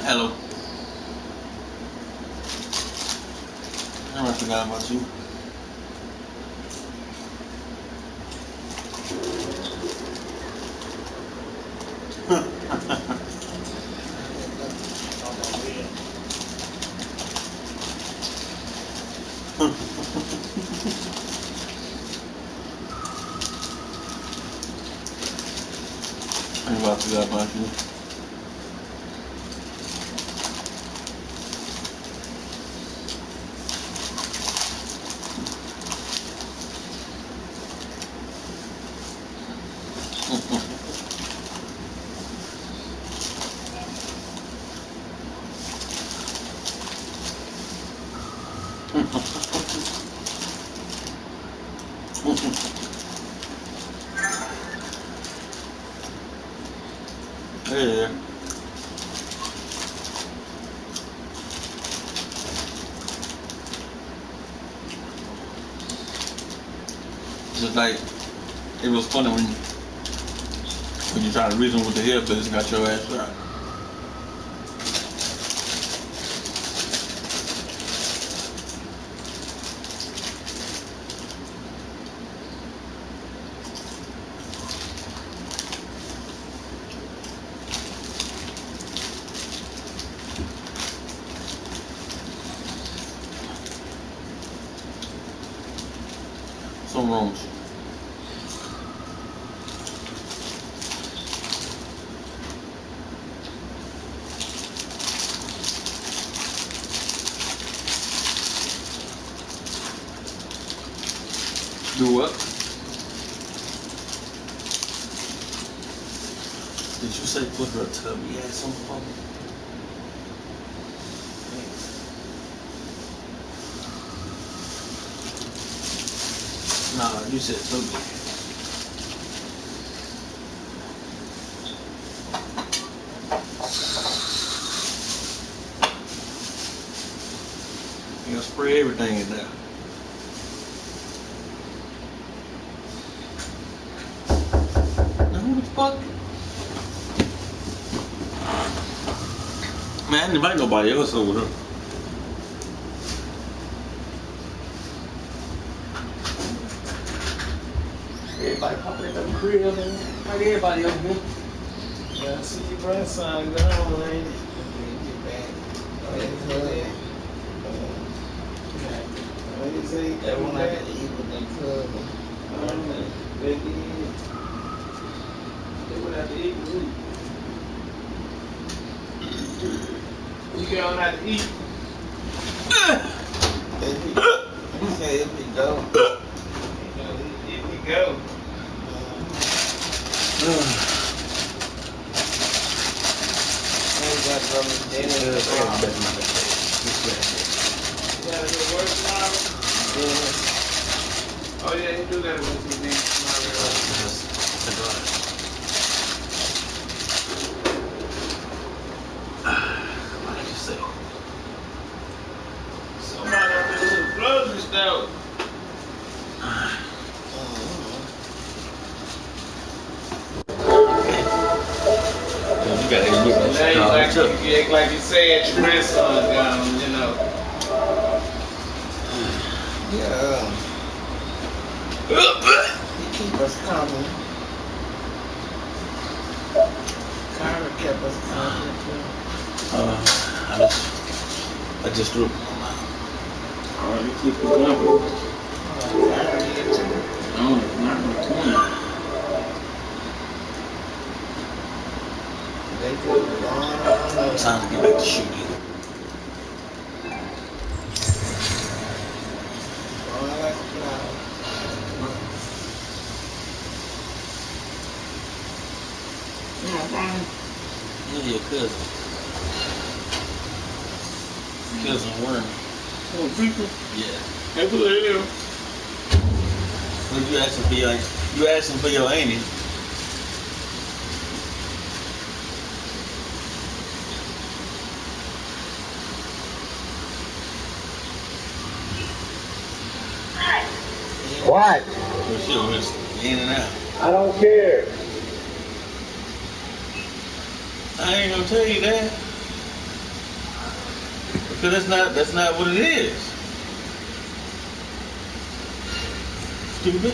Hello. I forgot about you. I forgot about you. Yeah. Just like it was funny when you try to reason with the head, but it's got your ass shot. Some rooms. Do what? Did you say put her tubby ass on the phone? Nah, you said tubby. You gotta spray everything in there. Now who the fuck? Man, I didn't invite nobody else over there. Everybody popping at the crib, man. Like everybody over here. Yeah, I see your grandson gone, ain't it? Get back. What you say? That one I can eat with their cousin. They did. They went out to eat with me. You going out to eat? He said if we go. If we go. Got to go to dinner. You gotta go to work tomorrow? Yeah. Oh yeah, you do gotta go to the dinner tomorrow. What did you say? Somebody up there to the grocery store. You gotta get Now you act like you said your grandson gone, you know. Yeah. He keep us coming. Carter kept us coming too. I just threw. Oh, you keep it coming. Carter did too. Oh, not the They just going on. Time to get back to shooting. Going like a cloud. Yeah, your cousin. Cousin Worm. Oh, people? Yeah. That's what it is. Would you actually be like You asking for your auntie. What? For sure, it's in and out. I don't care. I ain't gonna tell you that. Because that's not what it is. Stupid.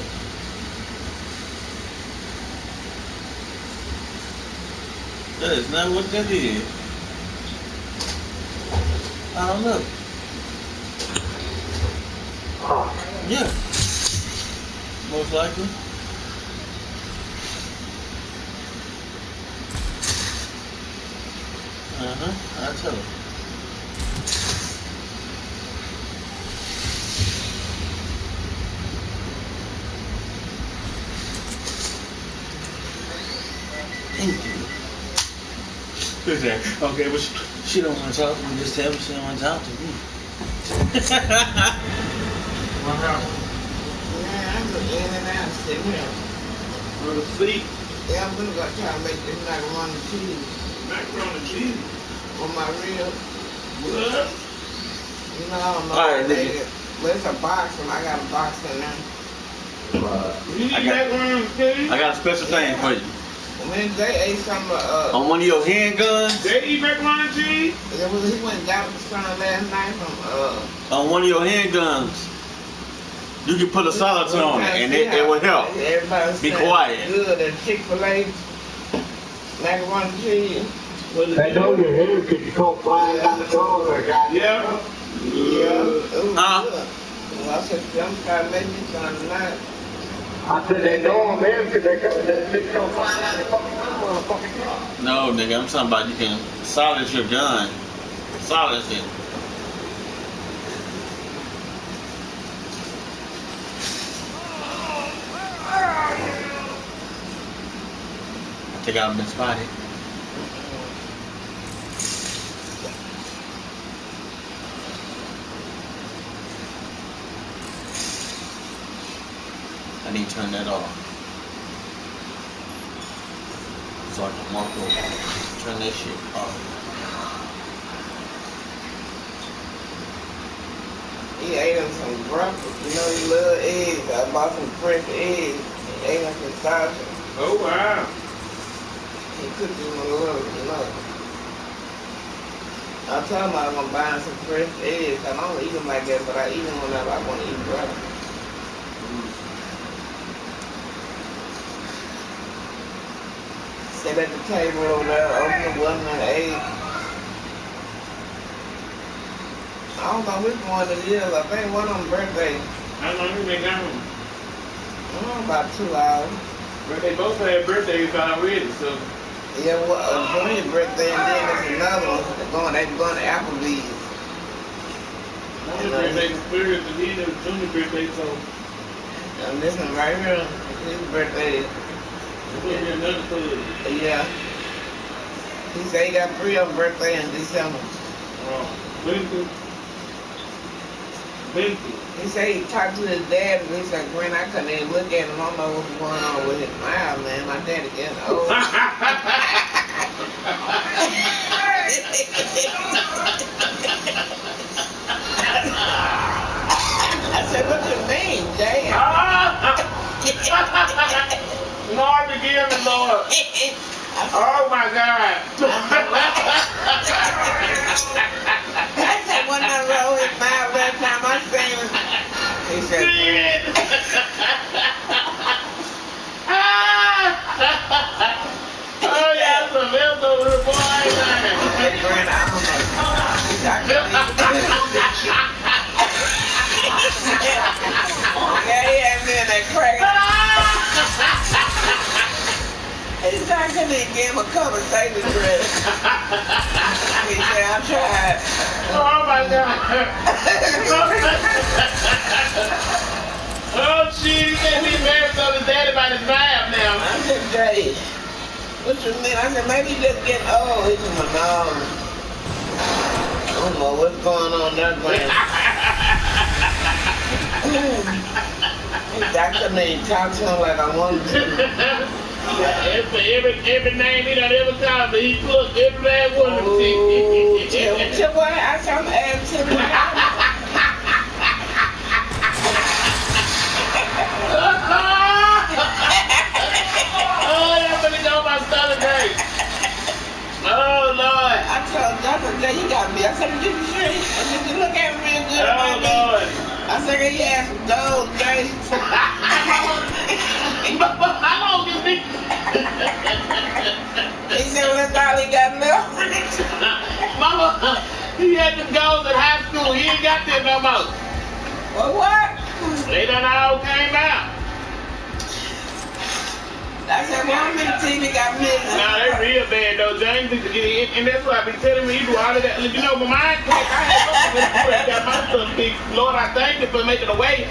That is not what that is. I don't know. Yeah. Most likely. I tell her. Thank you. Who's that? Okay, but she don't want to talk to me. Just tell me she don't want to talk to me. What happened? Yeah, I'm just in and out sitting here. On the seat. Yeah, I'm gonna go try to make this macaroni and cheese Macaroni and cheese. on my ribs. What? You know, I don't know All right, how to make nigga. it. But it's a box and I got a box in there. You need I got- macaroni and cheese? I got a special thing for you. When they ate some, On one of your handguns, They eat macaroni and cheese? he went and got some last night from, on one of your handguns, you can put a solitaire on it, and it will help. Everybody Be saying quiet. Good at Chick-fil-A macaroni and cheese. They know your head because you can't fly it out the door. Yeah. Yeah, it was Huh? good. Well, I said, I'm trying to make me some tonight. I said they know them because they can't fly it out the fucking motherfucking car. No, nigga, I'm talking about you can silence your gun. Silence it. I think I've been spotted. I need to turn that off. So I can walk over. Turn that shit off. He ate him some breakfast. You know he love eggs. I bought some fresh eggs. He ate him some sausage. Oh, wow. He cooked him a little, you know. I told him I was gonna buy him some fresh eggs. I don't eat them like that, but I eat them whenever I want to eat breakfast. Sit at the table over there, open the one and ate. I don't know which one it is. I think one of them birthday. How long you been gone? About 2 hours. But they both had birthdays already, so. Yeah, well, Junior's birthday and then there's another one. They going to Applebee's. One birthday was Thursday, and then it was Junior's birthday, so. And this one right here, his birthday. It's going to be another Thursday. Yeah. He said he got 3 of them birthday in December. Winter. He said he talked to his dad and he said, Gwen, I couldn't even look at him. I don't know what's going on with his mouth, man. My daddy getting old. I said, what you mean, Jay? Lord, forgive me, Lord. Oh, my God. I said, when I rolled his mouth that time I seen him, he said, Oh, yeah, some milk over the boy. Gwen, I don't know. He said, I couldn't even yeah, he had me in that crack. He said, I couldn't even give him a conversation credit. He said, I tried. Oh, my God. Oh, shit, he said he married on his daddy by his mouth now. I said, Jay, what you mean? I said, maybe you just getting old. He said, no. I don't know what's going on there, Gwen. I couldn't even talk to him like I wanted to. every name he done ever called me, he plucked every last one of them. Tip what? I saw him ask Tip what? Oh, that's when he know my stomach hurt. Oh, Lord. I told Dr. J, you got me. I said, did you see? I said, you look at me real good. Oh, Lord. I said, you had some gold, Jay. How long you been? He said, well, that's all he got left. Mama, he had them goals in high school. He ain't got that no more. Well, what? They done all came out. I said, well, how many teams he got missing? Nah, they real bad though, James. And that's what I be telling me. You do all of that. You know, my mind crack. I had something got my stuff fixed. Lord, I thank you for making a way.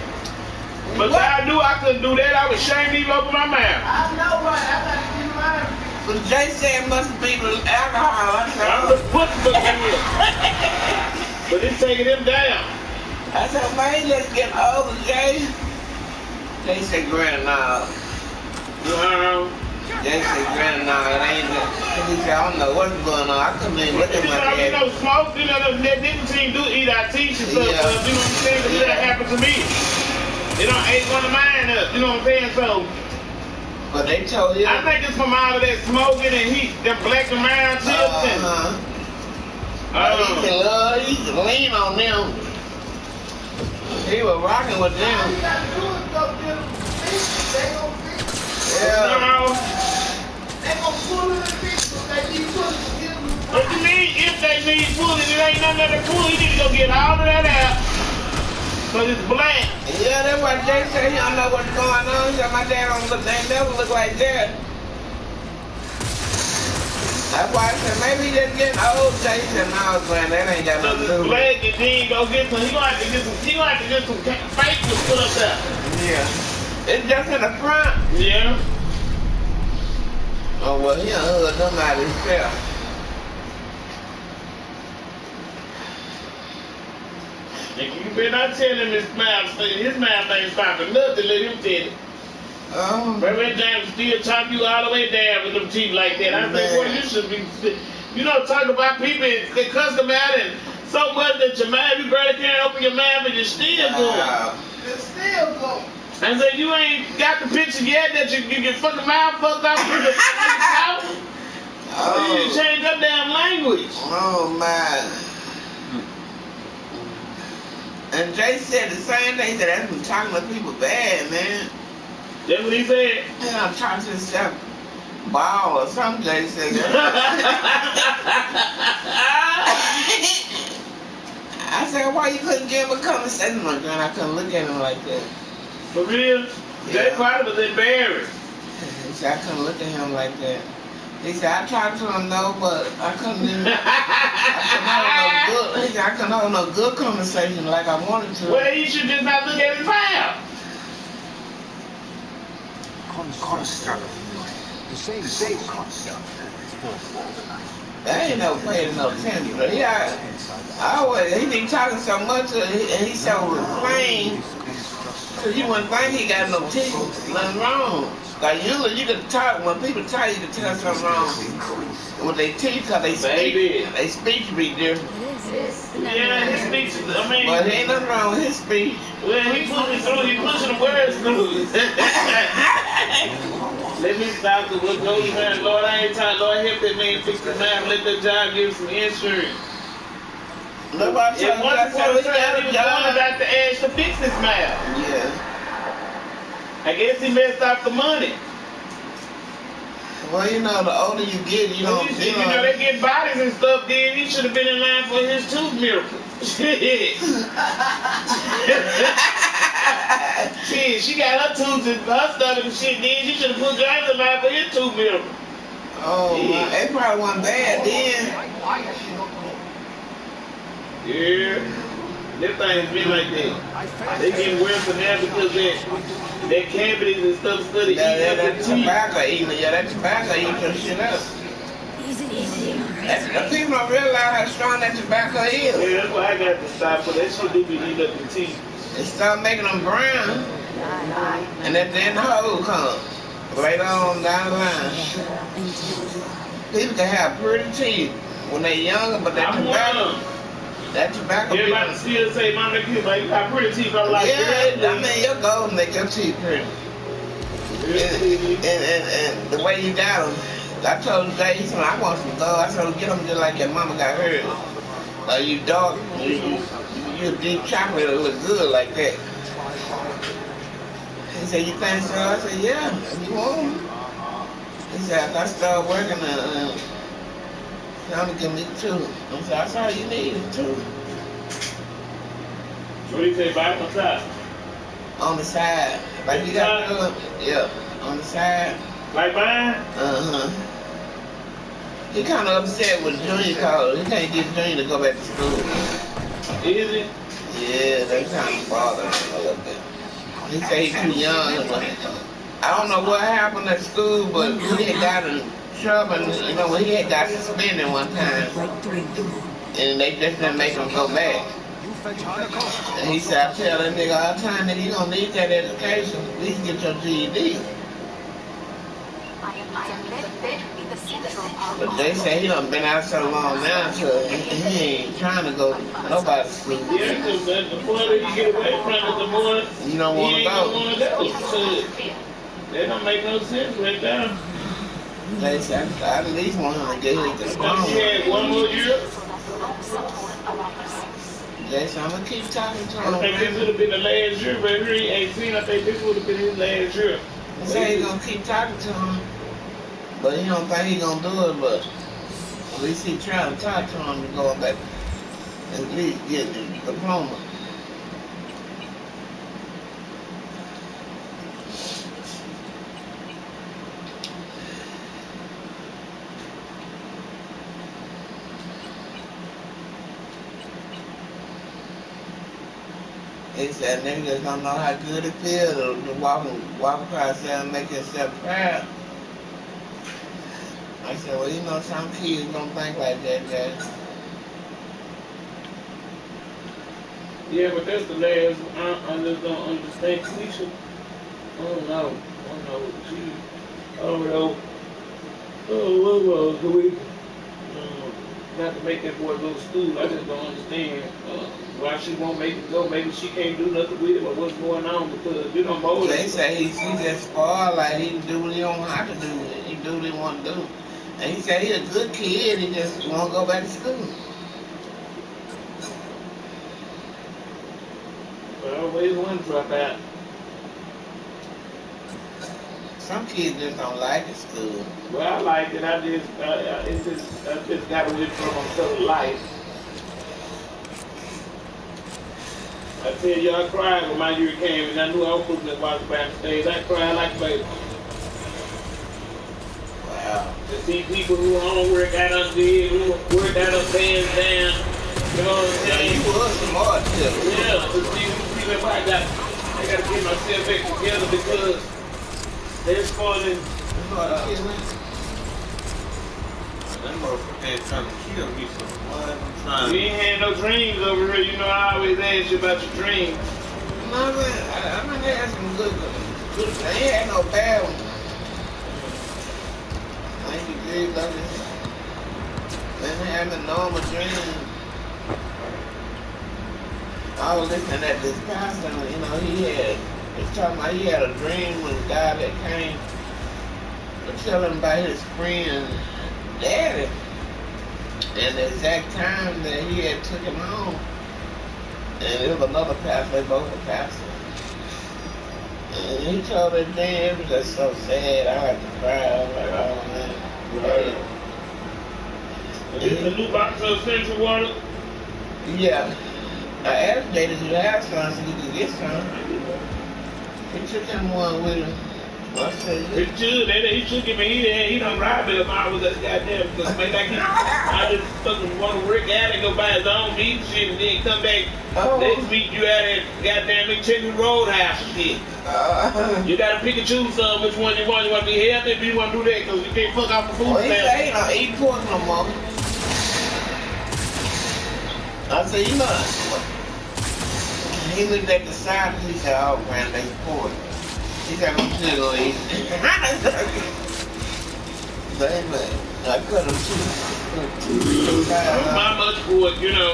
But if I knew I couldn't do that, I would shame these open my mouth. I know, right? I got to get mine. But Jay said it must be the alcohol. I'm the football here. But it's taking them down. I said, man, let's get over, Jay. Jay said, Granny, no. Jay said, Granny, no, it ain't that. He said, I don't know what's going on. I couldn't even look at my head. You know, smoke, you know, that nicotine do eat our teeth and stuff. Yeah. You know what I'm saying? Because that happened to me. It don't ate one of mine up. You know what I'm saying? So, but they told you. I think it's from all of that smoking and heat, them black and brown chips. He can lean on them. He was rocking with them. Yeah. What you mean if they need pulling? It ain't nothing that they pull. You need to go get all of that out. Cause it's black. Yeah, that's what Jay said. He don't know what's going on. He said my dad don't look, they never look like that. That's why I said maybe he just getting old. Jay said no, man, that ain't got nothing to do. Black and then go get some. He gonna have to get some. He gonna have to get some fake to put up there. Yeah. It's just in the front. Yeah. Oh, well, he done hood them out himself. And you better not tell him his mouth ain't stopping nothing. Let him tell it. Oh. Reverend James still chop you all the way down with them teeth like that. I say, boy, you should be, you know, talk about people that cuss them out and so much that your mouth, you barely can't open your mouth and you're still going. It's still going. I said, you ain't got the picture yet that you get fucking mouth fucked up with the mouth. You need to change that damn language. Oh, man. And Jay said the same thing. He said, that's been talking to people bad, man. That's what he said. And I'm trying to himself ball or something, Jay said. I said, why you couldn't give him a conversation like that? I couldn't look at him like that. For real? Yeah. Jay probably was embarrassed. He said, I couldn't look at him like that. He said, I tried to him, no, but I couldn't even, I couldn't have no good conversation like I wanted to. Well, he should just not look at his mouth. Construct. The same construct. I ain't never paid no attention, but he been talking so much and he so plain, cause you wouldn't think he got no teeth, nothing wrong. Like usually you can talk, when people tell you to tell something wrong with their teeth, cause they speech be different. Yeah, his speech, I mean. But there ain't nothing wrong with his speech. Well, he pushing the words through. Let me stop the what goes man. Lord, I ain't trying. Lord, help that man fix the man. Let that job give him some insurance. Nobody If once upon a time he was going to Dr. Ash to fix his mouth. Yeah. I guess he messed up the money. Well, you know, the older you get, you know, they get bodies and stuff. Then he should have been in line for his tooth miracle. Shit. Shit, she got her tooth and her stuff and shit. Then she should have put James in line for his tooth miracle. Oh, yeah. Well, it probably wasn't bad then. Yeah. Them things been like that. They getting worse now because that cavities and stuff study eating up the teeth. That tobacco eating your shit up. The people don't realize how strong that tobacco is. Yeah, that's why I got to stop, but that shit do be eating up the teeth. It start making them brown. And then the hoe come later on down the line. People can have pretty teeth when they're younger, but that tobacco everybody still say, "Mom, look here, man, you got pretty teeth." I'm like, yeah, I mean, your goal to make your teeth pretty. And the way you got them, I told him today, he said, I want some gold. I told him, get them just like your mama got hers. Like you dark, you deep chocolate, it look good like that. He said, you think so? I said, yeah, if you want them. He said, if I start working, I'm gonna give me 2. I said, that's all you need is 2. What do you say, back on top? On the side. Like you got to do it. Yeah, on the side. Like mine? Uh-huh. He kind of upset with Junior because he can't get Junior to go back to school. Is it? Yeah, they kind of bother him a little bit. He said he's too young. But I don't know what happened at school, but he had got in trouble. You know, he had got suspended one time. And they just didn't make him go back. And he said, I tell that nigga all the time, nigga, you don't need that education. At least get your GED. But they say he done been out so long now, so he ain't trying to go nobody's school. Yeah, because the more that you get away from it, the more you don't want to go. So that don't make no sense right there. They say, I at least want him to get his diploma. He had 1 more year. Yes, I'm going to keep talking to him. I think this would have been the last year, but he ain't 18. I think this would have been his last year. He say he's going to keep talking to him, but he don't think he's going to do it, but at least he trying to talk to him to go back and at least get the diploma. He said niggas don't know how good it feels to walk across there and make yourself proud. I said, well, you know, some kids don't think like that, guys. Yeah, but that's the last. I just don't understand Keisha. I don't know. She, I don't know. Do we? Not to make that boy go to school. I just don't understand why she won't make it go. Maybe she can't do nothing with it or what's going on because you know more. They say he just spoiled, like he do what he don't have to do. He do what he want to do. And he said he a good kid. He just won't go back to school. But I always want to drop out. Some kids just don't like it school. Well, I like it. I just got away from them so life. I tell you, I cried when my year came, and I knew I was supposed to watch backstage. I cried like a baby. Wow. To see people who homework out on bed, who work out on bands down. You know what I'm saying? You was smart too. Yeah. To see people, I got to get myself back together because they're spoiling. That motherfucker trying to kill me so what? I'm You ain't had no dreams over here. You know, I always ask you about your dreams. No, man, I mean, they had some good ones. They ain't had no bad ones. I ain't dreams like this. They having normal dreams. I was listening at this pastor, you know, he was talking about he had a dream when the guy that came to tell him about his friend daddy. And the exact time that he had took him home. And it was another pastor, they both were pastors. And he told her then, it was just so sad, I had to cry. I was like, oh man. Is this the new box of Central Water? Yeah. I asked Jay, did you have some so you could get some? He took him one with him. I said, He should give me he done robbed me if I was that goddamn because man, like I just fucking want to work out and go buy his own meat and shit and then come back next week you out at goddamn McChicken Roadhouse and shit. You gotta pick and choose which one you want. You want to be healthy if you want to do that because you can't fuck off the food well, he stamp. said he don't eat pork no more. I said, you know, He looked at the side and he said, oh man, they poor. He said, I'm still gonna eat it. But anyway, I cut him two Not much for it, you know.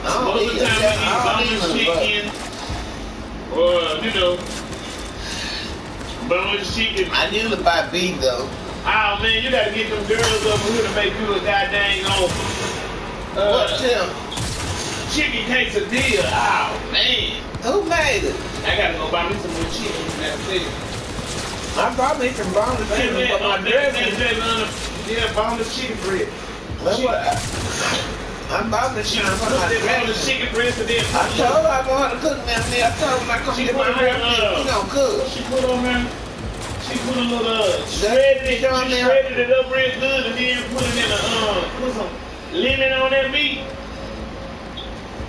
Most of the time we eat boneless chicken or, you know, boneless chicken. I usually buy beef though. Oh man, you gotta get them girls over here to make you a goddamn What, Tim? chicken quesadilla. Oh man. Who made it? I gotta go buy me some more chicken. That's it. I bought me some boneless chicken for my dressing. Yeah, boneless chicken breast. That's what I bought me chicken for my Boneless dressing. chicken breast and then I told her I want her to cook me a meal. I told her when I come get my dressing, she gonna cook. She put on there. She put a little shredded it up real good and then put it in put some lemon on that meat.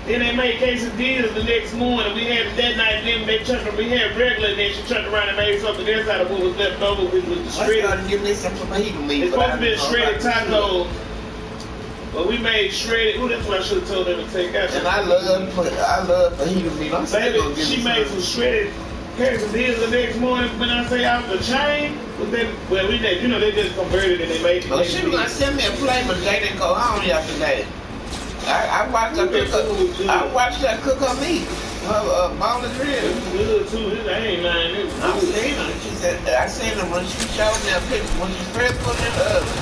Then they made quesadillas the next morning. We had it that night. Then they we had regular. And then she turned around and made something else out of what was left over, which was the shredded. I give me some fajita meat. It's supposed to be a shredded taco, but we made shredded. Ooh, that's what I should have told them to take out. And I love fajita meat. I'm still gonna give She me made some shredded quesadillas the next morning. When I say out the chain, but then we did, you know, they just converted and they made it. Oh, she was gonna send me a plate, but they didn't go home yesterday. I watched her cook. I watched her cook her meat. Her boneless ribs. It was good too. I ain't lying. It was good. I'm seeing her. She said, I seen her when she showed me a picture when she first put it in the oven.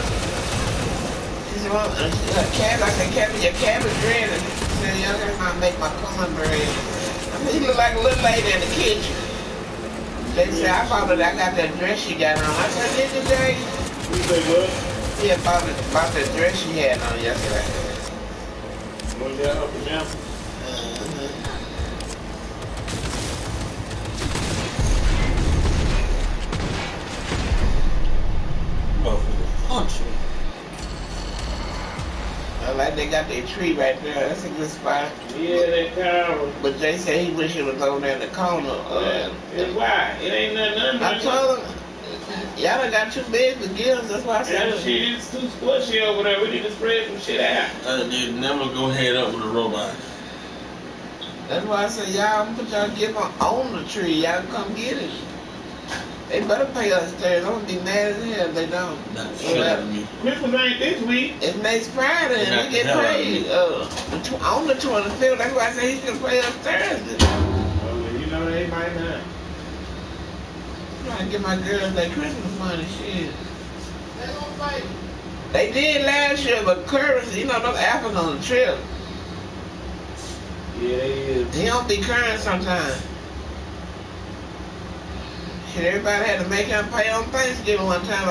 She said, well, her cabbage. I said, your cabbage bread. And she said, y'all gotta not make my cornbread. I mean, he looked like a little lady in the kitchen. They said, I got that dress she got on. I said, did you, Jay? You say what? Yeah, about the dress she had on yesterday. One day up and down. Country. I like they got their tree right there. That's a good spot. Yeah, that cow. But Jay said he wish it was over there in the corner. It's why? It ain't nothing. I told him, y'all done got too big to give us. That's why I said, That shit is too squishy over there. We need to spread some shit out. They never go head up with a robot. that's why I said, y'all put y'all gift on the tree. Y'all come get it. They better pay us there. I'm gonna be mad as hell if they don't. Not shit out of me. Christmas ain't this week. It's next Friday and we get paid on the 25th. That's why I said he's gonna pay us Thursday. Oh, well, you know they might not. I'm trying to get my girls their Christmas money. Shit. They did last year, but currency, you know, those apples on the trip. Yeah, they is. He don't be current sometimes. Shit, everybody had to make him pay on Thanksgiving one time.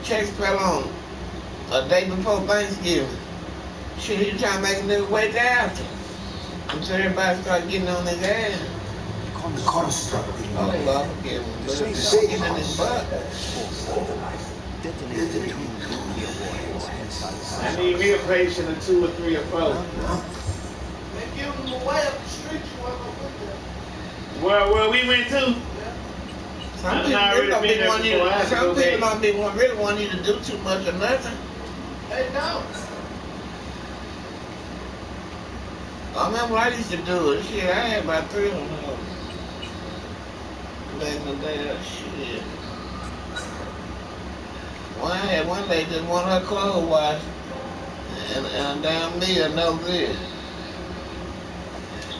Checks fell on a day before Thanksgiving. Shit, he was trying to make a nigga wait after. Until everybody started getting on his ass. Constructing Oh, Lord, forgive him. But Say, he's say, getting in his butt. detonate the two nuclear warheads inside I need me a patient of 2 or 3 or 4. They give them away up the street, you want to go with them. Where we went to? Some people really don't be wanting you really want you to do too much or nothing. They don't. I remember I used to do it. Shit, I had about 3 of them. Back in the day, that shit. I had one lady just wanted her clothes washed, and a damn meal, no good.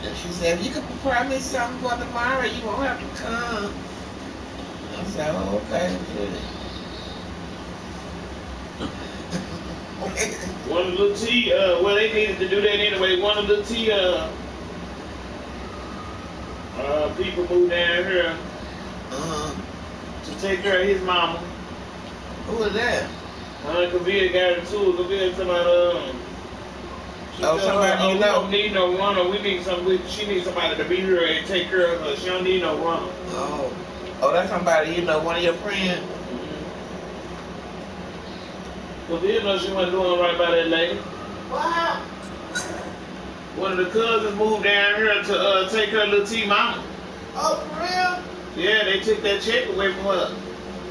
And she said, if you could prepare me something for tomorrow, you won't have to come. I said, oh, okay, One of the T, well, they needed to do that anyway. One of the T, people moved down here to take care of his mama. Who was that? Kavia got into it. Kavia somebody, somebody you we know. don't need no runner. We need she needs somebody to be here and take care of her. She don't need no runner. Oh, that's somebody you know, one of your friends? Kavia knows she wasn't doing right by that lady. Wow. One of the cousins moved down here to take her little T mama. Oh, for real? Yeah, they took that check away from her.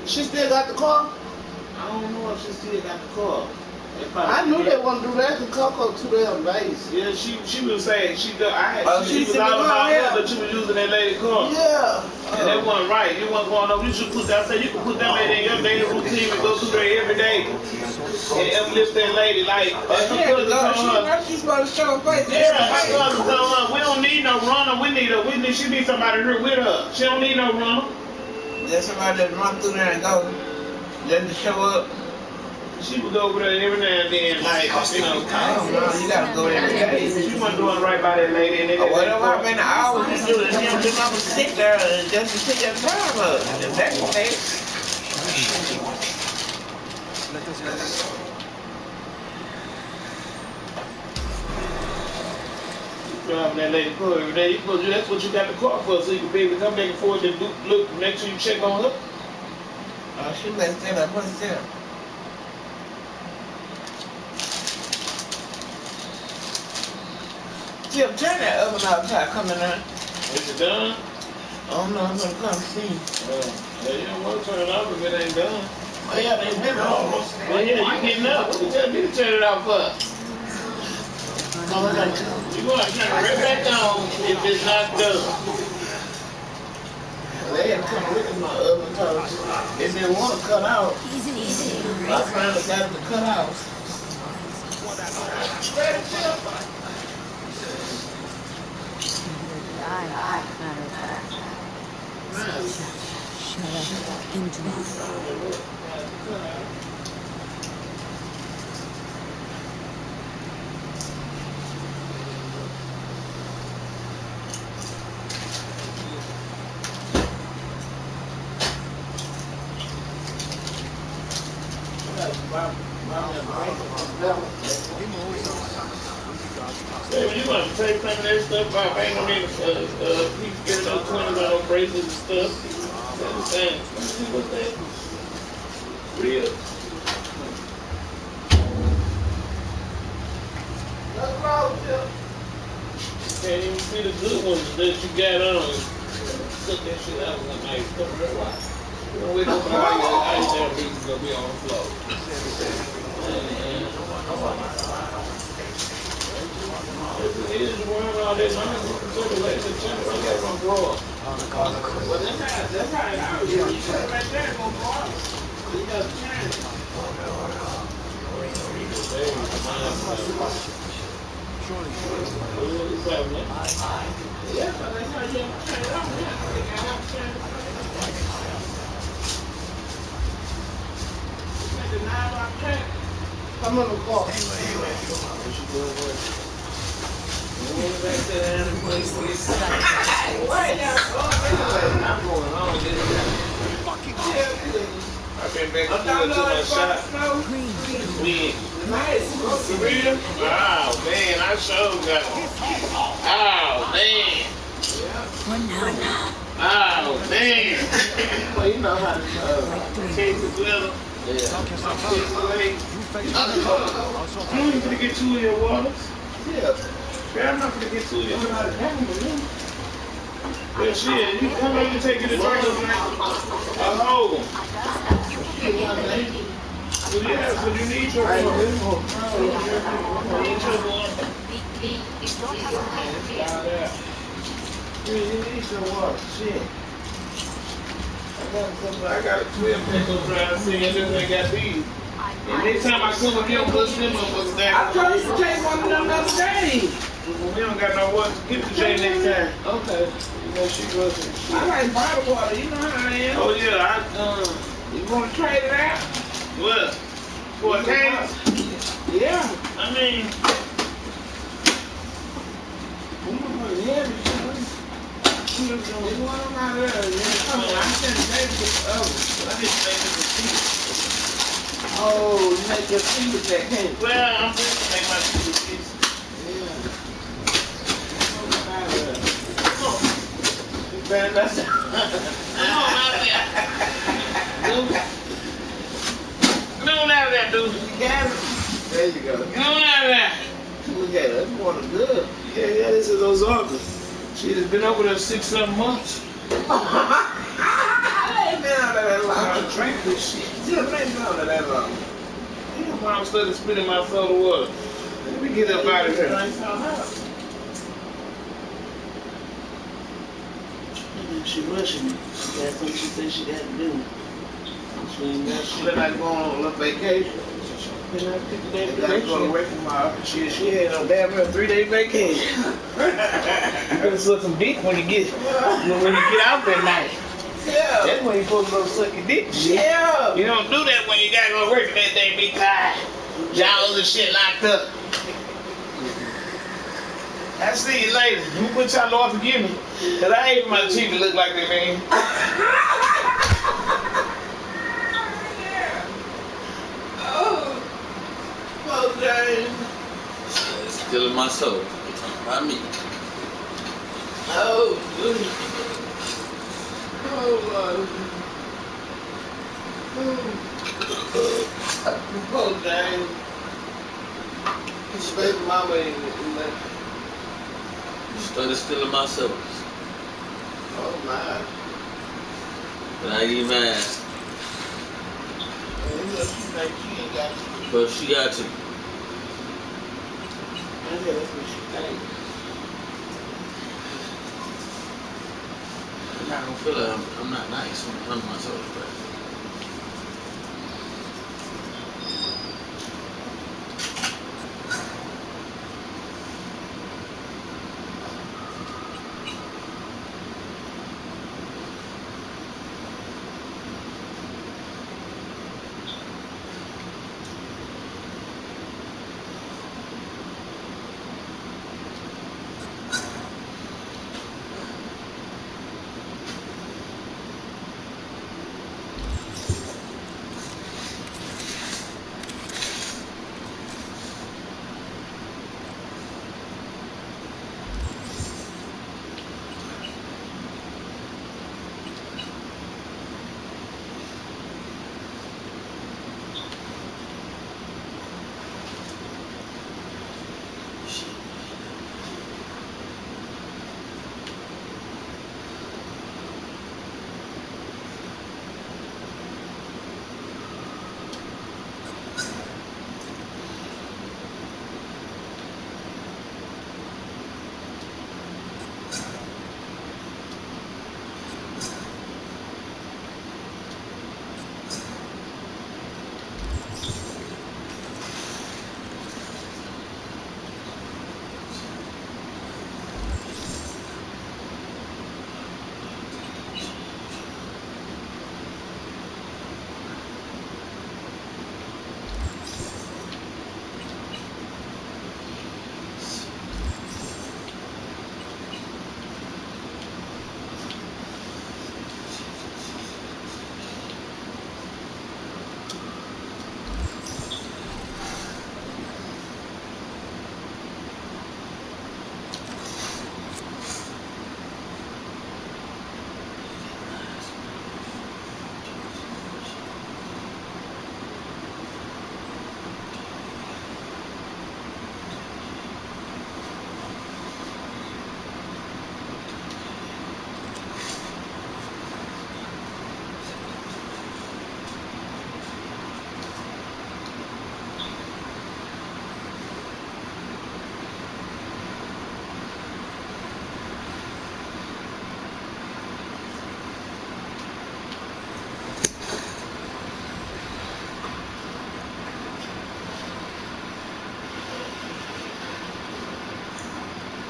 She still got the car? I don't know if she still got the car. I knew they wouldn't do that because Coco too damn base. Yeah, she was saying she was in all the about car, yeah. her that she was using that lady car. Yeah. And that wasn't right. It wasn't going over. You should put that. I said you can put that lady in your daily routine and go through there every day and uplift that lady like. She's supposed to show her face. Yeah, my cousin told her we don't need no runner. We need she need somebody here with her. She don't need no runner. There's somebody that run through there and go, just to show up. She would go over there every now and then, like, you know. I don't know, you gotta go there every day. She wasn't doing right by that lady. And Whatever I've been hours to do is him just have to sit there and just to sit your time up. If that's the case. Driving that lady car every day. That's what you got the car for, so you can be able to come back and forth and look, make sure you check on her. She messed it up. What's that? Jim, turn that oven outside coming on. Is it done? Oh no, I'm gonna come see. Yeah, you don't want to turn it off if it ain't done. Oh yeah, they've been almost. Well, yeah, you getting up. What you tell me to turn it off for? You're going to turn it right back on if it's not done. They had to come look at my oven because it didn't want to cut out. I finally got it to cut out. Shut up into it. Hey, when you want to take some of that stuff off, ain't no need to keep getting those 20s on those bracelets and stuff. That's the same. What's that? Real. Can't even see the good ones that you got on. Cut that shit out with a knife. Cut it out. You don't wait up for all your ice down pieces gonna be on the floor. It is worrying all this. I'm going to consider letting the channel run that one grow up. Well, that's how it is. You put it right there, go grow up. You got to turn it. Yeah, that's how you turn it on. I'm in the car. I've been back to my shop. We real? Oh man, I sure got it. Oh man. Oh man. Well, you know how to Case of glitter. Yeah. I'm only gonna get 2 of your waters. Yeah. Man, I'm not gonna get 2 of your waters. Well, shit, you come over and take you to drink a whole. Well, yeah, so you need your water. You need your water. You need some water. Shit. I got a 12 pack of dry seeing this ain't got these. And next time I come up here, I'm pushing them motherfuckers down. I told you to take one of them the other day. We don't got no water. Give it to Jay next time. Okay. You know she wasn't. I like bottled water. You know how I am. Oh yeah, You want to trade it out? what? For a case? Yeah. I mean, There's one of them out there. I sent the baby to the oven. I just made it a tea. Oh, you make your tea with that cake. Well, I'm just gonna make my tea with this. Yeah. Man, that's come on out of there. Come on out of there, dude. You got it. There you go. Come on out of there. Look at it. That's water good. Yeah, this is Ozarka. She has been over there 6-7 months. I ain't been out there that long. I drink this shit. Yeah, but I ain't been out there that long. I'm still spitting my soda water. Let me get up out of here. She rushing me. She got something she said she got to do. She ain't got shit. Then I go on a vacation. Then I pick that I gotta go to work tomorrow. She had a damn 3-day vacation. You better suck some dick when you get out that night. Yeah. That's when you supposed to go suck your dick. Yeah. You don't do that when you gotta go to work and that day be tired. Y'all other shit locked up. I see you later. You put y'all Lord forgive me. Cause I hate for my teeth to look like that, man. Oh, James. It's still in my soul. You're talking about me. Oh, goodness. Oh, Lord. Oh, James. His baby mama ain't like. Started stealing my soul. Oh, my. But I ain't even mad. Like she ain't got you. But she got you. I know that's what she think. I'm not gonna feel like I'm not nice when it comes to my soul, but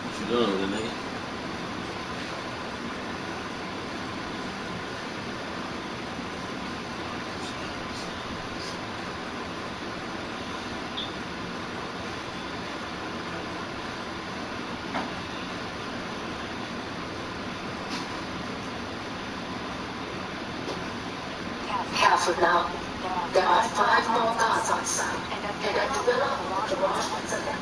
what you doing with it, nigga? Careful now. There are 5 more guards on site, and at the below the garage on the left.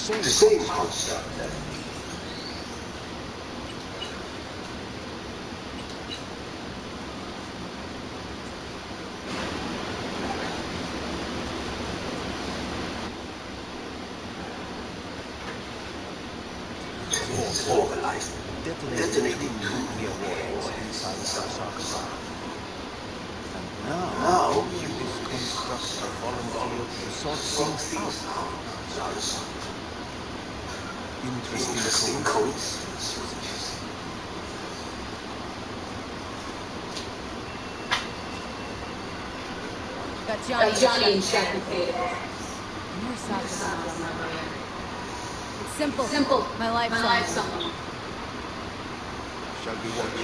same construct. Organized. Detonating nuclear warheads inside the sarcophagus. And now you and this construct have volunteered to sort things out with us. Interesting coincidence. Got Johnny in Shannon. Your soccer's not on my radar. It's simple. My life song. Shall we watch?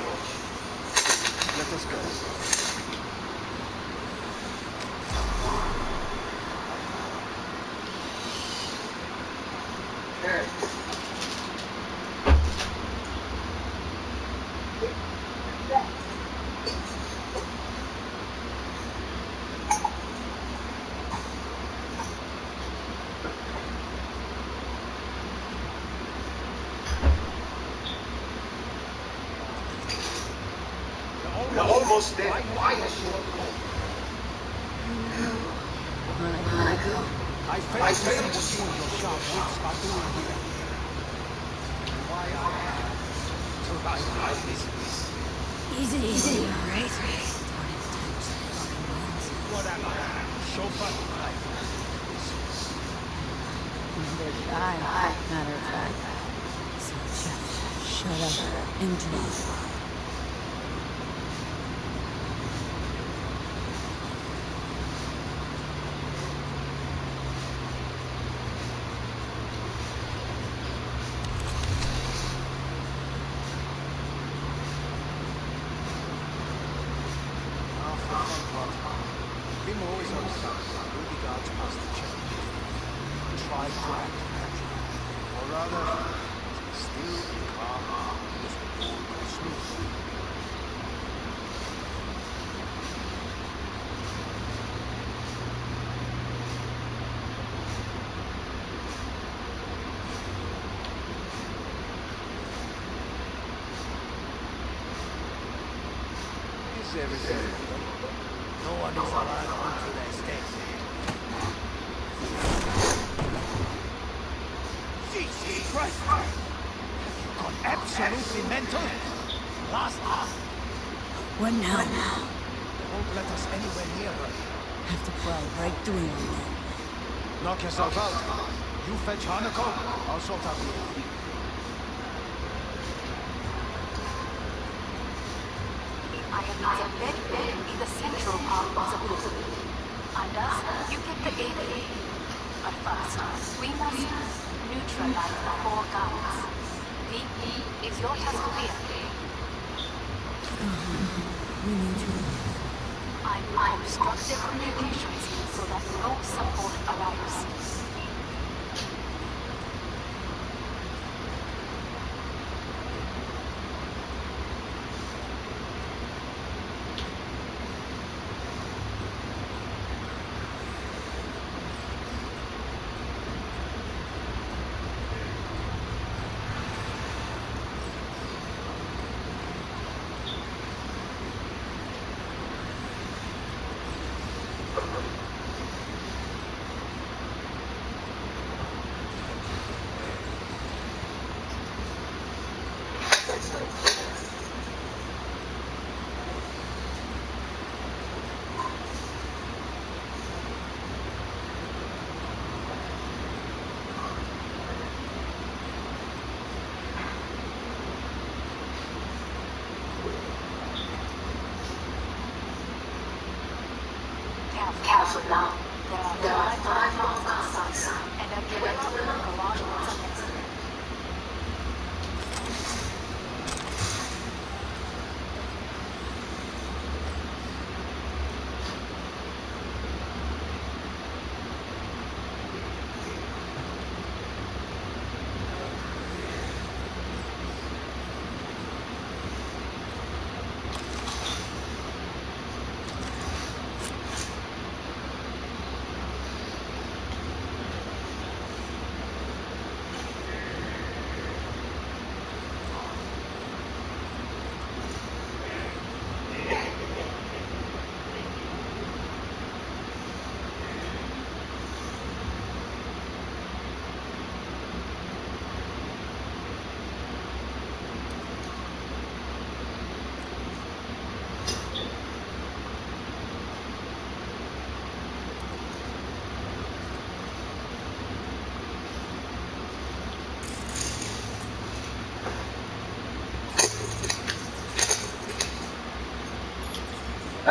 Let us go. We're almost there. Why is she not home? I failed to see what your sharp wits are doing here. And why I have to ride my business. Easy, alright? What am I? Chauffeur? Another guy, matter of fact. So just shut up and drive. Everything. No one is allowed onto their stage. Jesus Christ! Have you gone absolutely mental? Last. What now? They won't let us anywhere near her. Have to plow right through them. Knock yourself out. You fetch Hanako, I'll sort out the area. I am embedded in the central part of the building. And us, you get the gateway. But first, we must neutralize the 4 guards. Is your task clear? We need you. I will obstruct their communications so that no support arrives.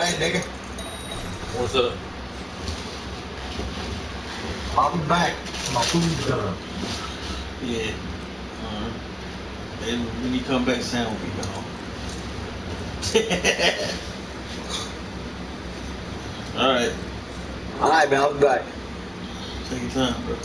back, nigga. What's up? I'll be back. My food's done. Yeah. And when you come back, Sam will be gone. Alright. Alright, man, I'll be back. Take your time, bro.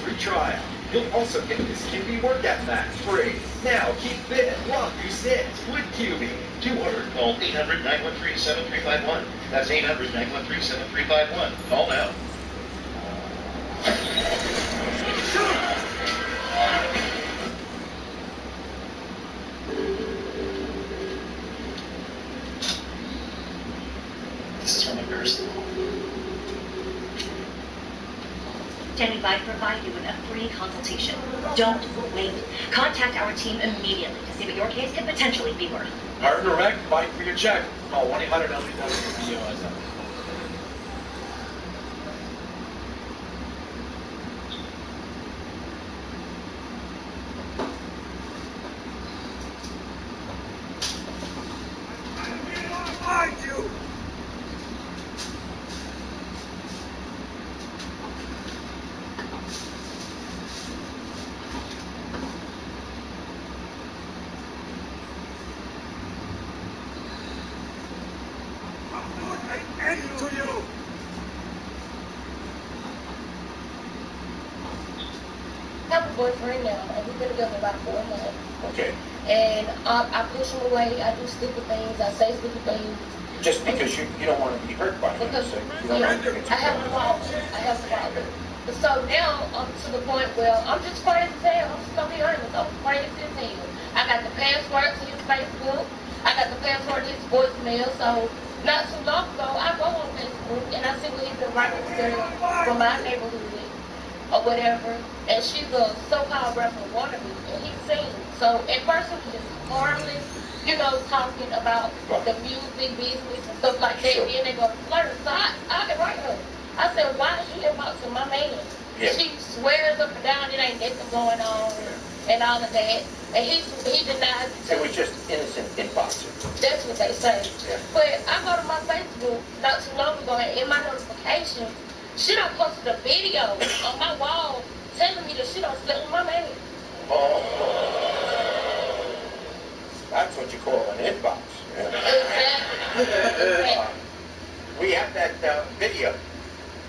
Free trial. You'll also get this QB workout match free. Now keep fit, lock your sets with QB. 200, call 800-913-7351. That's 800-913-7351. Call now. This is from a nurse. Standing by to provide you with a free consultation. Don't wait. Contact our team immediately to see what your case could potentially be worth. Hard direct, fight for your check. Call 1-800-LBW. I have a boyfriend now, and we've been together about 4 months. Okay. And I push him away. I do stupid things. I say stupid things. Just because you don't want to be hurt by it. Because So you I don't have want to get a problem. I have a problem. So now I'm to the point where I'm just crazy as hell. I'm just gonna be honest. I'm crazy as hell. I got the password to his Facebook. I got the password to his voicemail. So not too long ago, I go on Facebook and I see what he's been writing to girl from my neighborhood or whatever. And she's a so-called rapper wannabe. And he's seen. So at first it was just harmless, you know, talking about the music business and stuff like that. Then they go to flirting. So I can write her. I said, why is you inboxing my man? Yeah. She swears up and down it ain't nothing going on and all of that. And he denies it It too. was just innocent inboxing. That's what they say. Yeah. But I go to my Facebook not too long ago, and in my notifications, she done posted a video on my wall telling me that she done slept with my man. Oh. That's what you call an inbox. Yeah. Exactly. We have that video.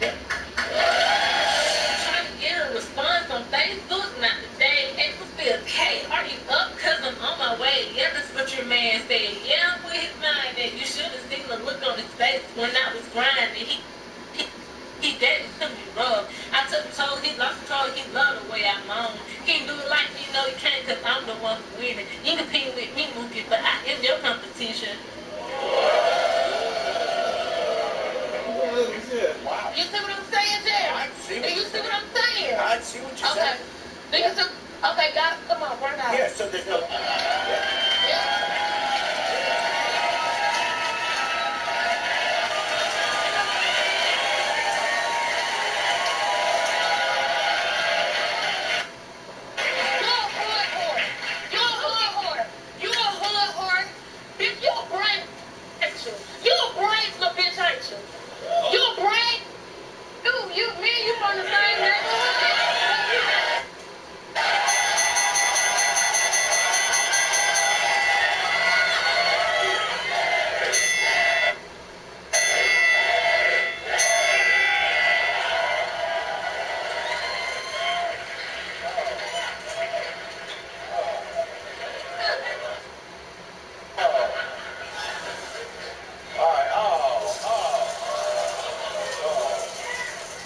Yeah. Trying to get a response on Facebook, not today. April Field, hey, are you up? Cause I'm on my way. Yeah, that's what your man said. Yeah, I'm with his mind. And you should have seen the look on his face when I was grinding. He dead to me rough. I told he lost control, he loved the way I moan. He can do it like me, no he can't, cause I'm the one who winning. You compete with me, Mookie, but I am your competition. Wow. You see what I'm saying, Jay? I see Do you see what I'm saying? I see what you're Okay. saying. Do you see? Okay, guys, come on, bring it out. Yeah, so there's no...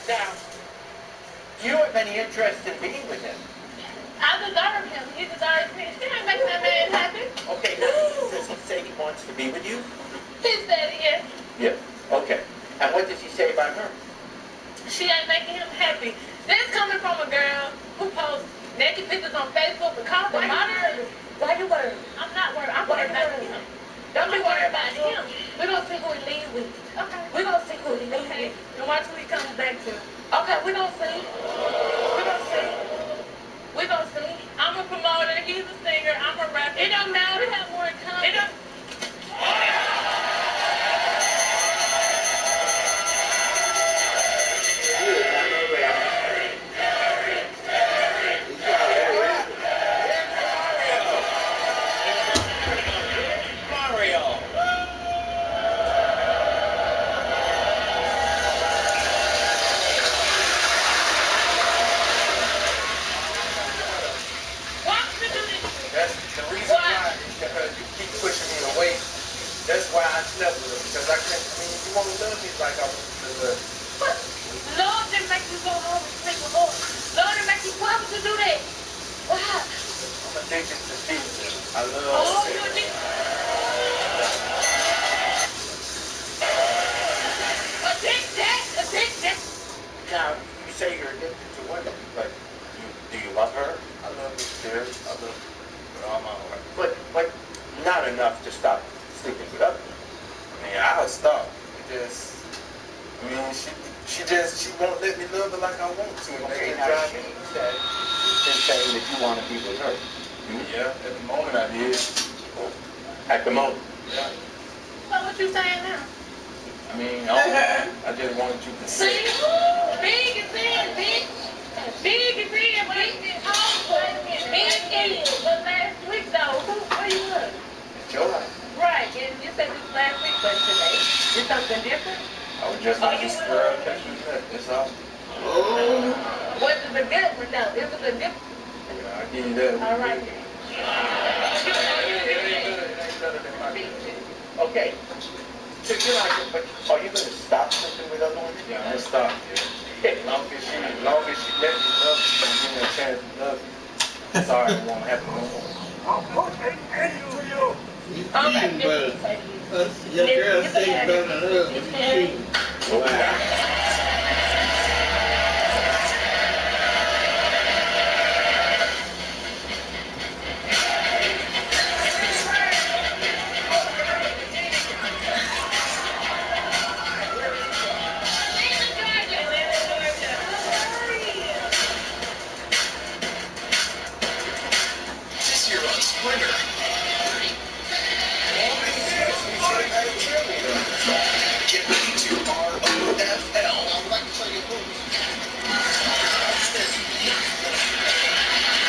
Now, you have any interest in being with him? I deserve him. He deserves me. He ain't making that man happy. Okay, now, does he say he wants to be with you? He said yes. Yes. Okay. And what does he say about her? She ain't making him happy. This coming from a girl who posts naked pictures on Facebook and calls him modern. Why you worried? I'm not worried. I'm worried about him. Don't be worried about him. We're going to see who he leaves with. Okay. We're going to see who he leaves with. And watch who he comes back to. Okay, we're going to see. We're going to see. We're going to see. I'm a promoter. He's a singer. I'm a rapper. It don't matter. We have more in common. It don't... That's why I slept with her, because I couldn't, I mean, you won't love me like I was to But Lord didn't make you go home and sleep with her. Lord didn't make you, why would you do that? Why? I'm addicted to pizza. I love Oh, sex. you're addicted. Addicted. Now, you say you're addicted to women, but do you love her? I love her spirit. I love her with all my heart. But not enough to stop sleeping with others. I mean, I'll stop. I mean, she won't let me love her like I want to. Okay, now she said, been saying that you want to be with her. Yeah, at the moment I did. At the moment? Yeah. So what you saying now? I mean, I just wanted you to See? see. Big is in, bitch. Big is in, bitch. Big is. But last week, though, where you was? It's your life. Right, and you said this last week, but today, is something different? I was just like this girl catching me up. That's all. What is the difference now? Is it the difference? Yeah, I give you that. All right. It ain't better than my bitch. Okay. So you're not, but are you going to stop sleeping with other women? Yeah, I'm gonna stop. Yeah. As long as she let me love you and give me a chance to love you. Sorry, it won't happen no more. Cheating, brother. Your girl say better than her. You cheating. Wow. Springer. Get ready to ROFL.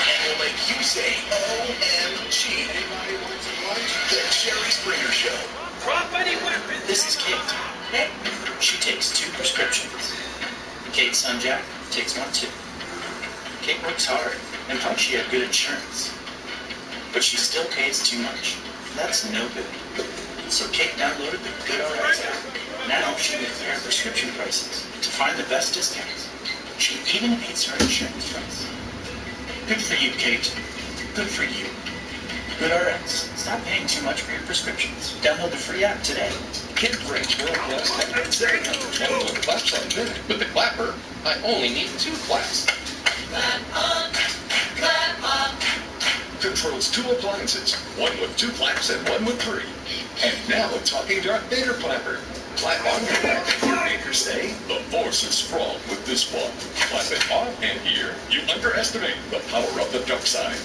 And will make you say OMG. The Jerry Springer Show. Drop any weapon. This is Kate. She takes 2 prescriptions. Kate's son Jack takes 1 too. Kate works hard, and thought she had good insurance. But she still pays too much. That's no good. So Kate downloaded the GoodRx app. Now she can compare prescription prices to find the best discounts. She even beats her insurance price. Good for you, Kate. Good for you. GoodRx. Stop paying too much for your prescriptions. Download the free app today. Kid brings world-class technique 721 claps on a minute. With the clapper, I only need 2 claps. Controls 2 appliances, one with 2 claps and one with 3. And now a talking Darth Vader clapper. Clap on your back, hear Vader say, "The Force is strong with this one." Clap it on and here, you underestimate the power of the dark side.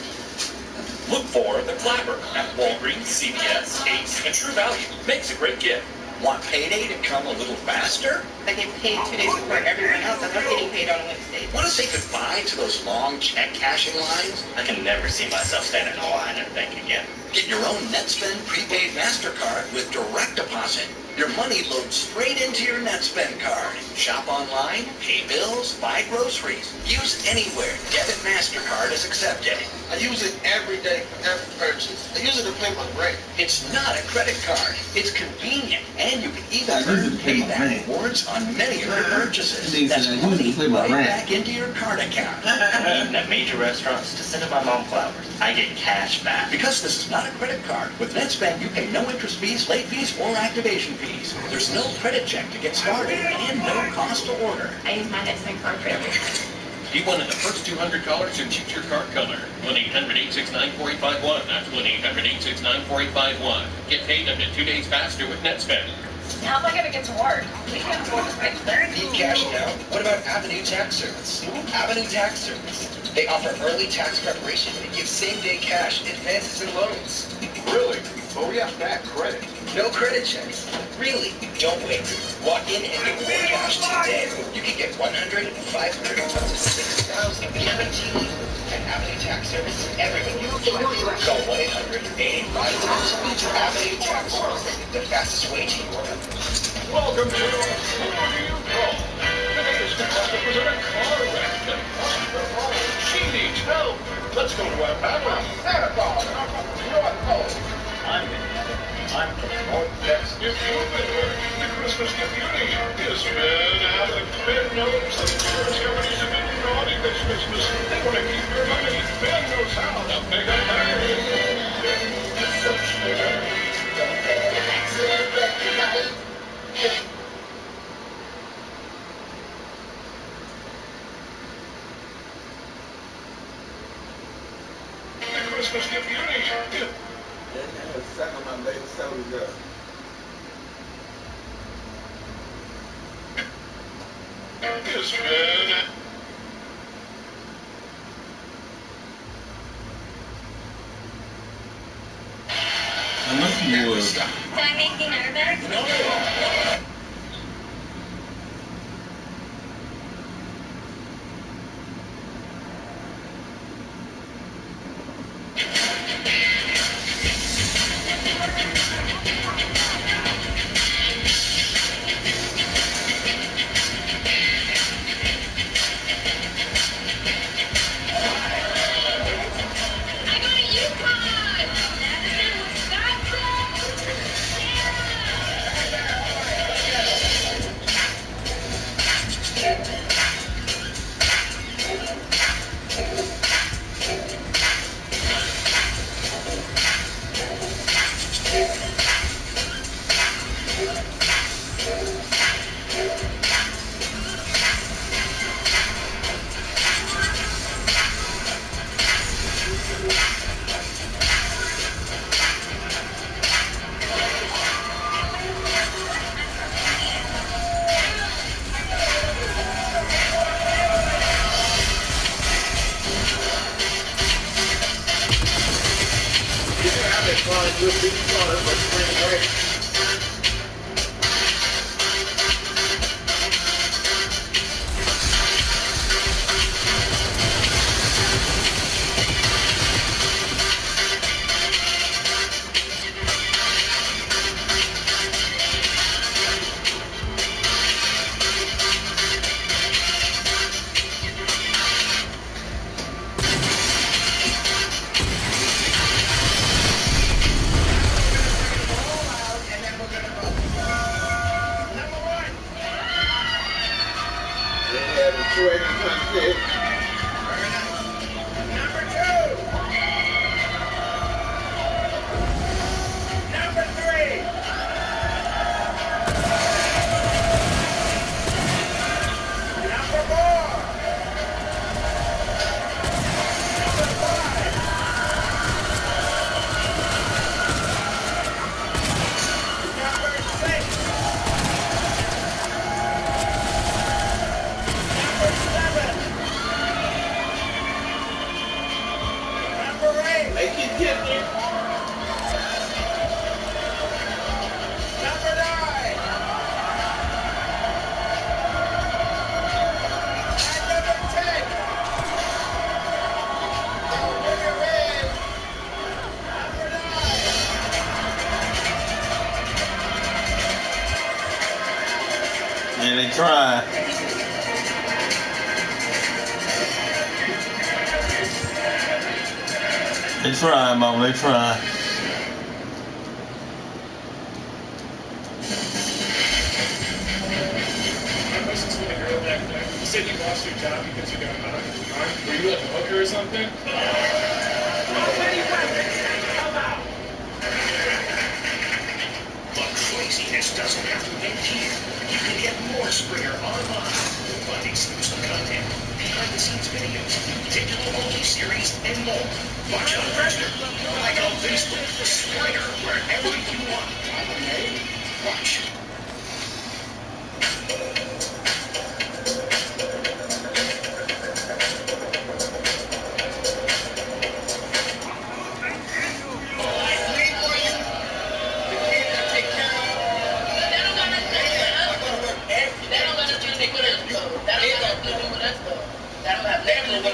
Look for the clapper at Walgreens, CVS, Ace, and True Value. Makes a great gift. Want payday to come a little faster? I get paid 2 days before everyone else. I'm not getting paid on Wednesday. Want to say goodbye to those long check cashing lines? I can never see myself standing in a line at a bank again. Get your own NetSpend prepaid MasterCard with direct deposit. Your money loads straight into your NetSpend card. Shop online, pay bills, buy groceries. Use anywhere debit MasterCard is accepted. I use it every day for every purchase. I use it to pay my rent. It's not a credit card. It's convenient, and you can even earn payback rewards on many of your purchases. That's money right back into your card account. I'm eating at major restaurants to send my mom flowers. I get cash back. Because this is not a credit card. With NetSpend, you pay no interest fees, late fees, or activation fees. There's no credit check to get started, and no cost to order. I use my NetSpend card for everything. Be one of the first 200 callers who choose your card color. 1-800-869-4851. That's 1-800-869-4851. Get paid up to 2 days faster with NetSpend. How am I going to get to work? We can't afford to pay for Need cash now? What about Avenue Tax Service? Avenue Tax Service. They offer early tax preparation and give same-day cash, advances, and loans. Really? But we have bad credit. No credit checks. Really? Don't wait. Walk in and get more cash today. You can get 100, 500, up to 6,000 guaranteed. And Avenue Tax Service is everything. Call 1-800-885-TAX. Avenue Tax Service, the fastest way to your money. Welcome to Who Do You Call? Today's contestant was in a car wreck. She needs help. Let's go to our panel. Santa Claus, North Pole. I'm North Texas. If you've been hurt, the Christmas gift you need has been out of Ben knows that insurance companies have been naughty this Christmas. They want to keep your money. Ben knows how to pick up money. The Christmas gift you need. Suck on my baby sodas up. It's been... Unless you would. Do I make you nervous? No. Yeah, they try. They try, mama, they try. You said you lost your job because you got hung. Were you like a hooker or something? But craziness doesn't have to end here. You can get more Springer online. You'll find exclusive content, behind-the-scenes videos, digital only series, and more. Watch on Twitter, like on Facebook, Springer, wherever you want. Okay? Watch.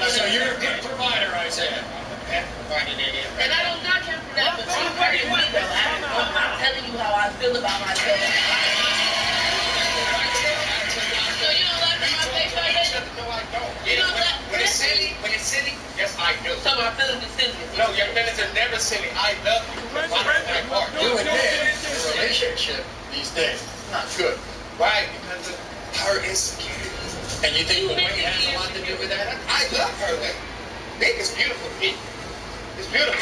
So you're a good provider, Isaiah. And I don't knock him for that, but you very me though. I'm not telling you how I feel about myself. So you don't laugh in my face like that? No, I don't. You don't laugh? When it's silly, yes, I do. So my feelings are silly. No, your feelings are never silly. I love you. You and Dad, your relationship these days is not good. Right, because of her insecurity. And you think the weight has a lot to do with that? I love her. Like, Big is beautiful, Pete. It's beautiful.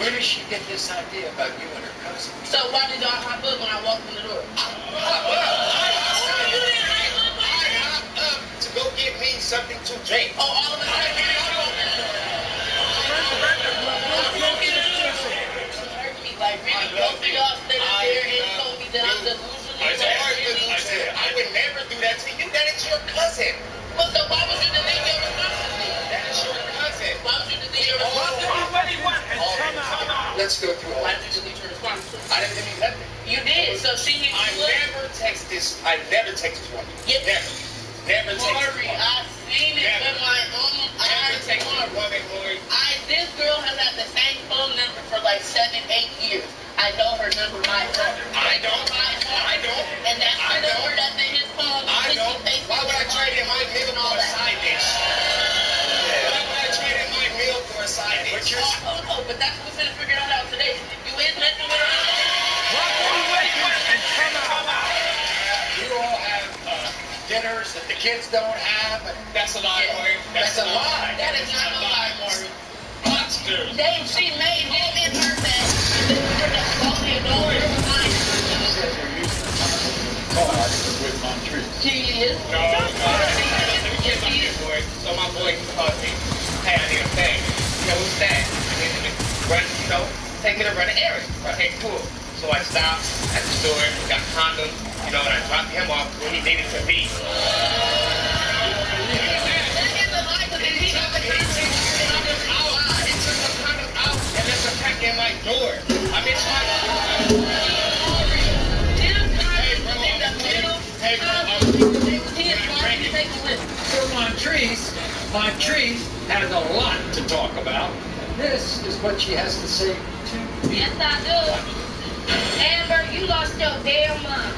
Where did she get this idea about you and her cousin? So why did y'all hop up when I walked in the door? I hopped up to go get me something to drink. Oh, all of a sudden? Like, really, both of y'all stayed up there and told me that I'm delusional. Isaiah, I would never do that to you. That is your cousin. But so why would you delete your responsibility? That is your cousin. Why would you delete your responsibility? Let's go through all. Why did you delete your responsibility? I didn't delete nothing. You did. So she hit you up. I never text this woman. Yes. Never text Maury, I seen it with my own eyes. Never text this woman, Maury. This girl has had the same phone number for like 7-8 years. I know her number by heart. I don't. And that's the number that's in his phone. I don't. Why would I trade in my meal for a side dish? Why would I trade in my meal for a side dish? Oh, but that's what we're gonna figure out today. You is messing with her. You all have dinners that the kids don't have. That's a lie, Maury. That's a lie. That is not a lie, Maury. Monsters. Dave, she made him and her mad. Only a dollar was mine. With Montreal. She is. No, kids on here, boy. So my boy called me. Hey, I need a thing. You know, what's that? I need to run, take me to run an errand. Okay, cool. So I stopped at the store, got condoms, and I dropped him off where he needed to be. That is a lie, because if he got the condoms, Montrese has a lot to talk about. This is what she has to say to me. Yes, I do. Amber, you lost your damn mind.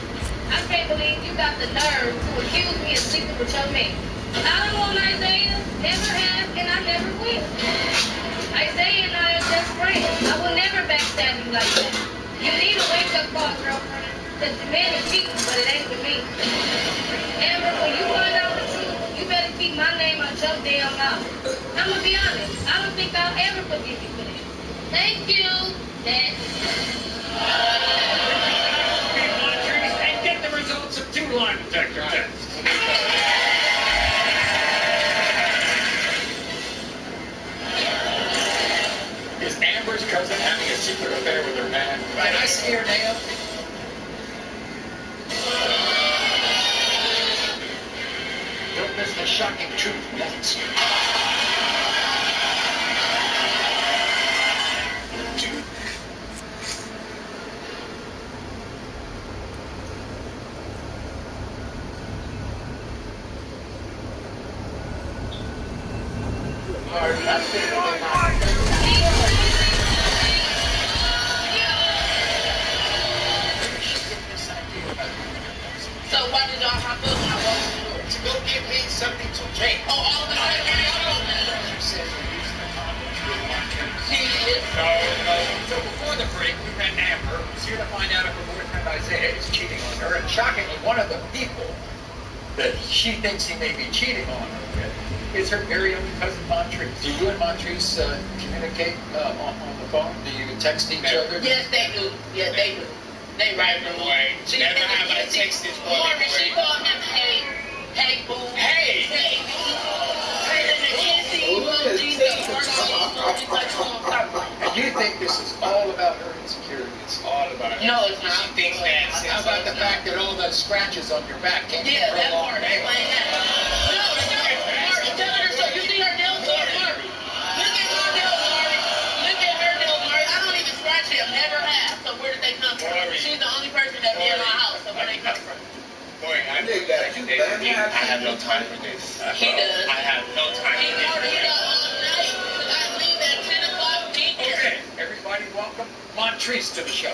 I can't believe you got the nerve to accuse me of sleeping with your man. I don't want Isaiah, never have, and I never will. Isaiah and I are just friends. I will never backstab you like that. You need a wake-up call, girlfriend, because the man is cheating, but it ain't with me. Amber, when you find out the truth, you better keep my name out your damn mouth. I'm gonna be honest, I don't think I'll ever forgive you for that. Thank you, Dad. And get the results of 2 lie detector tests. Is Amber's cousin having a secret affair with her man? Right, I see her now. Don't miss the shocking truth once. So why did y'all hop up when I walked in the door? To go give me something to drink. Oh, all of a sudden, She says you're using the condoms with Montrese. he is. No. So before the break, we met Amber, who's here to find out if her boyfriend Isaiah is cheating on her. And shockingly, one of the people that she thinks he may be cheating on her with is her very own cousin Montrese. Do you and Montrese communicate on the phone? Do you text each other? Yes, they do. Yeah, they do. They right away. Never have I texted boy. Morgan, she called him hey boo. Hey. Hey. And the kissy emojis, the heart emojis, like And you think this is all about her insecurity? It's all about her. No, it's not. She thinks that. How about the fact that all those scratches on your back came Yeah, from her that long part. nails? Explain that. No, Marty, tell her so. You see her nails, Marty? Look at her nails, Marty. Look at her nails, Marty. I don't even scratch them. Never have. So where did they come from? She's the only person that be in my house. So where they come from? Boy, I have no time for this. He does. I have no time He for party this. all night. I leave at 10 o'clock. Be here. Okay, everybody welcome Montrese to the show.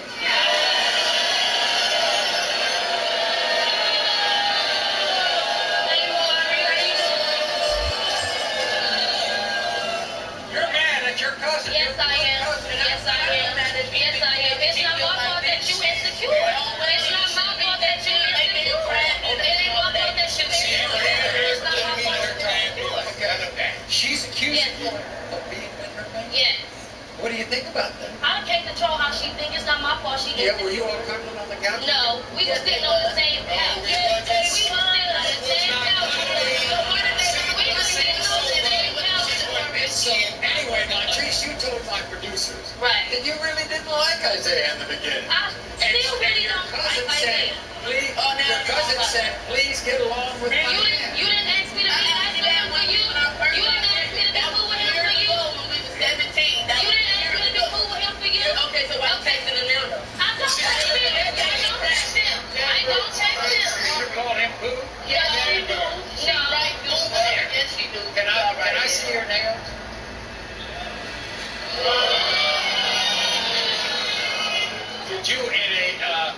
You're mad at your cousin. Yes, I am. Yes, I am. Yes, I am. It's not my fault that you insecure. It's not my fault that you insecure. It ain't my fault that you insecure. It's not my fault that you're insecure. She's accusing Yes, you Lord. of being with her man? Yes. What do you think about that? I can't control how she thinks. It's not my fault she Yeah, gets were you all cuddling on the couch? No, we were sitting on the same couch. We were sitting on the same couch. So why did they? We were sitting on the same couch. So, anyway, Montrese, you told my producers Right. that you really didn't like Isaiah in the beginning. I still really don't like Isaiah. Please, your cousin said, please get along with my man. You didn't ask me to be nice to him for you. You didn't ask me to be cool with him for you. When we were 17. You didn't ask me to be cool with him for you. Okay, so why texting him now? I don't text him. I don't text him. I don't text him. You call him boo? Yeah, you do. She right do there. Yes, she do. Can I see your nails? Did you, in a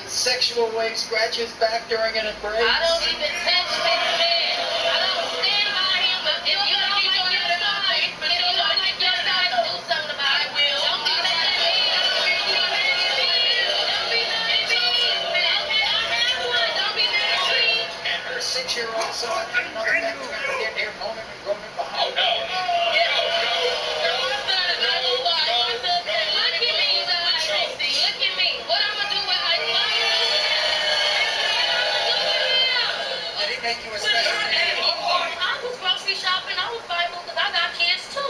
sexual way, scratch his back during an embrace? I don't even touch this man. I don't stand by him. If you don't like your side, if you don't like your side, do something about it. Don't be mad at me. Don't be mad at me. Don't be mad at me. Okay, I have one. Don't be mad at me. And her 6-year-old son, another man trying to get here, moaning and groaning behind. Oh, no. Make you a special I was grocery shopping. I was buying food because I got kids too.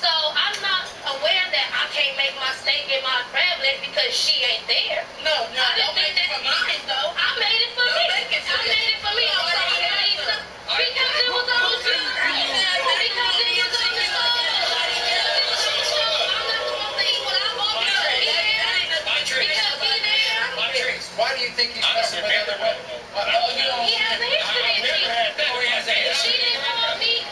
So I'm not aware that I can't make my steak and my crab leg because she ain't there. No, I didn't think that for mine though. I made it for me. I made it for me. I'm sorry. Because it was on the show. Because it was on the show. I'm not supposed to eat what I want to eat. Montrese, why do you think he's messing with other women? He has a history. She didn't call me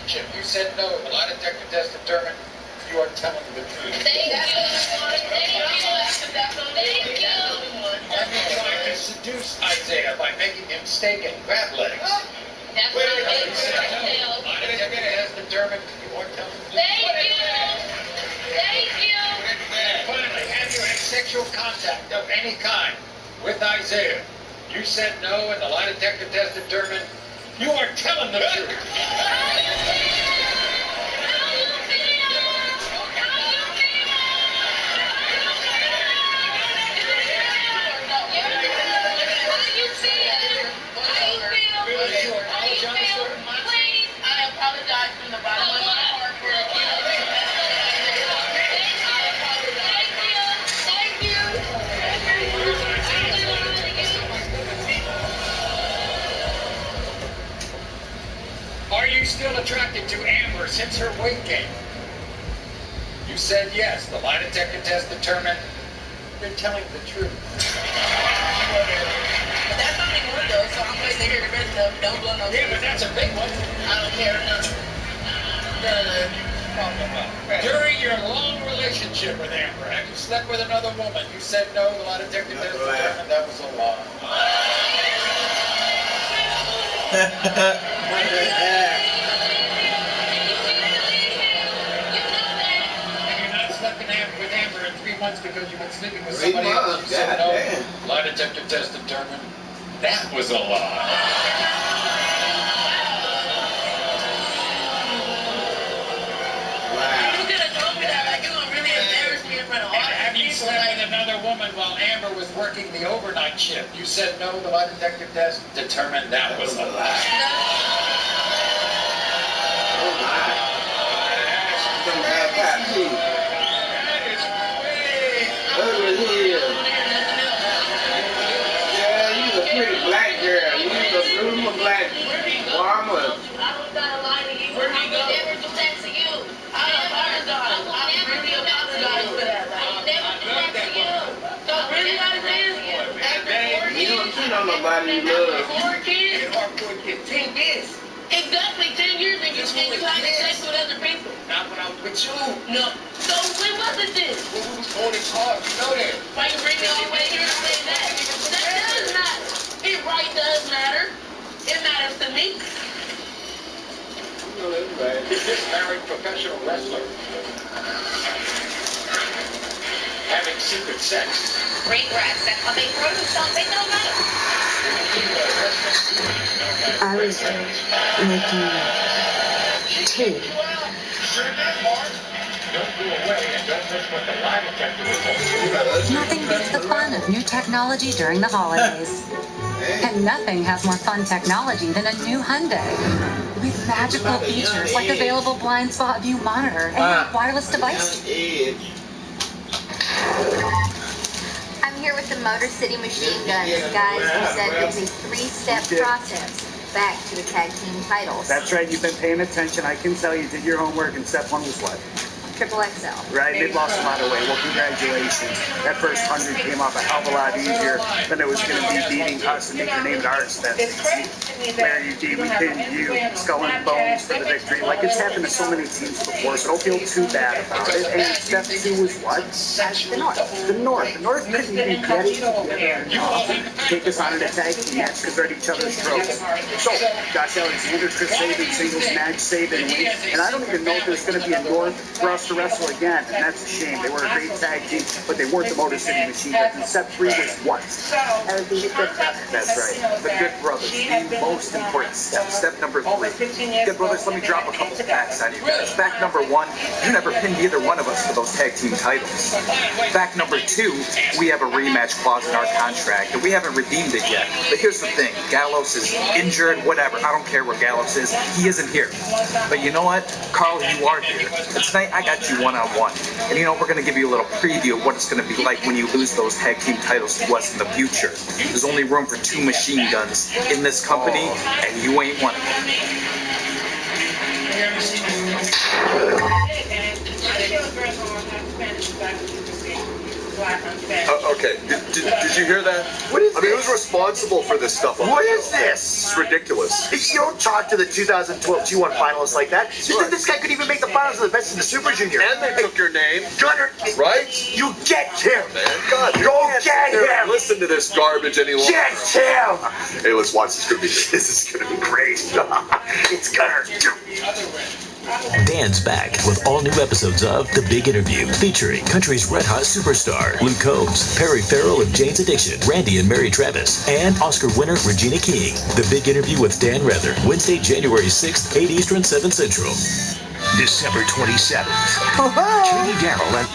relationship. You said no. The lie detector test determined you are telling the truth. Thank you. Are you trying to seduce Isaiah by making him steak and crab legs? That's what I'm You said no. The lie detector test determined you are telling the truth. Thank you. Thank you. And finally, have you had sexual contact of any kind with Isaiah? You said no, and the lie detector test determined you are telling the truth. Please, I apologize from the bottom of my heart for Are you still attracted to Amber since her weight gain? You said yes. The lie detector test determined you're telling the truth. But that's only one though, so I'm waiting to hear the rest of them. Don't blow no. Yeah, but that's a big one. I don't care enough. During your long relationship with Amber, have you slept with another woman? You said no. The lie detector test determined that was a lie. Have you not slept with Amber in 3 months because you've been sleeping with somebody else? You said no. Lie detector test determined that was a lie. You could have told me that, like you would really embarrass me in front of all And have you slept with another woman while Amber was working the overnight shift? You said no. The lie detector test determined that was a lie. Yeah, you a pretty black girl. You a beautiful black woman. I was gonna lie to you. I would never do that to you. I apologize. I would never do that to you. I would never do that to you. So really, You don't cheat on nobody you love. 4 kids? 10 years. Exactly 10 years and you having sex with other people. Not when I was with you. No. So when was it then? When we was going in cars, you know that. Why you bring me all the way here to say that? That does matter. It right does matter. It matters to me. This married professional wrestler having secret sex. Regrets. That's how they grow themselves. They know better. I was making tea. Don't go away and don't miss what the lie detector is. Nothing beats the fun of new technology during the holidays. And nothing has more fun technology than a new Hyundai. With magical features like available blind spot view monitor and wireless device. I'm here with the Motor City Machine Guns, guys. You said it's a 3-step process back to the tag team titles. That's right, you've been paying attention. I can tell you did your homework and step 1 was what? XXL. Right, they've lost a lot of weight. Well, congratulations. That first 100 came off a hell of a lot easier than it was going to be beating us and make your name at our expense. Larry D, we pinned you, skull and bones for the victory. Like it's happened to so many teams before, so don't feel too bad about it. And step 2 was what? The North. The North. The North couldn't even get it together enough to take us on in a tag team match because they're at each other's throats. So, Josh Alexander, Chris Sabin, singles match, Sabin wins. And I don't even know if there's going to be a North for us to wrestle again, and that's a shame. They were a great tag team, but they weren't the Motor City Machine Guns. And step 3 was what? That's right. The Good Brothers, the most important step. Step number 3. Good Brothers, let me drop a couple facts on you guys. Fact number 1, you never pinned either one of us for those tag team titles. Fact number 2, we have a rematch clause in our contract, and we haven't redeemed it yet. But here's the thing, Gallows is injured, whatever. I don't care where Gallows is. He isn't here. But you know what? Carl, you are here. And tonight, I got you one-on-one. And you know, we're going to give you a little preview of what it's going to be like when you lose those tag team titles to us in the future. There's only room for 2 machine guns in this company, and you ain't one of them. Okay, did you hear that? What is I mean, who's responsible for this stuff? What is this? It's ridiculous. You don't talk to the 2012 G1 finalists like that. This guy could even make the finals of the Best in the Super Junior. And they took your name. Gunner, right? You get him. Man, God, go get him. Listen to this garbage any longer. Get him. Hey, let's watch this. This is gonna be great. It's Gunner. Dan's back with all new episodes of The Big Interview, featuring country's red hot superstar Luke Combs, Perry Farrell of Jane's Addiction, Randy and Mary Travis, and Oscar winner Regina King. The Big Interview with Dan Rather, Wednesday, January 6th, 8 Eastern, 7 Central. December 27th. Katie Darrell and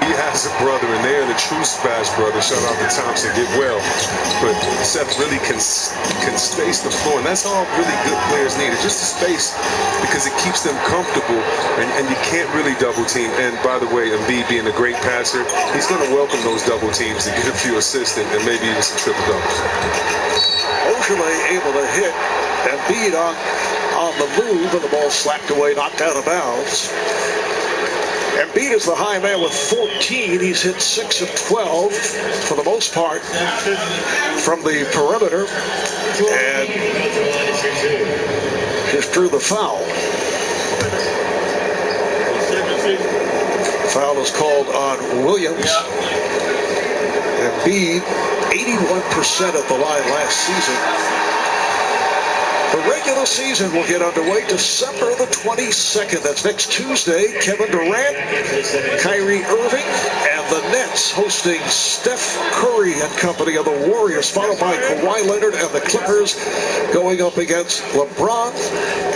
he has a brother, and they are the true Smash Brothers. Shout out to Thompson, get well. But Seth really can space the floor, and that's all really good players need. It's just the space because it keeps them comfortable, and you can't really double team. And by the way, Embiid being a great passer, he's going to welcome those double teams to get a few assists and maybe even some triple doubles. Ojeleye able to hit Embiid on the move, and the ball slapped away, knocked out of bounds. Embiid is the high man with 14. He's hit 6 of 12 for the most part from the perimeter, and just drew the foul. Foul is called on Williams. Embiid, 81% at the line last season. The regular season will get underway December the 22nd. That's next Tuesday. Kevin Durant, Kyrie Irving, and the Nets hosting Steph Curry and company of the Warriors, followed by Kawhi Leonard and the Clippers going up against LeBron,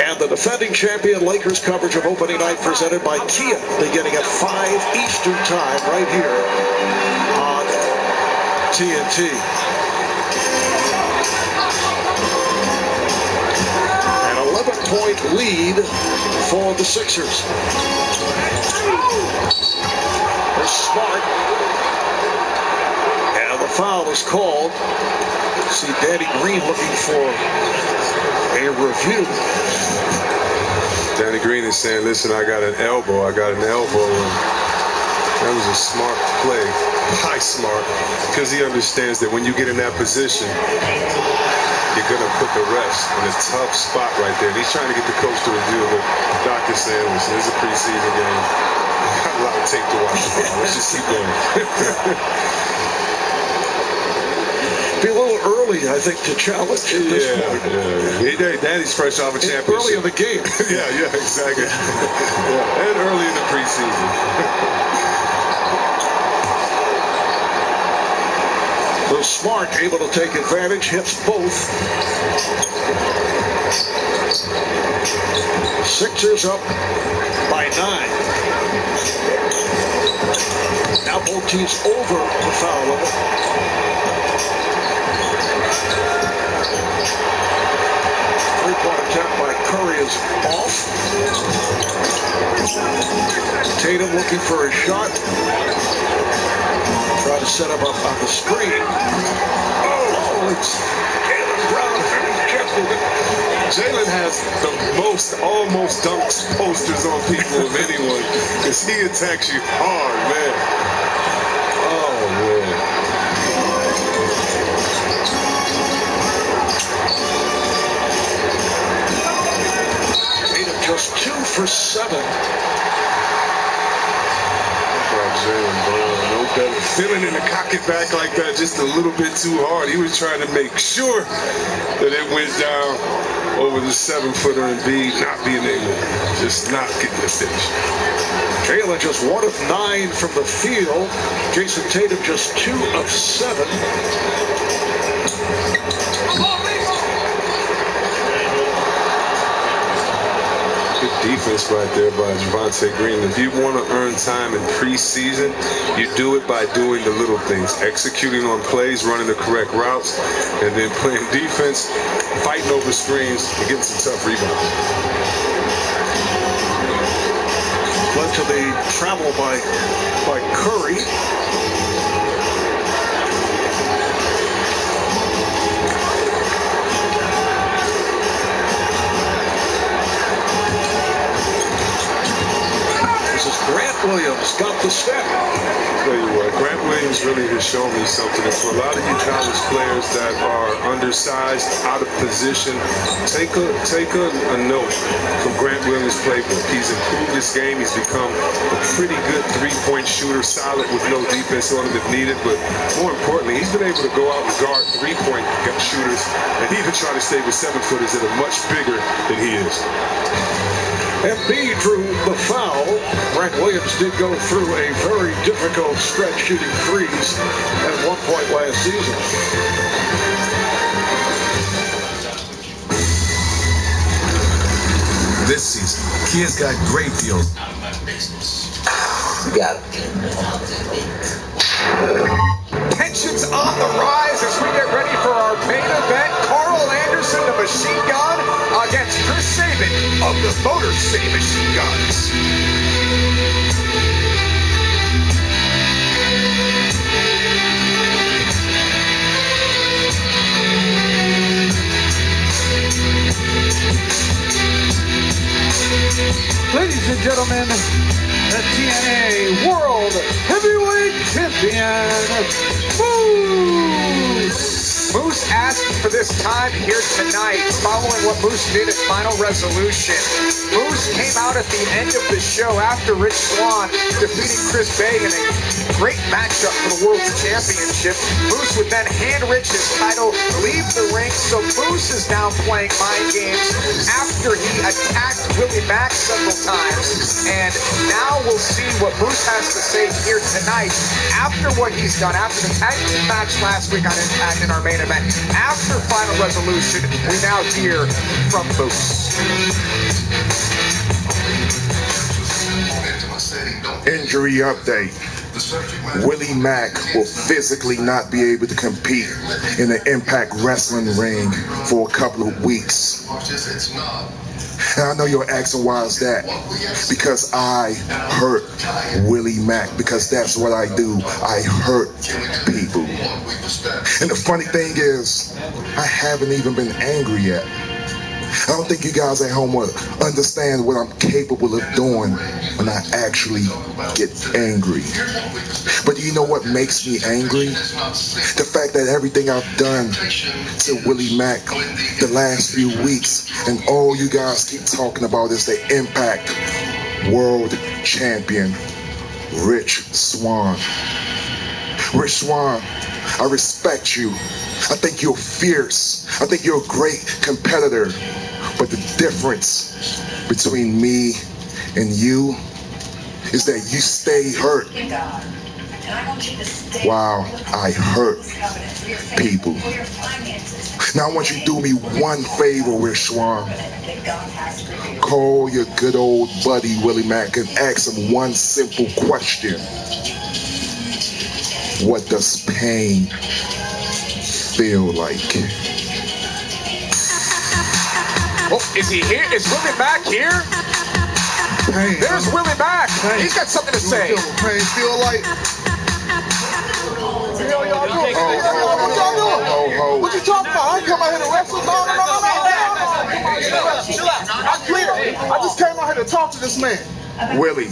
and the defending champion Lakers coverage of opening night presented by Kia, beginning at 5 Eastern time right here on TNT. 11-point lead for the Sixers. They're smart. And the foul is called. See Danny Green looking for a review. Danny Green is saying, listen, I got an elbow. And that was a smart play. High smart. Because he understands that when you get in that position, you're going to put the refs in a tough spot right there. And he's trying to get the coach to review, but the doctor's saying, listen, this is a preseason game. We got a lot of tape to watch. Let's just keep going. Be a little early, I think, to challenge at this point. Yeah. Danny's fresh off a championship. Early in the game. yeah, exactly. And early in the preseason. So Smart able to take advantage, hits both. Sixers up by 9. Now both teams over the foul limit. Three-point attempt by Curry is off. Tatum looking for a shot. Try to set him up on the screen. Oh, it's Jaylen Brown. Jaylen has the most almost dunks posters on people of anyone because he attacks you hard, man. Oh, man. Tatum just 2 for 7. Jaylen Brown, no better. Feeling in the cocket back like that just a little bit too hard. He was trying to make sure that it went down over the 7-footer and not being able, just not getting the finish. Jaylen just 1 of 9 from the field. Jason Tatum just 2 of 7. Good defense right there by Javonte Green. If you want to earn time in preseason, you do it by doing the little things, executing on plays, running the correct routes, and then playing defense, fighting over screens, and getting some tough rebounds. Led to the travel by Curry. Grant Williams got the step. Tell you what, Grant Williams really has shown me something. And for a lot of you college players that are undersized, out of position, take a note from Grant Williams' playbook. He's improved his game. He's become a pretty good three-point shooter, solid with no defense on him if needed. But more importantly, he's been able to go out and guard three-point shooters and even try to stay with seven-footers that are much bigger than he is. Embiid drew the foul. Grant Williams did go through a very difficult stretch shooting threes at one point last season. This season, Kia's got great deals. Tensions on the rise as we get ready for our main event. Carl Anderson, the Machine Gun, against Chris Sabin of the Motor City Machine Guns. Ladies and gentlemen, the TNA World Heavyweight Champion, Moose! Moose asked for this time here tonight, following what Moose did at Final Resolution. Moose came out at the end of the show after Rich Swann defeating Chris Bay in a great matchup for the World Championship. Moose would then hand Rich his title, leave the ring, so Moose is now playing mind games after he attacked Willie Mack several times. And now we'll see what Moose has to say here tonight after what he's done, after the tag team match last week on Impact in our main event. After Final Resolution, we now hear from Moose. Injury update. Willie Mack will physically not be able to compete in the Impact Wrestling ring for a couple of weeks. And I know you're asking why is that? Because I hurt Willie Mack, because that's what I do. I hurt people. And the funny thing is, I haven't even been angry yet. I don't think you guys at home will understand what I'm capable of doing when I actually get angry. But you know what makes me angry? The fact that everything I've done to Willie Mack the last few weeks, and all you guys keep talking about is the Impact World Champion, Rich Swann. Rich Swann, I respect you. I think you're fierce. I think you're a great competitor. But the difference between me and you is that you stay hurt. Wow, I hurt people. Now I want you to do me one favor, Rich Swann. Call your good old buddy Willie Mack and ask him one simple question. What does pain feel like? Oh, is he here? Is Willie Mack here? Pain. There's Willie Mack. Pain. He's got something to say. Pain feel like. What y'all doing? What y'all doing? What you talking about? I ain't come out here to wrestle. No. Chill out. I'm clear. I just came out here to talk to this man. Willie,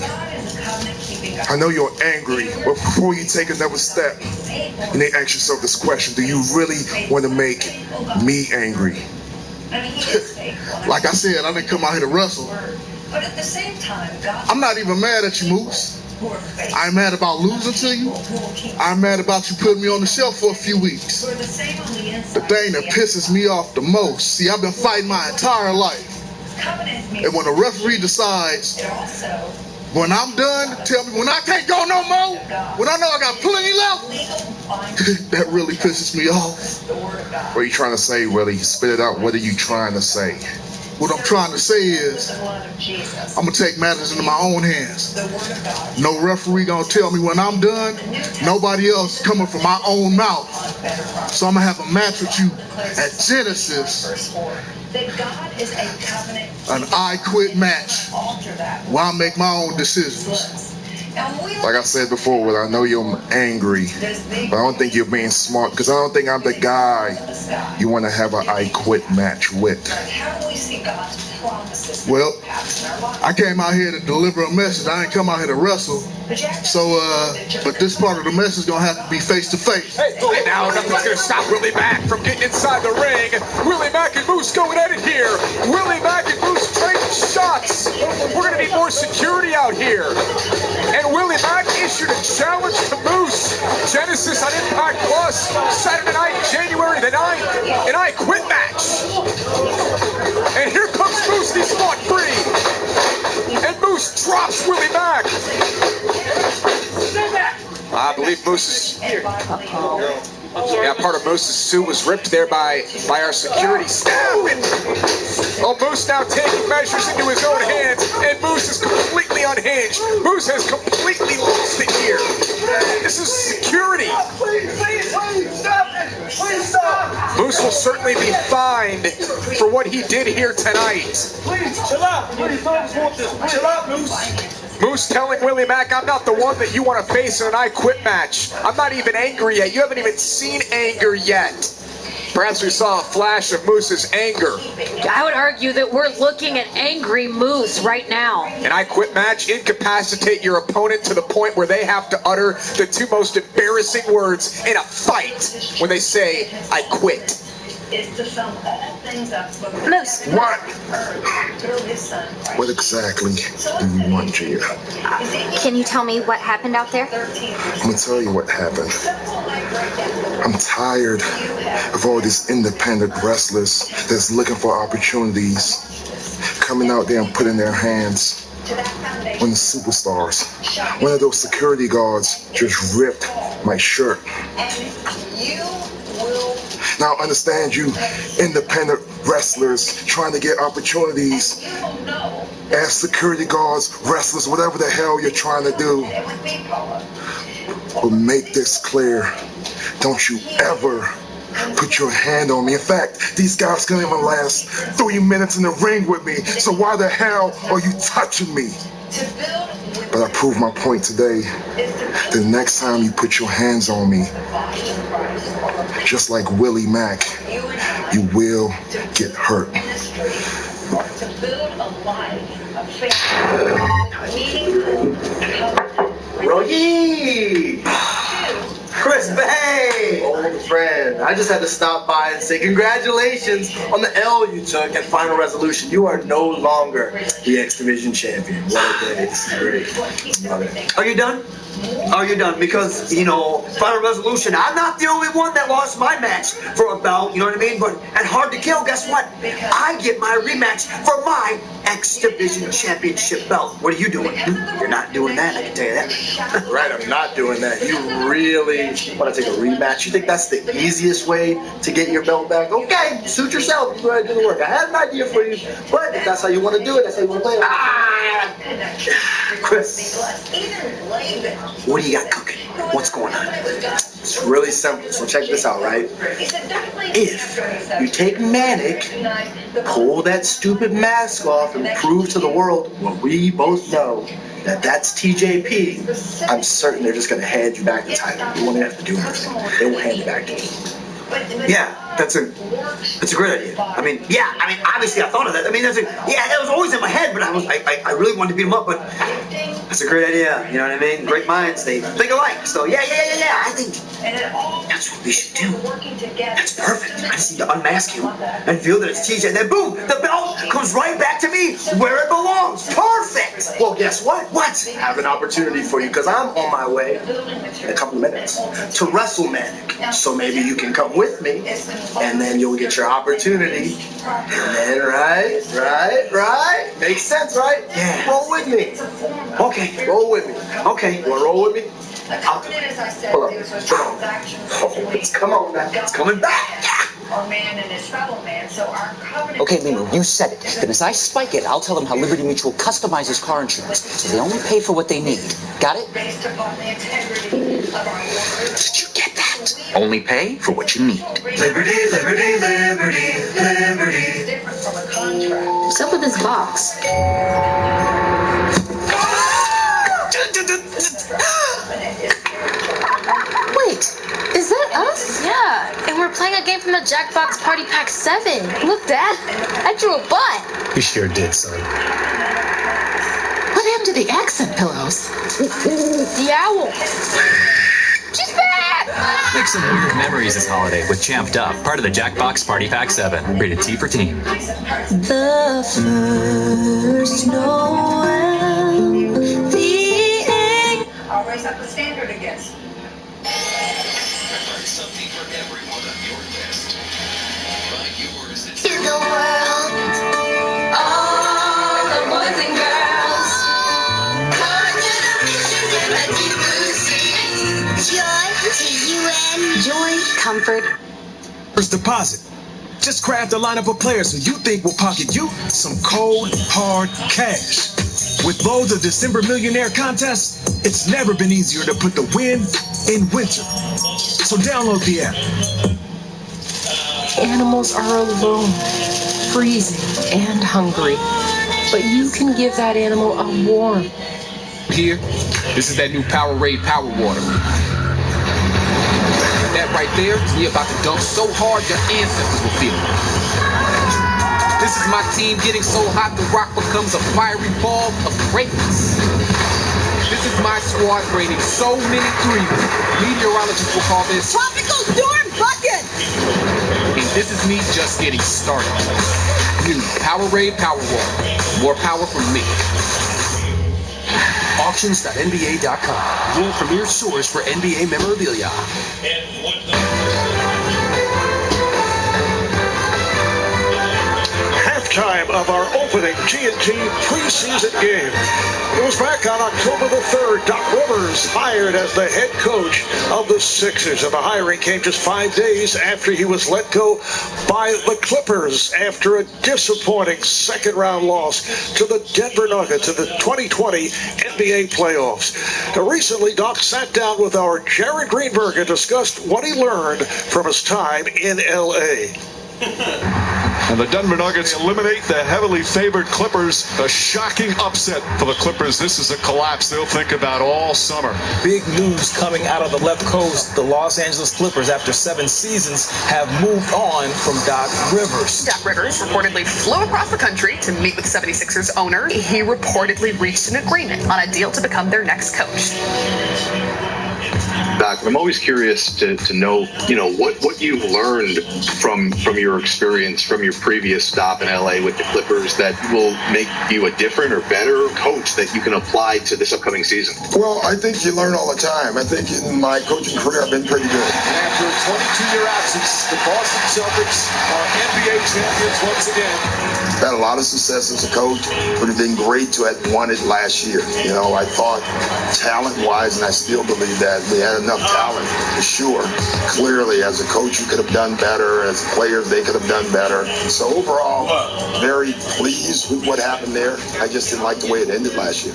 I know you're angry, but before you take another step, you need to ask yourself this question. Do you really want to make me angry? Like I said, I didn't come out here to wrestle. But at the same time, I'm not even mad at you, Moose. I'm mad about losing to you. I'm mad about you putting me on the shelf for a few weeks. The thing that pisses me off the most, see, I've been fighting my entire life. And when a referee decides, when I'm done, tell me when I can't go no more, when I know I got plenty left, that really pisses me off. What are you trying to say, Willie? Spit it out. What are you trying to say? What I'm trying to say is, I'm going to take matters into my own hands. No referee going to tell me when I'm done. Nobody else coming from my own mouth. So I'm going to have a match with you at Genesis. An I quit match where I make my own decisions. Like I said before, Will, I know you're angry, but I don't think you're being smart, because I don't think I'm the guy you want to have an I quit match with. Well, I came out here to deliver a message. I ain't come out here to wrestle. So, but this part of the message is gonna have to be face to face. And now nothing's gonna stop Willie Mack from getting inside the ring. Willie Mack and Moose going at it here. Willie Mack and Moose trading shots. We're gonna need more security out here. And Willie Mack issued a challenge to Moose. Genesis on Impact Plus, Saturday night, January the 9th, an I Quit match. And here comes Moose, he's fought free. And Moose drops Willie Mack. I believe Moose's part of Moose's suit was ripped there by our security staff. And, Moose now taking measures into his own hands, and Moose is completely unhinged. Moose has completely lost it here. This is security. Please stop it! Please stop! Moose will certainly be fined for what he did here tonight. Please, chill out. Please, don't want this. Chill out, Moose. Moose telling Willie Mack, I'm not the one that you want to face in an I Quit match. I'm not even angry yet. You haven't even seen anger yet. Perhaps we saw a flash of Moose's anger. I would argue that we're looking at angry Moose right now. An I Quit match, incapacitate your opponent to the point where they have to utter the two most embarrassing words in a fight when they say, I quit. Moose. What? What exactly do you want, Gia? Can you tell me what happened out there? I'm gonna tell you what happened. I'm tired of all these independent wrestlers that's looking for opportunities, coming out there and putting their hands on the superstars. One of those security guards just ripped my shirt. Now understand, you independent wrestlers trying to get opportunities as security guards, wrestlers, whatever the hell you're trying to do. But make this clear. Don't you ever put your hand on me. In fact, these guys can't even last 3 minutes in the ring with me. So why the hell are you touching me? But I proved my point today. The next time you put your hands on me, just like Willie Mack, you will get hurt. Rogi! Chris Bay! Old friend. I just had to stop by and say congratulations on the L you took at Final Resolution. You are no longer the X Division champion. What a day. This is great. Are you done? Are you done? Because, you know, Final Resolution, I'm not the only one that lost my match for a belt, you know what I mean? But at Hard to Kill, guess what? I get my rematch for my X Division Championship belt. What are you doing? You're not doing that, I can tell you that. Right, I'm not doing that. You really want to take a rematch? You think that's the easiest way to get your belt back? Okay, suit yourself. You go ahead and do the work. I had an idea for you, but if that's how you want to do it, that's how you want to play it. Chris, what do you got cooking? What's going on? It's really simple, so check this out, right? If you take Manic, pull that stupid mask off, and prove to the world what we both know, that that's TJP, I'm certain they're just going to hand you back the title. You won't have to do anything. They will hand it back to you. Yeah, that's a great idea. I mean, obviously I thought of that. I mean, that was always in my head, but I really wanted to beat him up, but that's a great idea. You know what I mean? Great minds, they think alike. So yeah. I think that's what we should do. That's perfect. I just need to unmask him and feel that it's TJ, and then boom, the belt comes right back to me where it belongs. Perfect. Well, guess what? What? I have an opportunity for you because I'm on my way in a couple of minutes to WrestleMania. So maybe you can come with me, and then you'll get your opportunity. And then, right? Makes sense, right? Yeah. Roll with me. Okay, roll with me. Okay, you want to roll with me? I'll do it. Hold on. Come on now. It's coming back. Okay, Lino, you said it. Then as I spike it, I'll tell them how Liberty Mutual customizes car insurance, so they only pay for what they need. Got it? Did you get that? Only pay for what you need. Liberty. What's up with this box? Wait, is that Us? Yeah, and we're playing a game from the Jackbox Party Pack 7. Look, Dad, I drew a butt. You sure did, son. What happened to the accent pillows? The owl. She's back! Make some weird memories this holiday with Champed Up, part of the Jackbox Party Pack 7. Rated T for teen. The first Noel, I'll raise up the standard again. something for everyone on your list. By yours, it's in the world. All the boys and girls. Joy, T-U-N. Joy, comfort. First deposit. Just craft a lineup of players who you think will pocket you some cold, hard cash. With loads of December Millionaire contests, it's never been easier to put the win in winter. So download the app. Animals are alone, freezing, and hungry. But you can give that animal a warm. Here, this is that new Powerade Power Water. That right there, we about to dunk so hard your ancestors will feel it. This is my team getting so hot the rock becomes a fiery ball of greatness. This is my squad raining so many threes. Meteorologists will call this Tropical Storm Bucket! And this is me just getting started. New Powerade Power Water. More power from me. Auctions.nba.com. Your premier source for NBA memorabilia. Halftime of our opening TNT preseason game. It was back on October the 3rd. Doc Rivers hired as the head coach of the Sixers, and the hiring came just 5 days after he was let go by the Clippers after a disappointing second-round loss to the Denver Nuggets in the 2020 NBA playoffs. Now, recently, Doc sat down with our Jared Greenberg and discussed what he learned from his time in L.A. And the Denver Nuggets eliminate the heavily favored Clippers. A shocking upset for the Clippers. This is a collapse they'll think about all summer. Big news coming out of the left coast. The Los Angeles Clippers, after 7 seasons, have moved on from Doc Rivers. Doc Rivers reportedly flew across the country to meet with 76ers owner. He reportedly reached an agreement on a deal to become their next coach. Doc, I'm always curious to know, what you've learned from your experience, from your previous stop in LA with the Clippers that will make you a different or better coach that you can apply to this upcoming season. Well, I think you learn all the time. I think in my coaching career, I've been pretty good. After a 22-year absence, the Boston Celtics are NBA champions once again. Had a lot of success as a coach. Would have been great to have won it last year. I thought talent-wise, and I still believe that we had enough talent for sure. Clearly, as a coach, you could have done better. As players, they could have done better. So overall, very pleased with what happened there. I just didn't like the way it ended last year.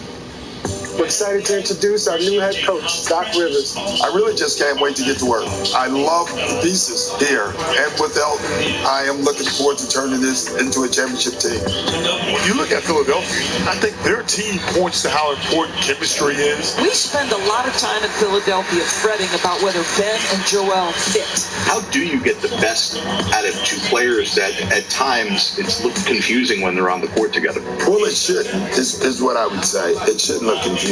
We're excited to introduce our new head coach, Doc Rivers. I really just can't wait to get to work. I love the pieces here. And with Elton, I am looking forward to turning this into a championship team. When you look at Philadelphia, I think their team points to how important chemistry is. We spend a lot of time in Philadelphia fretting about whether Ben and Joel fit. How do you get the best out of two players that at times it's looked confusing when they're on the court together? Well, it shouldn't, is what I would say. It shouldn't look confusing.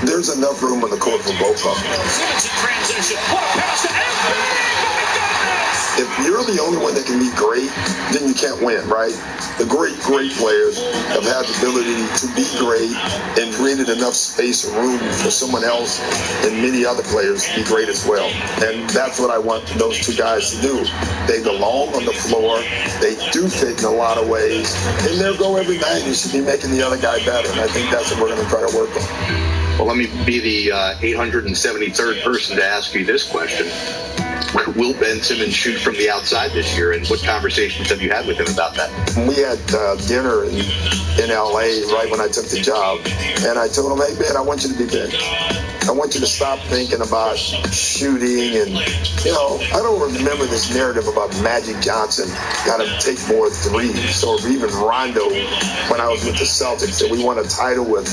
There's enough room on the court for both of them. Simmons in transition. What a pass to If you're the only one that can be great, then you can't win, right? The great players have had the ability to be great and created enough space and room for someone else and many other players to be great as well. And that's what I want those two guys to do. They belong on the floor. They do fit in a lot of ways. And they'll go every night and should be making the other guy better. And I think that's what we're going to try to work on. Well, let me be the 873rd person to ask you this question. Will Ben Simmons shoot from the outside this year, and what conversations have you had with him about that? We had dinner in L.A. right when I took the job, and I told him, hey, Ben, I want you to be Ben. I want you to stop thinking about shooting and, I don't remember this narrative about Magic Johnson got to take more threes, or even Rondo when I was with the Celtics, that we won a title with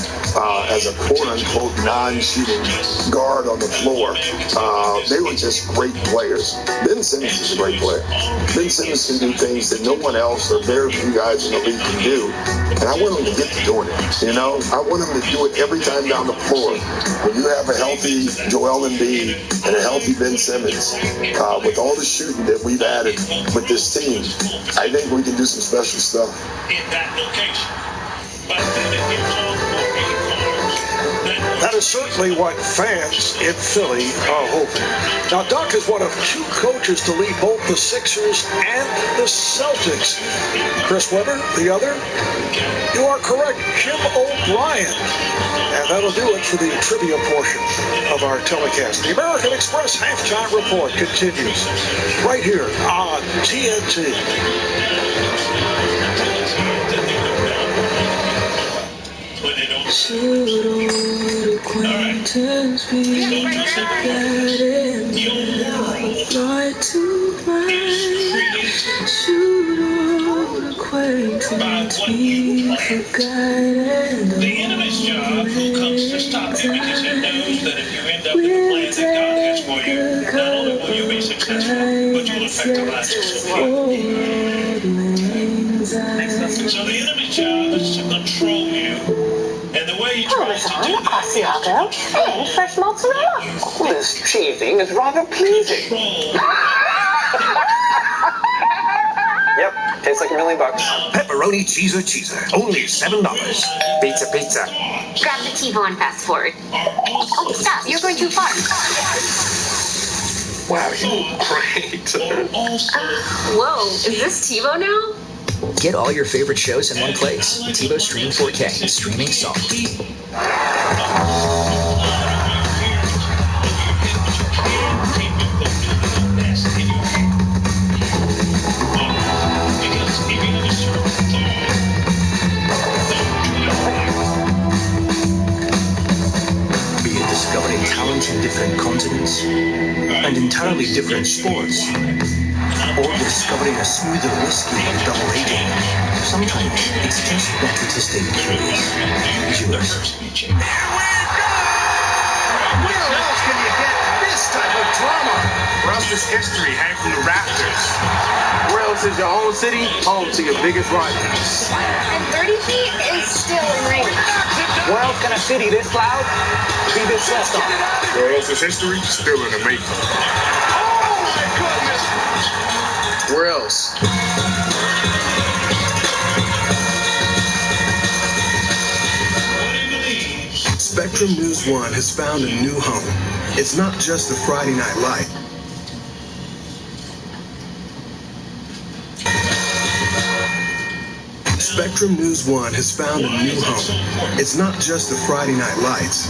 as a quote-unquote non-shooting guard on the floor. They were just great players. Ben Simmons is a great player. Ben Simmons can do things that no one else or very few guys in the league can do, and I want him to get to doing it. I want him to do it every time down the floor. When you have a healthy Joel Embiid and a healthy Ben Simmons, with all the shooting that we've added with this team, I think we can do some special stuff. That is certainly what fans in Philly are hoping. Now, Doc is one of two coaches to lead both the Sixers and the Celtics. Chris Webber, the other? You are correct, Jim O'Brien. And that'll do it for the trivia portion of our telecast. The American Express Halftime Report continues right here on TNT. Should old acquaintance be forgotten? Fly to mine. Should old acquaintance be forgotten? The enemy's job will come to stop you, because he knows that if you end up in the plan that God has for you, not only will you be successful, but you'll affect the lives of someone. So the enemy's job is to control you. And the way he tries to do that is Asiago and fresh mozzarella. This cheesing is rather pleasing. Yep, tastes like $1 million. Pepperoni cheeser, only $7. Pizza. Grab the TiVo and fast forward. Oh, stop, you're going too far. Wow, you're great. Whoa, is this TiVo now? Get all your favorite shows in one place. TiVo Stream 4K, streaming softly. Be it discovering talent in different continents and entirely different sports, or discovering a smoother whiskey and double aging. Sometimes it's just better to stay curious. Yours. Here we go! Where else can you get this type of drama? Where else does history hang from the rafters? Where else is your own city home to your biggest rivals? And 30 feet is still in range. Where else can a city this loud be this stressed on? Where else is history still in the making? Where else? Spectrum News 1 has found a new home. It's not just a Friday night light. Spectrum News 1 has found a new home. It's not just the Friday night lights.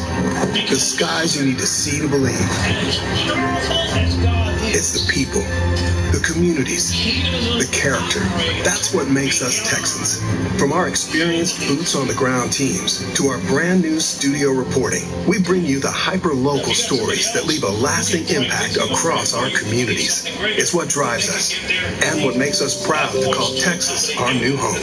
The skies you need to see to believe. It's the people, the communities, the character. That's what makes us Texans. From our experienced boots on the ground teams to our brand new studio reporting, we bring you the hyper-local stories that leave a lasting impact across our communities. It's what drives us and what makes us proud to call Texas our new home.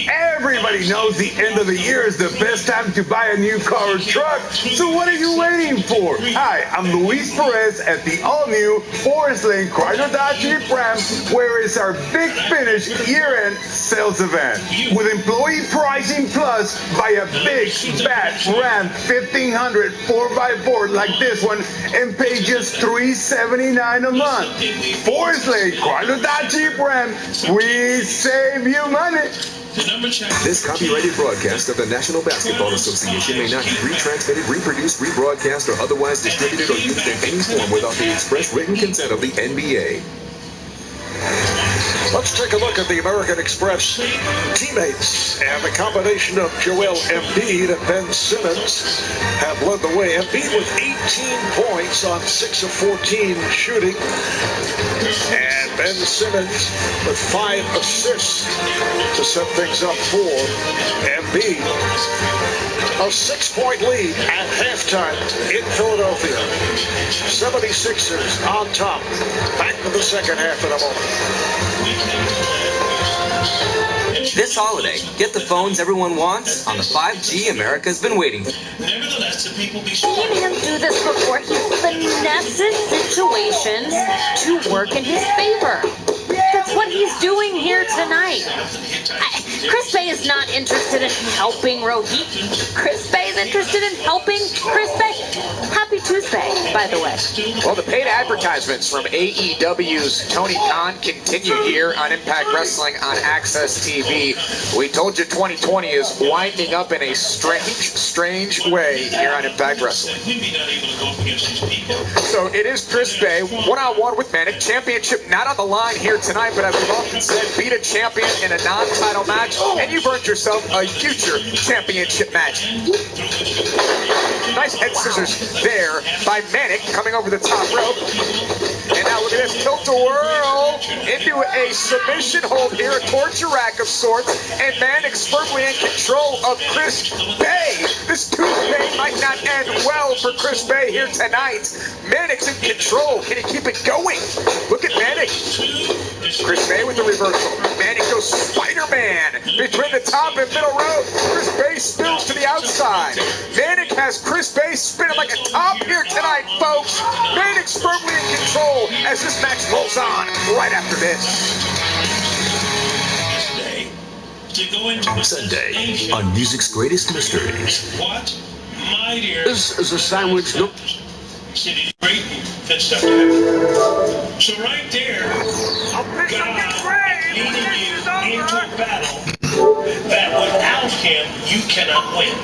Everybody knows the end of the year is the best time to buy a new car or truck. So what are you waiting for? Hi, I'm Luis Perez at the all-new Forest Lane Chrysler Dodge Jeep Ram, where it's our big finish year-end sales event. With employee pricing plus, buy a big, fat Ram 1500 4x4 like this one and pay just $379 a month. Forest Lane Chrysler Dodge Jeep Ram, we save you money. This copyrighted broadcast of the National Basketball Association may not be retransmitted, reproduced, rebroadcast, or otherwise distributed or used in any form without the express written consent of the NBA. Let's take a look at the American Express teammates. And the combination of Joel Embiid and Ben Simmons have led the way. Embiid with 18 points on 6 of 14 shooting. And Ben Simmons with 5 assists to set things up for Embiid. A 6-point lead at halftime in Philadelphia. 76ers on top. Back to the second half in a moment. This holiday, get the phones everyone wants on the 5G America's been waiting for. Nevertheless, the people be sure. Seen him do this before. He finesses situations to work in his favor. That's what he's doing here tonight. Chris Bay is not interested in helping Rohit. Chris Bay is interested in helping Chris Bay. Happy Tuesday, by the way. Well, the paid advertisements from AEW's Tony Khan continue here on Impact Wrestling on Access TV. We told you 2020 is winding up in a strange way here on Impact Wrestling. So it is Chris Bay, one-on-one with Manic. Championship not on the line here tonight, but as we've often said, beat a champion in a non-title match, and you've earned yourself a future championship match. Nice head scissors there by Manic coming over the top rope. And now look at this tilt-a-whirl into a submission hold here, a torture rack of sorts, and Manic's firmly in control of Chris Bay. This Tuesday might not end well for Chris Bay here tonight. Manic's in control. Can he keep it going? Look at Manic. Chris Bay with the reversal. Manic goes Spider-Man between the top and middle rope. Chris Bay spills to the outside. Manic has Chris Bay spinning like a top here tonight, folks. Manic's firmly in control as this match rolls on right after this. Sunday on Music's Greatest Mysteries. What? My dear. This is a sandwich. No. City's great and stuff to have. So right there, God leading you into a battle that without him you cannot win.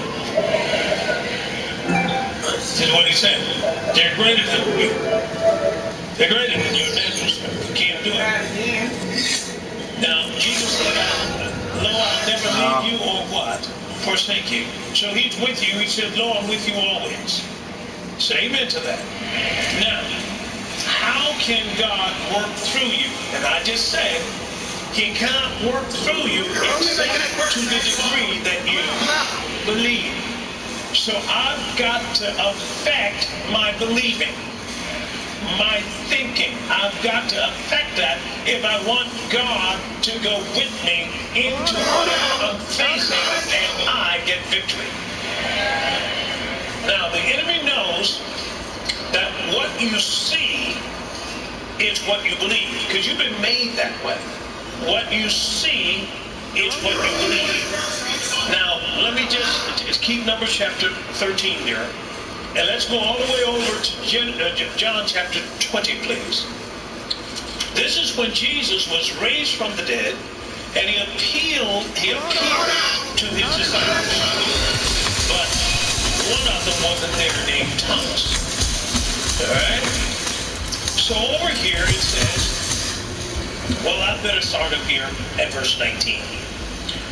This is what he said. They're greater than you. They're greater than your natural strength. You can't do it. Now, Jesus said, lo, I'll never leave you or what? Forsake you. So he's with you. He said, lo, I'm with you always. Say amen to that. Now, how can God work through you? And I just said, he can't work through you except to the degree that you believe. So I've got to affect my believing, my thinking. I've got to affect that if I want God to go with me into whatever I'm facing and I get victory. Now, the enemy knows that what you see is what you believe, because you've been made that way. What you see is what you believe. Now, let me just keep Numbers chapter 13 here, and let's go all the way over to John chapter 20, please. This is when Jesus was raised from the dead, and he appeared to his disciples. But one of them wasn't there named Thomas. All right? So over here it says, well, I better start up here at verse 19.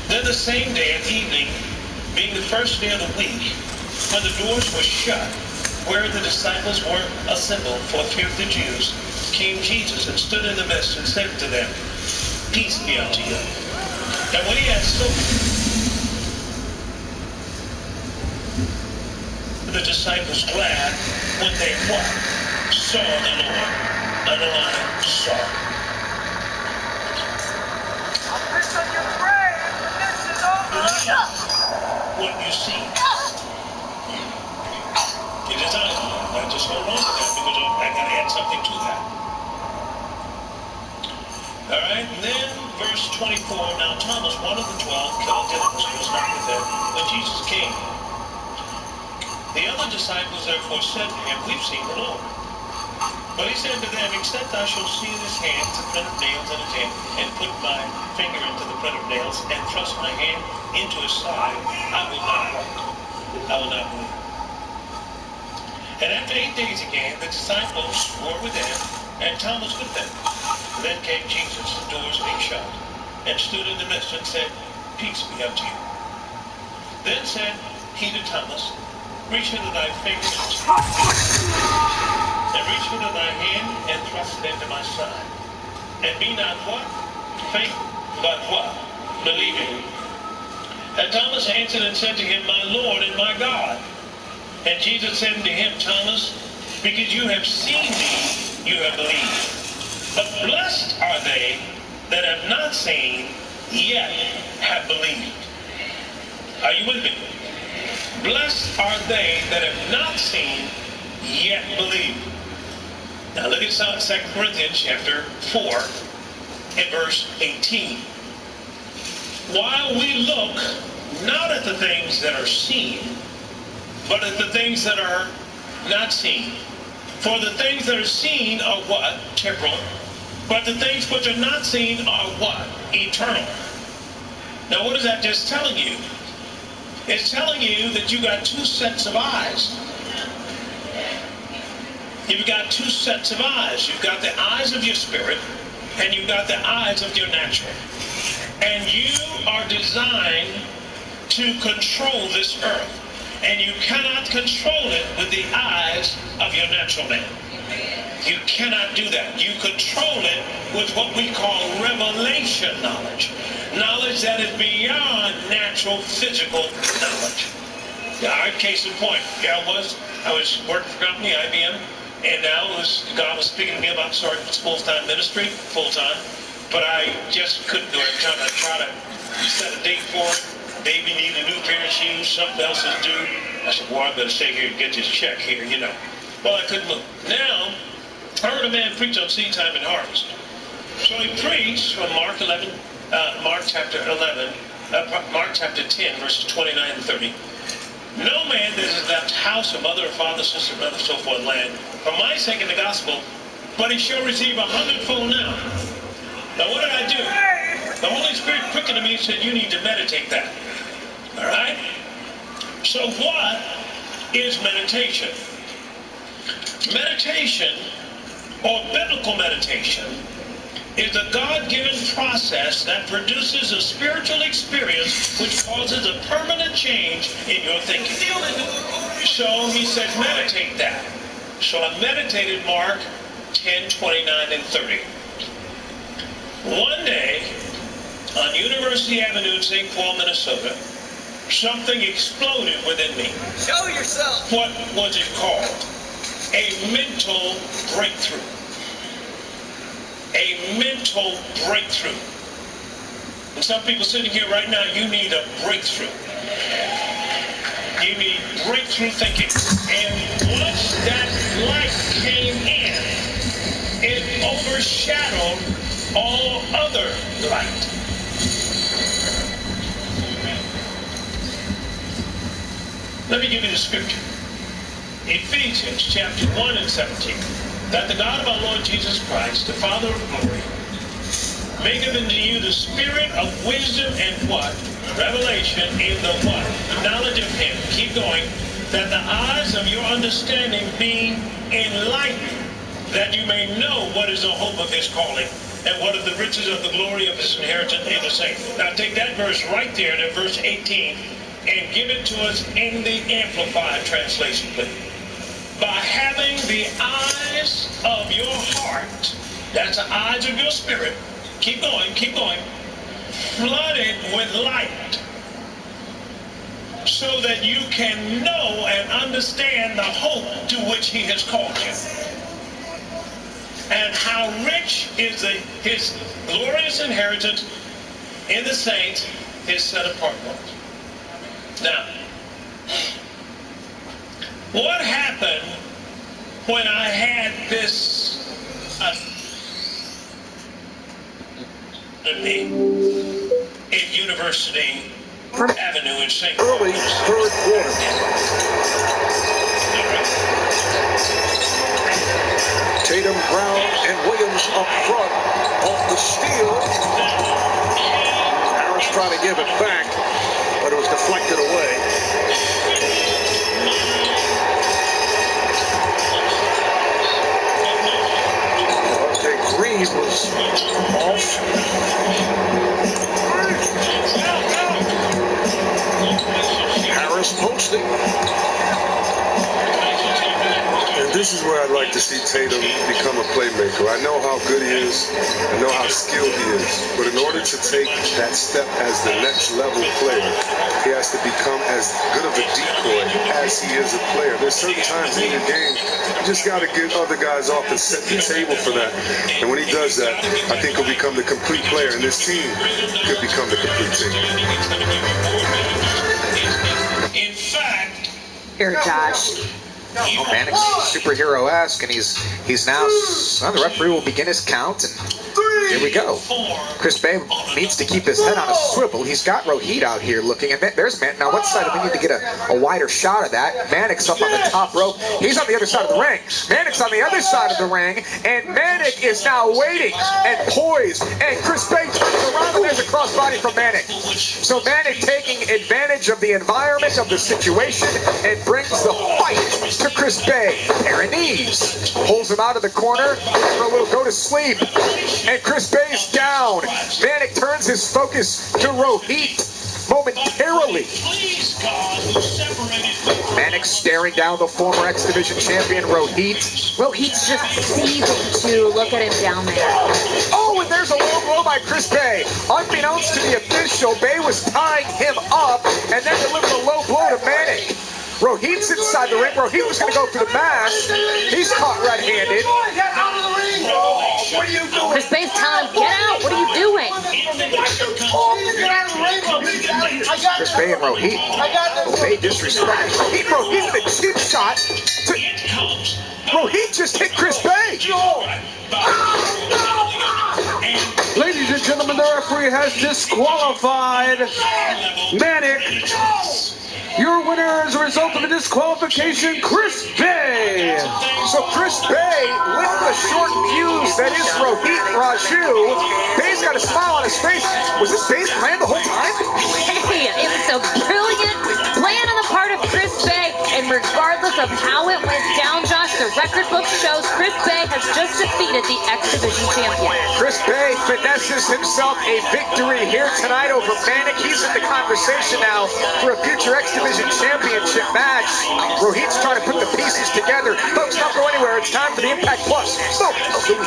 Then the same day at evening, being the first day of the week, when the doors were shut, where the disciples were assembled for fear of the Jews, came Jesus and stood in the midst and said to them, peace be unto you. And when he had spoken, the disciples glad when they what? Saw the Lord. Underline, saw. What you see. It is I just hold on to that because I got to add something to that. All right, and then verse 24. Now Thomas, one of the 12, called Didymus, was not with them when Jesus came. The other disciples therefore said to him, we've seen the Lord. But he said to them, except I shall see in his hands the print of nails in his hand, and put my finger into the print of nails, and thrust my hand into his side, I will not walk. I will not believe. And after 8 days again, the disciples were with them, and Thomas with them. Then came Jesus, the doors being shut, and stood in the midst and said, Peace be unto you. Then said he to Thomas, Reach into thy finger and reach into thy hand and thrust it into my side. And be not what? Faith, but what? Believing. And Thomas answered and said to him, My Lord and my God. And Jesus said unto him, Thomas, because you have seen me, you have believed. But blessed are they that have not seen, yet have believed. Are you with me? Blessed are they that have not seen, yet believe. Now look at 2 Corinthians chapter 4 and verse 18. While we look not at the things that are seen, but at the things that are not seen. For the things that are seen are what? Temporal. But the things which are not seen are what? Eternal. Now what is that just telling you? It's telling you that you got two sets of eyes. You've got two sets of eyes. You've got the eyes of your spirit, and you've got the eyes of your natural. And you are designed to control this earth. And you cannot control it with the eyes of your natural man. You cannot do that. You control it with what we call revelation knowledge. Knowledge that is beyond natural, physical knowledge. All right, case in point. Yeah, I was working for a company, IBM, and now God was speaking to me about starting full-time ministry, full-time, but I just couldn't do it. I tried to set a date for it. Baby needed a new pair of shoes, something else is due. I said, well, I'm going to stay here and get this check here, you know. Well, I couldn't move. Now, I heard a man preach on seed time and harvest. So he preached from Mark chapter 10, verses 29 and 30. No man that has left house or mother or father, sister, brother, so forth, land, for my sake in the gospel, but he shall receive 100-fold now. Now what did I do? The Holy Spirit quickened to me and said, you need to meditate that. All right? So what is meditation? Meditation, or biblical meditation, is a God-given process that produces a spiritual experience which causes a permanent change in your thinking. So he said, meditate that. So I meditated Mark 10, 29, and 30. One day, on University Avenue in St. Paul, Minnesota, something exploded within me. Show yourself! What was it called? A mental breakthrough. A mental breakthrough. And some people sitting here right now, you need a breakthrough. You need breakthrough thinking. And once that light came in, it overshadowed all other light. Let me give you the scripture. Ephesians chapter 1 and 17. That the God of our Lord Jesus Christ, the Father of glory, may give unto you the spirit of wisdom and what? Revelation in the what? The knowledge of him. Keep going. That the eyes of your understanding being enlightened, that you may know what is the hope of his calling, and what are the riches of the glory of his inheritance in the saints. Now take that verse right there in verse 18 and give it to us in the Amplified translation, please. By having the eyes of your heart, that's the eyes of your spirit, keep going, flooded with light, so that you can know and understand the hope to which he has called you. And how rich is his glorious inheritance in the saints, his set apart ones. Now, what happened when I had this in University Avenue in St. Paul? Early third quarter. Tatum, Brown, and Williams up front off the steal. Harris trying to give it back, but it was deflected away. Green was last posting. And this is where I'd like to see Tatum become a playmaker. I know how good he is. I know how skilled he is. But in order to take that step as the next level player, he has to become as good of a decoy as he is a player. There's certain times in your game, you just got to get other guys off and set the table for that. And when he does that, I think he'll become the complete player. And this team could become the complete team. In fact, Here, Josh. Oh, Manix superhero-esque, and he's now. Well, the referee will begin his count, and here we go. Chris Bay needs to keep his head on a swivel. He's got Rohit out here looking, and there's Man. Now, what side? We need to get a wider shot of that. Manix up on the top rope. He's on the other side of the ring. Manix on the other side of the ring, and Manic is now waiting and poised. And Chris Bay turns around, and there's a crossbody from Manic. So Manic taking advantage of the environment of the situation and brings the fight to Chris Bay. Aaron knees, pulls him out of the corner for a little go to sleep, and Chris Bay's down. Manic turns his focus to Rohit momentarily. Manic staring down the former X Division champion Rohit. Rohit's just seething too. Look at him down there. Oh, and there's a low blow by Chris Bay. Unbeknownst to the official, Bay was tying him up and then delivered a low blow to Manic. Rohit's inside the ring. Rohit was going to go for the mask. He's caught red-handed. What are you doing? Chris Bay's telling him, get out. What are you doing? Chris Bay and Rohit. Bay disrespecting Rohit. Rohit with a cheap shot. Rohit just hit Chris Bay. Ladies and gentlemen, the referee has disqualified Manic. Your winner as a result of a disqualification, Chris Bay. So Chris Bay lit the short fuse that is Rohit Raju. Bay's got a smile on his face. Was this Bay's plan the whole time? Hey, it was a brilliant plan on the part of Chris Bay. And regardless of how it went down, Josh, the record book shows Chris Bay has just defeated the X Division champion. Chris Bay finesses himself a victory here tonight over Manic. He's in the conversation now for a future X Division championship match. Rohit's trying to put the pieces together. Folks, don't go anywhere. It's time for the Impact Plus. Smoke of the week.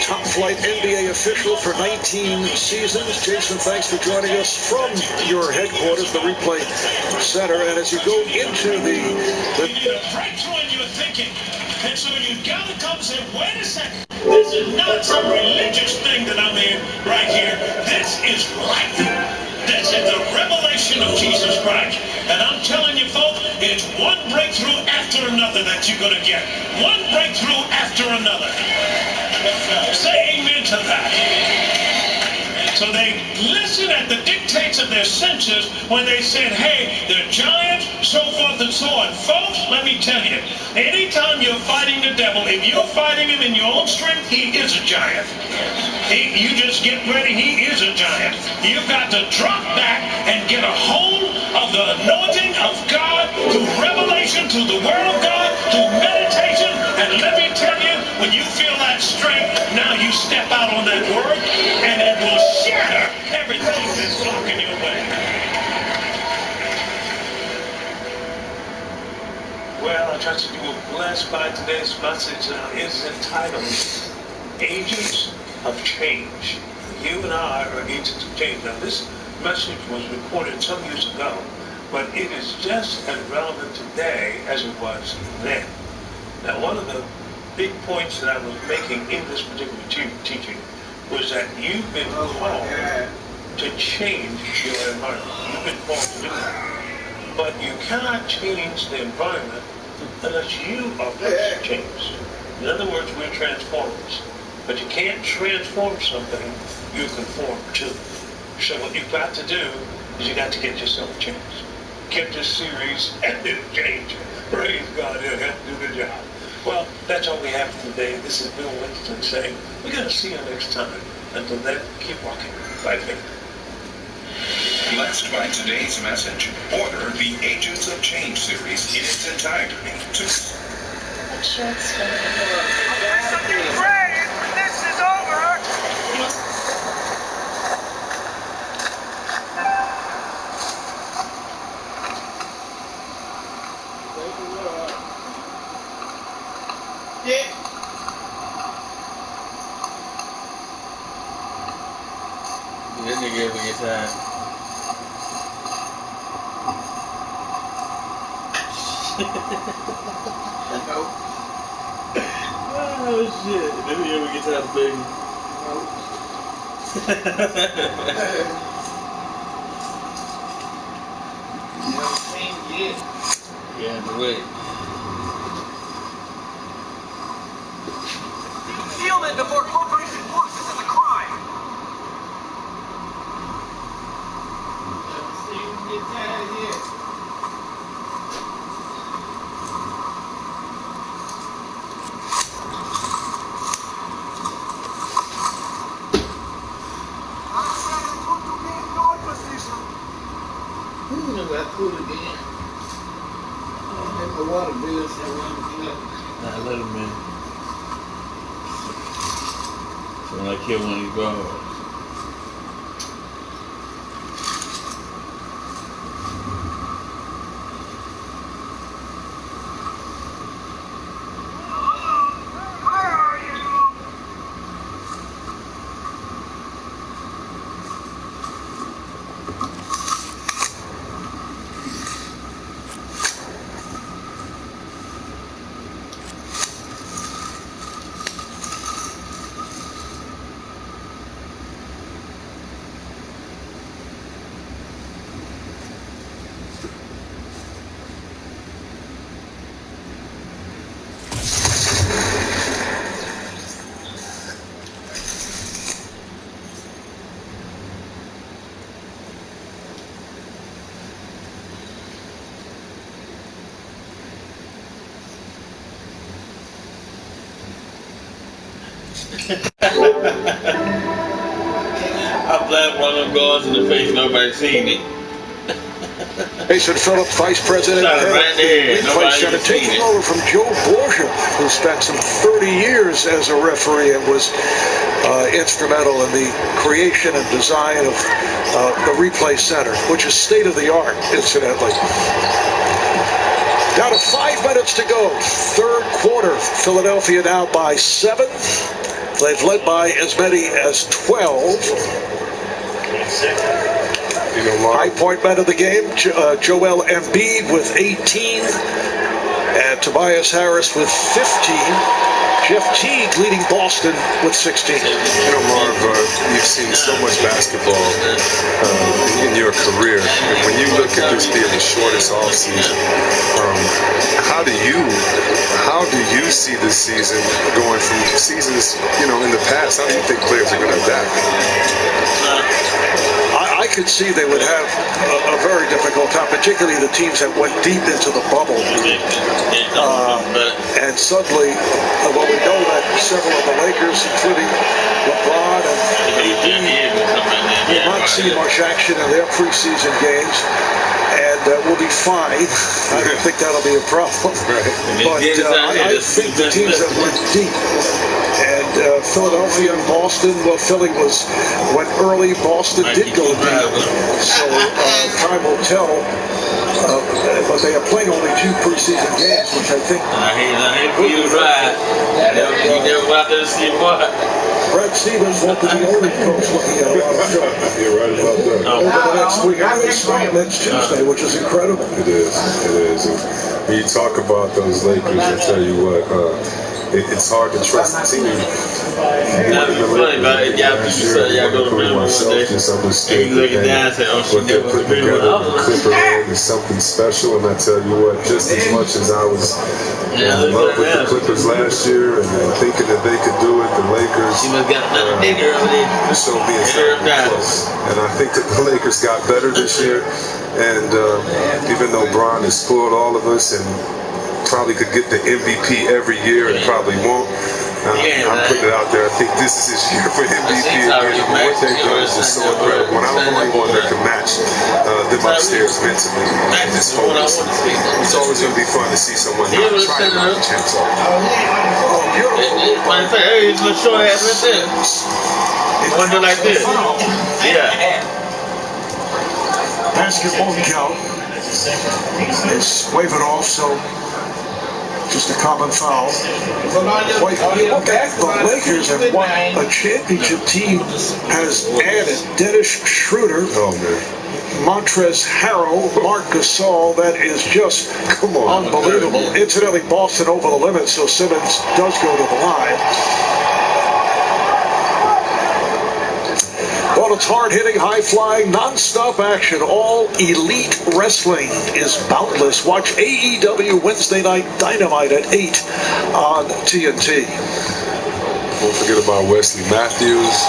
Top Flight NBA official for 19 seasons. Jason, thanks for joining us from your headquarters, the Replay Center. And as you go into the breakthrough in your thinking, and so you got to come and say, wait a second, this is not some religious thing that I'm in right here. This is life. This is the revelation of Jesus Christ. And I'm telling you, folks, it's one breakthrough after another that you're going to get. One breakthrough after another. Say amen to that. So they listen at the dictates of their senses when they said, hey, they're giants, so forth and so on. Folks, let me tell you, anytime you're fighting the devil, if you're fighting him in your own strength, he is a giant. You just get ready, he is a giant. You've got to drop back and get a hold of the anointing of God through revelation, through the Word of God, through meditation. And let me tell you, when you feel that strength, now you step out on that Word, and it will shatter everything that's blocking your way. Well, trust that you were blessed by today's message. Is entitled Agents of Change. You and I are agents of change. Now, this message was recorded some years ago, but it is just as relevant today as it was then. Now, one of the big points that I was making in this particular teaching was that you've been called to change your environment. You've been called to do that. But you cannot change the environment unless you are first changed. In other words, we're transformers. But you can't transform something you conform to. So what you've got to do is you got to get yourself changed. Get this series and then change. Praise God, it'll help do the job. Well, that's all we have today. This is Bill Winston saying, we're going to see you next time. Until then, keep walking by faith. Blessed by today's message, order the Agents of Change series in its entirety. I'm sure it's going to be Pray when this is over. Yeah. That nigga ever get tired. Oh shit. That nigga ever get tired of begging. Never came yet. Yeah, the way. Concealment before corporation forces in the crime. Get tired yet. Got cool again. Let the water bill say run up. Nah, let him in. So when I kill one of these guards. I blamed one of them guards in the face, nobody seen it. Mason Phillips, Vice President, replay center, taking over from Joe Borgia, who spent some 30 years as a referee and was instrumental in the creation and design of the replay center, which is state-of-the-art, incidentally. Down to 5 minutes to go. Third quarter. Philadelphia now by 7. They've led by as many as 12. High point man of the game, Joel Embiid with 18. And Tobias Harris with 15. Jeff Teague leading Boston with 16. You know, Marv, you've seen so much basketball in your career. And when you look at this being the shortest offseason, how do you see this season going from seasons, you know, in the past? How do you think players are going to adapt? I could see they would have a very difficult time, particularly the teams that went deep into the bubble. And suddenly, well, we know that several of the Lakers, including LeBron and AD, will not see much action in their preseason games. And we'll be fine. I don't think that'll be a problem. But I think the teams that went deep, and Philadelphia and Boston, well, Philly went early. Boston did go deep. So time will tell But they have played only 2 preseason games, which I think. I hate for you to ride. You never go out there to see what. Brad Stevens won't be the only coach looking at a lot of film. You're right about that. Over the next 3 hours, starting next Tuesday, which is incredible. It is. It is. And when you talk about those Lakers, I tell you what, it's hard to trust the team. Now, it's funny about it. Y'all go to Minimum one day, and you look it down and say, oh, she what they never put went to together Minimum. with the Clipper man is something special, and I tell you what, just as much as I was in love with the Clippers last year and thinking that they could do it, the Lakers showed me something close. And I think that the Lakers got better this year, and even though Bron has spoiled all of us and probably could get the MVP every year and probably won't, I'm putting it out there. I think this is his year for MVP again. What they've done is just so incredible. And I'm the only one that can match them upstairs mentally and this focus. It's always going to be fun to see someone not try to knock the champs off. Hey, he's a little short ass right there. One do like this. Yeah. Basketball count is waving off, so just a common foul. Well, you look at the Lakers and what a championship team has added. Dennis Schroeder, Montrezl Harrell, Marc Gasol. That is just unbelievable. Incidentally, Boston over the limit, so Simmons does go to the line. Well, it's hard-hitting, high-flying, non-stop action. All elite wrestling is boundless. Watch AEW Wednesday Night Dynamite at 8 on TNT. Don't forget about Wesley Matthews.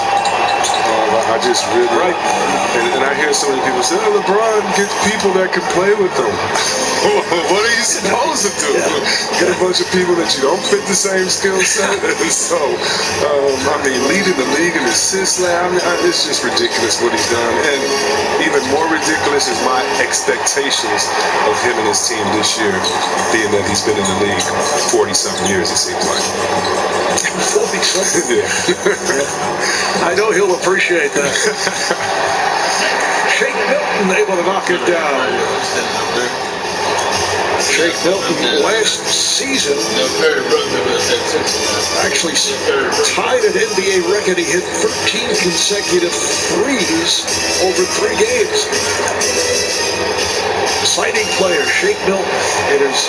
I just really, and I hear so many people say, oh, LeBron gets people that can play with him. What are you supposed to do? Get a bunch of people that you don't fit the same skill set? So, I mean, leading the league in assists, it's just ridiculous what he's done. And even more ridiculous is my expectations of him and his team this year, being that he's been in the league 40-something years, it seems like. 40-something? I know he'll appreciate that. Shake Milton able to knock it down. Shake Milton last season actually tied an NBA record. He hit 13 consecutive threes over 3 games. Exciting player, Shake Milton. It is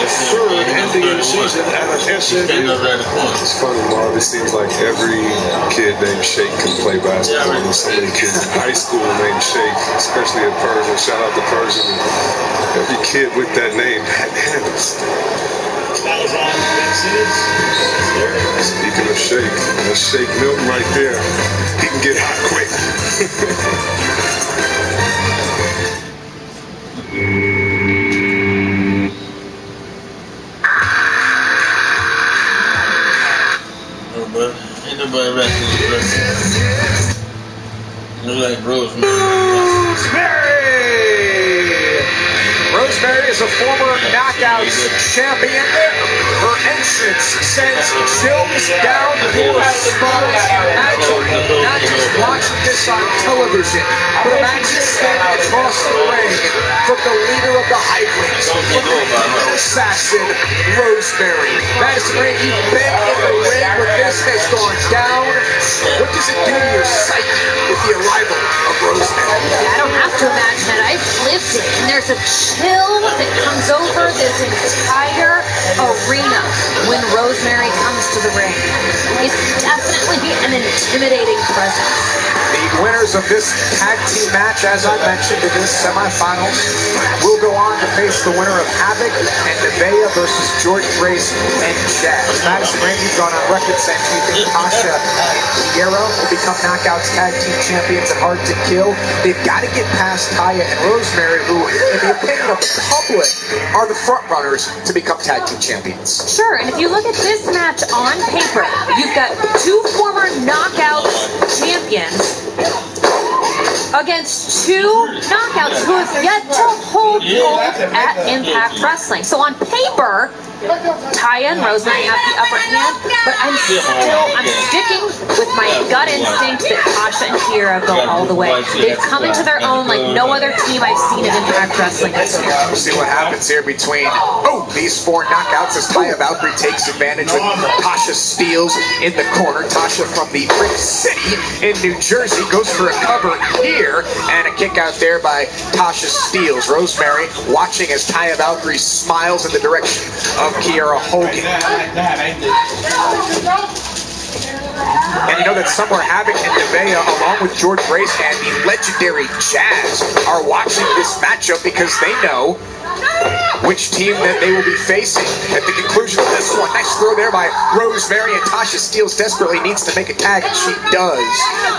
his 3rd NBA season at an SMU. It's funny, Marv. It seems like every kid named Shake can play basketball. There's so many kids in high school named Shake, especially at Persian. Shout out to Persian. Every kid with that name had handles. Speaking of Shake, that's Shake Milton right there. He can get hot quick. Ain't nobody wrestling. Look like Rosemary. Rosemary is a former Knockouts champion. Her entrance sends chills down your spine. Imagine not just watching this on television, but imagine standing across the ring from the leader of the Highlands, from the assassin, Rosemary. Madison Ray, you've been in the ring when this has gone down. What does it do to your psyche with the arrival of Rosemary? I don't have to imagine it. I've lived it, and there's a chill that comes over this entire arena when Rosemary comes to the ring. It's definitely an intimidating presence. The winners of this tag team match, as I mentioned in this semifinals, will go on to face the winner of Havoc and Nevaeh versus Jordan Grace and Jazz. Madison Ray, you've gone on record saying you think Tasha and Sierra will become Knockouts tag team champions at Hard to Kill. They've got to get past Taya and Rosemary, who, in the opinion of the public, are the front runners to become tag team champions. Sure, and if you look at this match on paper, you've got 2 former Knockouts champions against 2 knockouts who have yet to hold gold at Impact Wrestling. So on paper, Taya and Rosemary have the upper hand, but I'm sticking with my gut instinct that Tasha and Kiera go all the way. They've come into their own like no other team I've seen at Impact Wrestling this year. We'll see what happens here between these 4 knockouts as Taya Valkyrie takes advantage with Tasha Steelz in the corner. Tasha from the Brick City in New Jersey goes for a cover here, and a kick out there by Tasha Steelz. Rosemary watching as Taya Valkyrie smiles in the direction of Kiera Hogan. And you know that somewhere Havoc and Nevaeh, along with George Grace and the legendary Jazz, are watching this matchup because they know which team that they will be facing at the conclusion of this one. Nice throw there by Rosemary, and Tasha Steelz desperately needs to make a tag, and she does.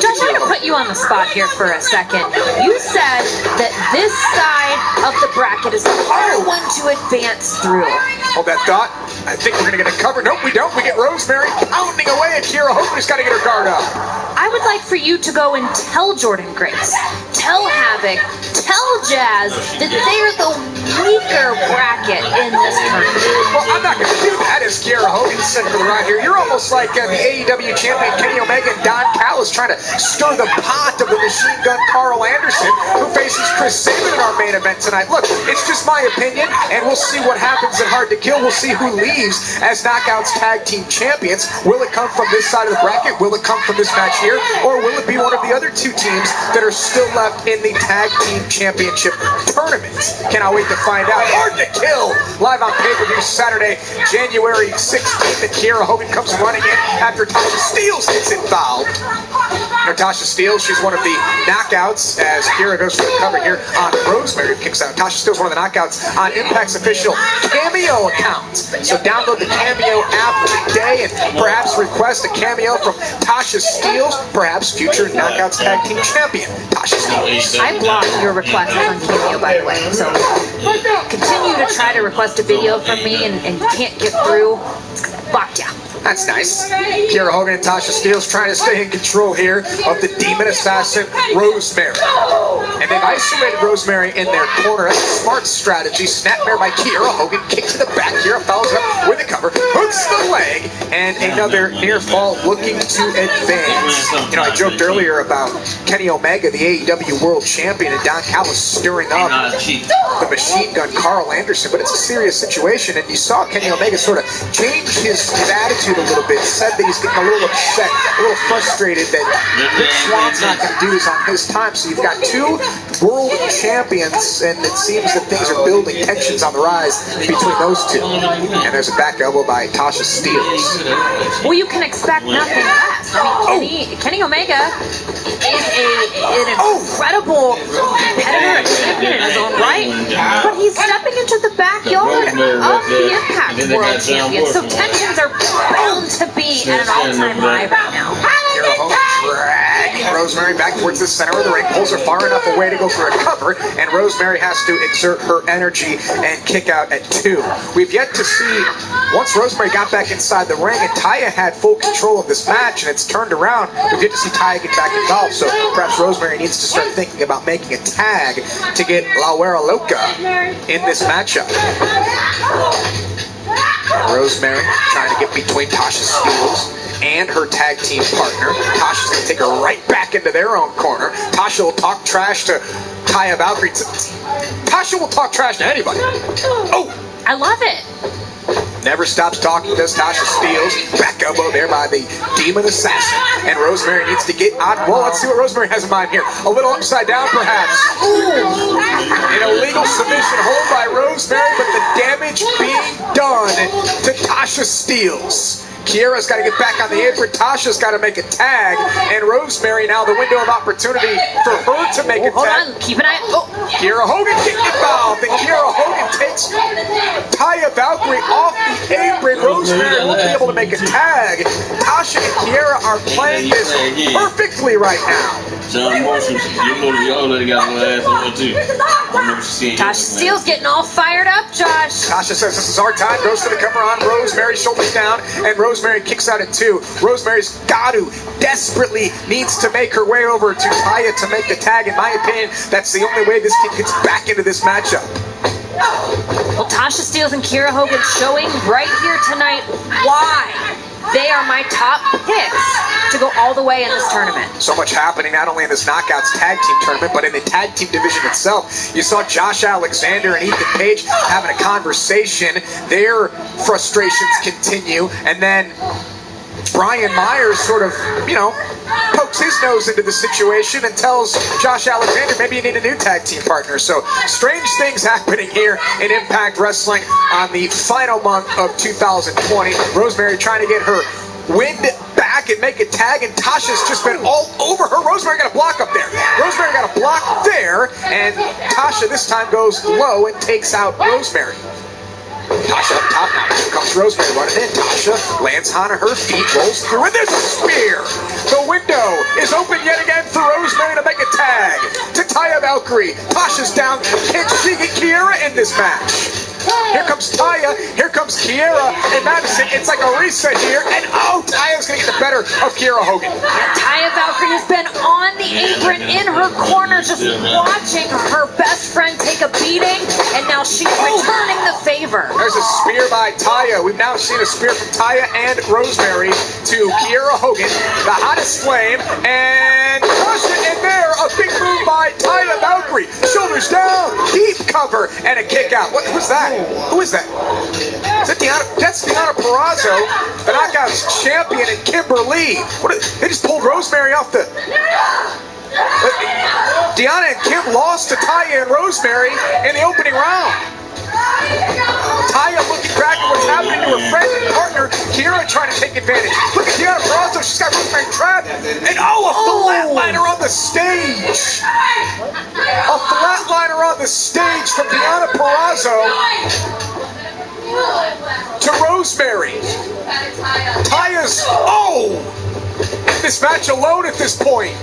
Josh, I'm going to put you on the spot here for a second. You said that this side of the bracket is the harder one to advance through. Hold that thought. I think we're going to get a cover. Nope, we don't. We get Rosemary pounding away, and Kiera Hogan's got to get her guard up. I would like for you to go and tell Jordan Grace, tell Havoc, tell Jazz that they are the weaker bracket in this tournament. Well, I'm not going to do that as Kiera Hogan sitting for the right here. You're almost like the AEW champion Kenny Omega and Don Callis trying to stir the pot of the machine gun Carl Anderson, who faces Chris Sabin in our main event tonight. Look, it's just my opinion, and we'll see what happens at Hard to Kill. We'll see who leaves as Knockouts Tag Team Champions. Will it come from this side of the bracket? Will it come from this match here? Or will it be one of the other 2 teams that are still left in the Tag Team Championship tournament? Cannot wait to find out. Hard to Kill, live on pay-per-view Saturday, January 16th, and Kiera Hogan comes running in after Tasha Steelz gets involved. Tasha Steelz, she's one of the knockouts as Kiera goes for the cover here on Rosemary, who kicks out. Tasha Steelz, one of the knockouts on Impact's official Cameo account. So download the Cameo app today and perhaps request a cameo from Tasha Steelz, perhaps future Knockouts Tag Team Champion Tasha Steelz. I blocked your requests on Cameo, by the way, so continue to try to request a video from me and you can't get through. Blocked ya. That's nice. Kiera Hogan and Tasha Steelz trying to stay in control here of the Demon Assassin, Rosemary. And they've isolated Rosemary in their corner. That's a smart strategy. Snapmare by Kiera Hogan. Kick to the back. Kiera follows up with a cover. Hooks the leg. And another near fall looking to advance. You know, I joked earlier about Kenny Omega, the AEW World Champion, and Don Callis stirring up the machine gun Carl Anderson. But it's a serious situation. And you saw Kenny Omega sort of change his attitude a little bit, said that he's getting a little upset, a little frustrated that Rich Swan's not going to do this on his time. So you've got 2 world champions, and it seems that things are building, tensions on the rise between those 2. And there's a back elbow by Tasha Steelz. Well, you can expect nothing less. I mean, Kenny Omega is an incredible competitor, a champion in his own right, but he's stepping into the backyard of the Impact World Champion. So tensions are bound to be at an all-time high right now. Kiera Hogan dragging Rosemary back towards the center of the ring, pulls her far enough away to go for a cover, and Rosemary has to exert her energy and kick out at 2. We've yet to see, once Rosemary got back inside the ring and Taya had full control of this match and it's turned around, we've yet to see Taya get back involved, so perhaps Rosemary needs to start thinking about making a tag to get La Huera Loca in this matchup. Rosemary trying to get between Tasha Steelz and her tag team partner. Tasha's going to take her right back into their own corner. Tasha will talk trash to Taya Valkyrie. Tasha will talk trash to anybody. Oh! I love it. Never stops talking, does Tasha Steelz. Back elbow there by the Demon Assassin. And Rosemary needs to get on. Well, let's see what Rosemary has in mind here. A little upside down, perhaps. Ooh. An illegal submission hold by Rosemary, but the damage being done to Tasha Steelz. Kiera's got to get back on the apron. Tasha's got to make a tag. And Rosemary now the window of opportunity for her to make a tag. Hold on. Keep an eye. Kiera Hogan getting involved. And Kiera Hogan takes Taya Valkyrie off the apron. Rosemary won't be able to make a tag. Tasha and Kiera are playing this perfectly right now. Tasha Steelz getting all fired up, Josh. Tasha says this is our time. Goes for the cover on Rosemary. Shoulders down. And Rosemary kicks out at 2. Rosemary's got to, desperately needs to make her way over to Taya to make the tag. In my opinion, that's the only way this kid gets back into this matchup. Well, Tasha Steelz and Kiera Hogan showing right here tonight why they are my top picks to go all the way in this tournament. So much happening, not only in this Knockouts Tag Team Tournament, but in the Tag Team division itself. You saw Josh Alexander and Ethan Page having a conversation. Their frustrations continue. And then Brian Myers sort of, pokes his nose into the situation and tells Josh Alexander maybe you need a new tag team partner. So strange things happening here in Impact Wrestling on the final month of 2020. Rosemary trying to get her wind back and make a tag, and Tasha's just been all over her. Rosemary got a block up there. Rosemary got a block there, and Tasha this time goes low and takes out Rosemary. Tasha up top now. Here comes Rosemary running in. Tasha lands on her feet, rolls through, and there's a spear. The window is open yet again for Rosemary to make a tag to Taya Valkyrie. Tasha's down. Can she get Kiera in this match? Here comes Taya, here comes Kiera, and Madison, it's like a reset here, and Taya's going to get the better of Kiera Hogan. Taya Valkyrie has been on the apron in her corner, just watching her best friend take a beating, and now she's returning the favor. There's a spear by Taya. We've now seen a spear from Taya and Rosemary to Kiera Hogan, the hottest flame, and Tasha in there, a big move by Taya Valkyrie. Shoulders down, deep cover, and a kick out. Who's that? Who is that? Is that that's Deonna Purrazzo, the Knockouts champion, and Kimberly. They just pulled Rosemary off the... Deonna and Kim lost to Taya and Rosemary in the opening round. Taya looking back at what's happening to her friend and partner, Kiera trying to take advantage. Look at Deonna Purrazzo, she's got Rosemary trapped. And a flatliner on the stage. A flatliner on the stage from Deonna Purrazzo to Rosemary. Taya's, this match alone at this point.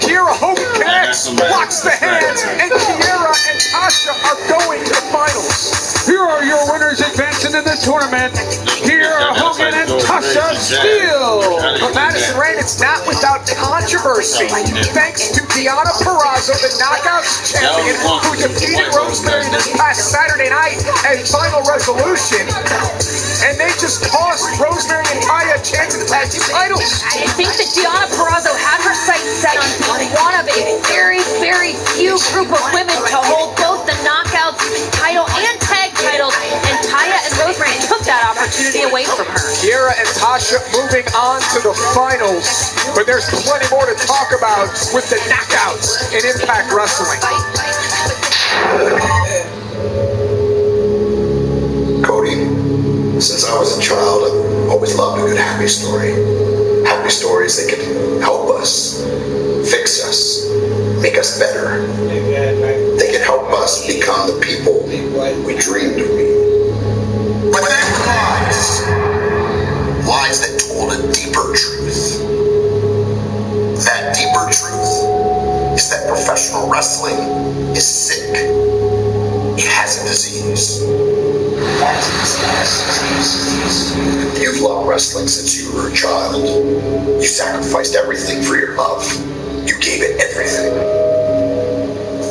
Kiera Hogan connects, blocks the hands, and Kiera and Tasha are going to the finals. Here are your winners advancing in the tournament. Kiera Hogan and Tasha Steelz. But Madison Rayne, it's not without controversy. Thanks to Deonna Purrazzo, the Knockouts champion, who defeated Rosemary this past Saturday night at Final Resolution. And they just tossed Rosemary and Taya a chance at the tag team titles. I think that Deonna Purrazzo had her sights set on being one of a very, very few group of women to hold both the Knockouts title and tag titles, and Taya and Rosemary took that opportunity away from her. Kiera and Tasha moving on to the finals, but there's plenty more to talk about with the Knockouts in Impact Wrestling. Cody, since I was a child, I've always loved a good happy story. Happy stories that can help us, fix us, make us better. They can help us become the people we dreamed of being. But there were lies that told a deeper truth. That deeper truth is that professional wrestling is sick. It has a disease. You've loved wrestling since you were a child. You sacrificed everything for your love. You gave it everything.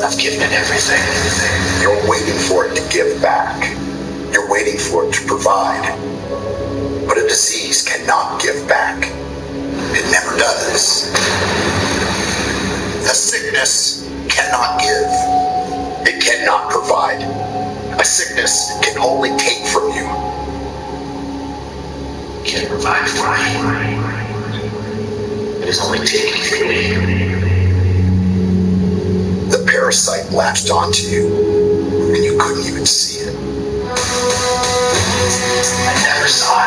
I've given it everything. You're waiting for it to give back. You're waiting for it to provide. But a disease cannot give back. It never does. A sickness cannot give. It cannot provide. A sickness can only take from you. It can provide for you. It is only taken from me. The parasite latched onto you, and you couldn't even see it. I never saw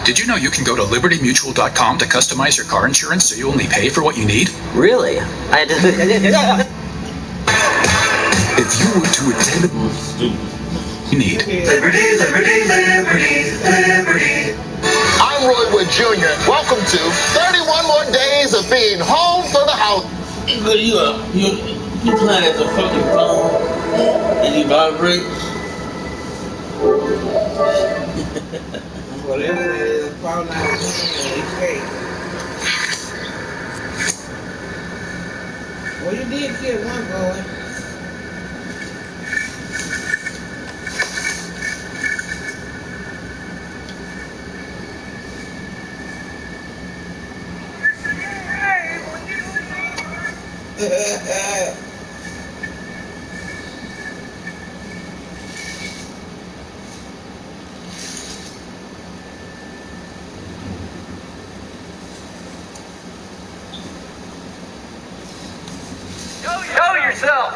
Did you know you can go to libertymutual.com to customize your car insurance so you only pay for what you need? Really? If you were to attend you need. Liberty, liberty, liberty, liberty. I'm Roy Wood Jr. Welcome to 31 more days of being home for the house. You playing as a fucking phone and you vibrate. Whatever it is, falling out of escape. Well, you did kill one boy. Show yourself!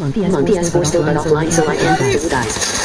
I'm on PS4 still got offline, so I can't do that.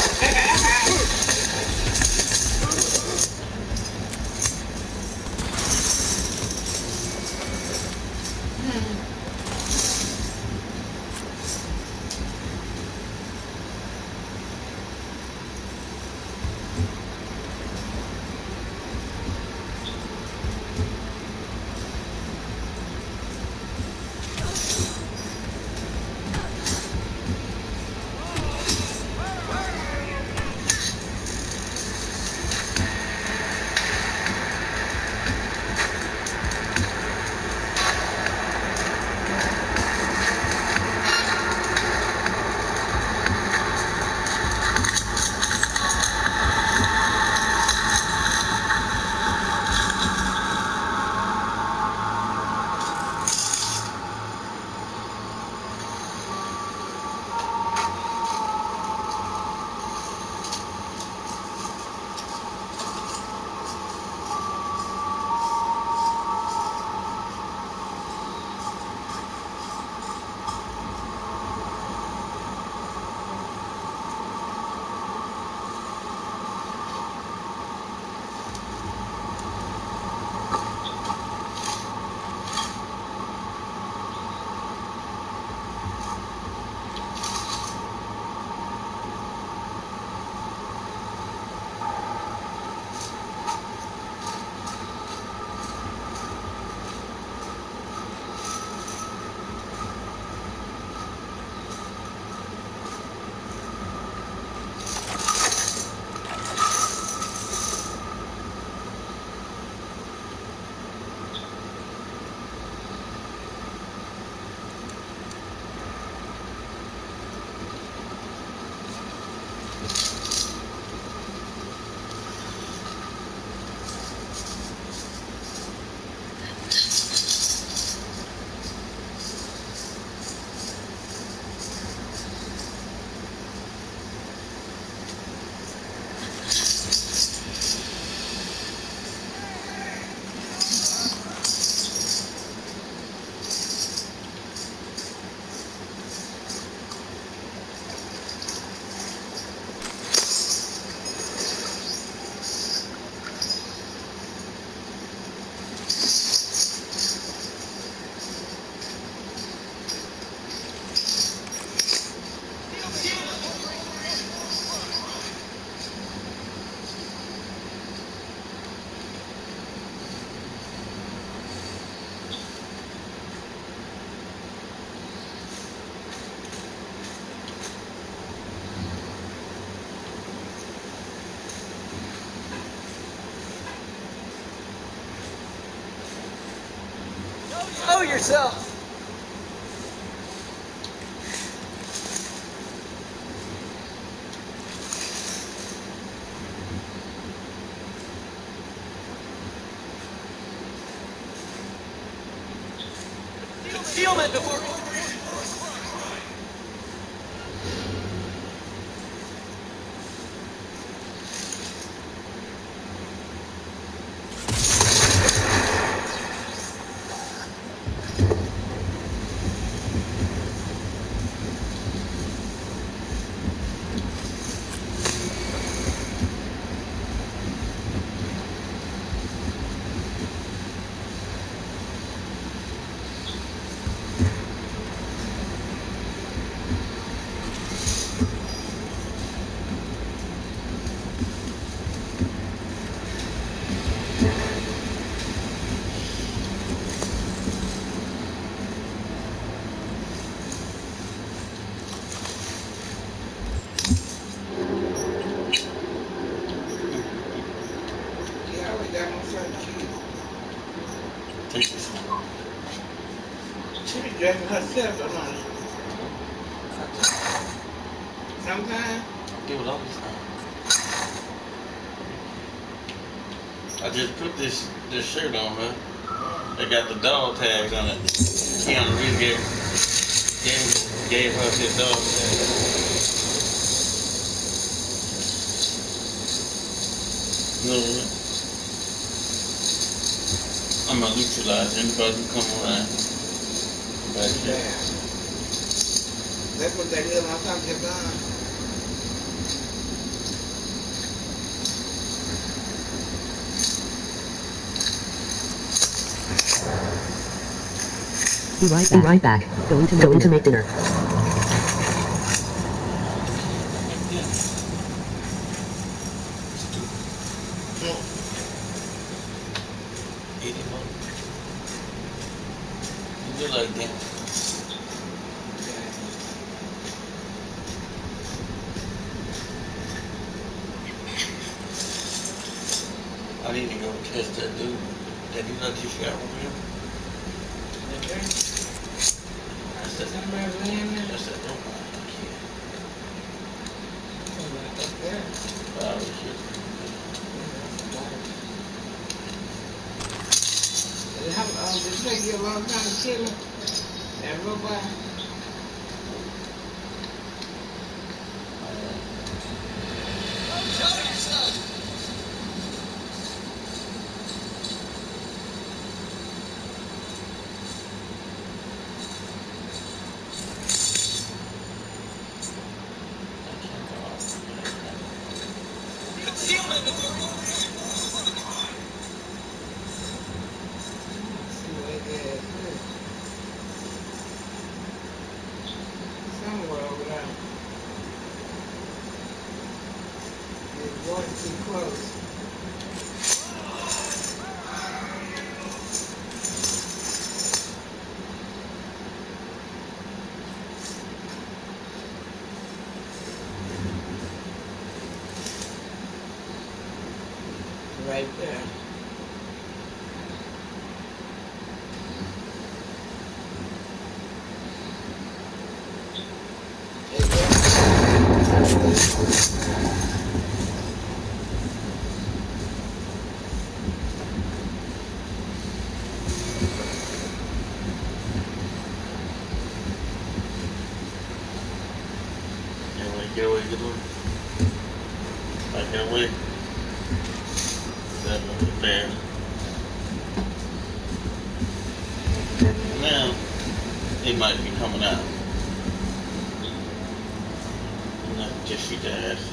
Show yourself. Concealment before. She be dressing herself alone. Sometimes. Do it all the time. I just put this shirt on her. It got the dog tags on it. Keanu Reeves gave her his dog tag. No, I'm gonna neutralize anybody who come around. But yeah. That's what they live on top of your gun. Be right back. Going to make dinner. you like that. I need to go test that dude. That dude I just got over here. That's that robot. Did it take you a long time to kill him? That robot? Somewhere over there. It's going too close. Right there. Get away. I can't wait. That man. Now, it might be coming out. Not just shoot the ass.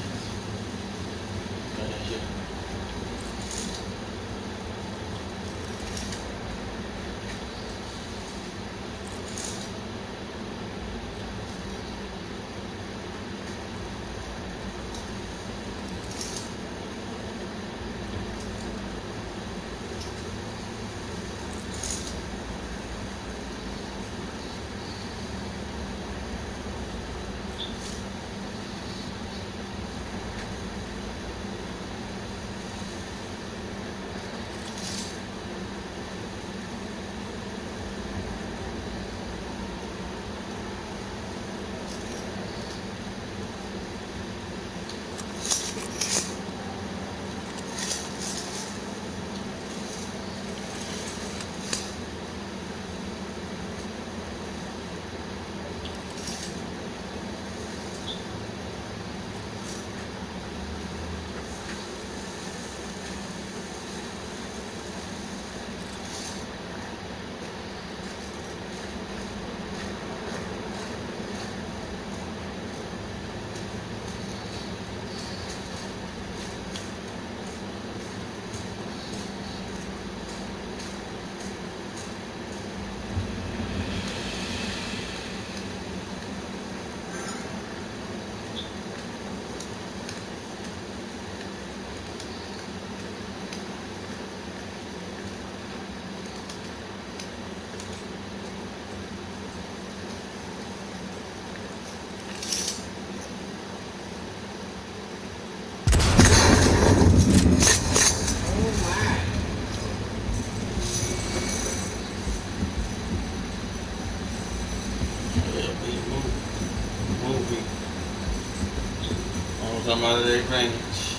Come out of their advantage.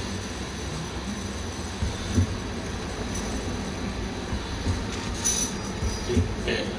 Yeah.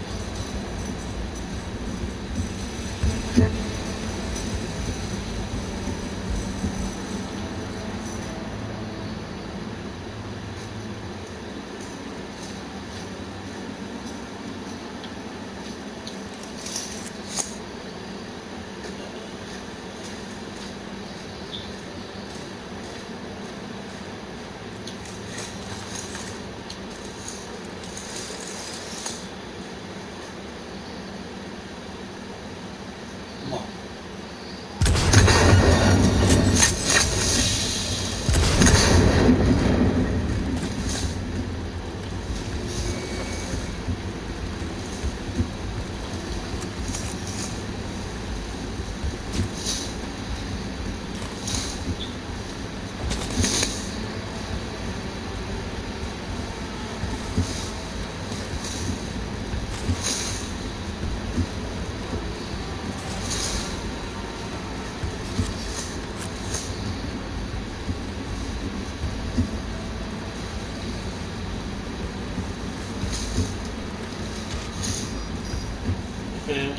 Yeah.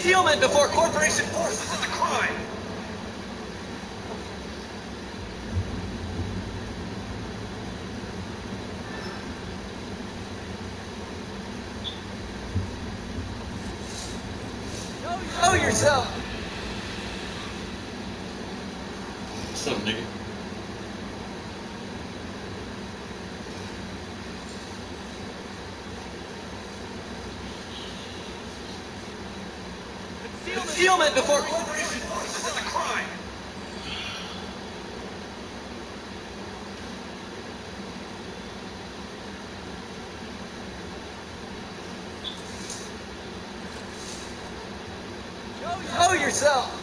Concealment before corporation force is a crime. Know yourself. What's up, nigga? Concealment before corporation force is a crime. Know yourself.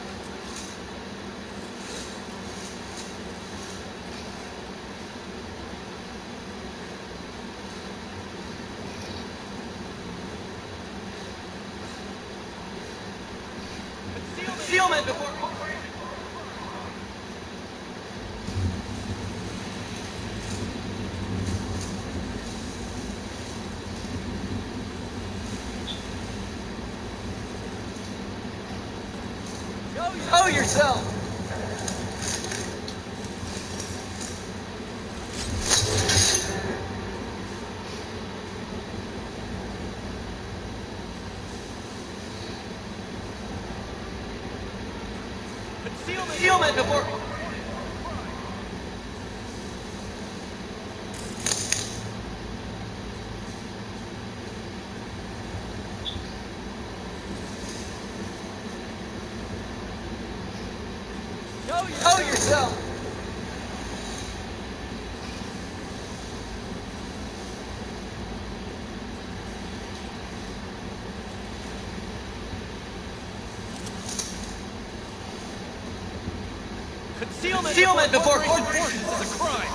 Concealment before corporation. Know yourself. Concealment before. Know yourself. Concealment before corporation is a crime.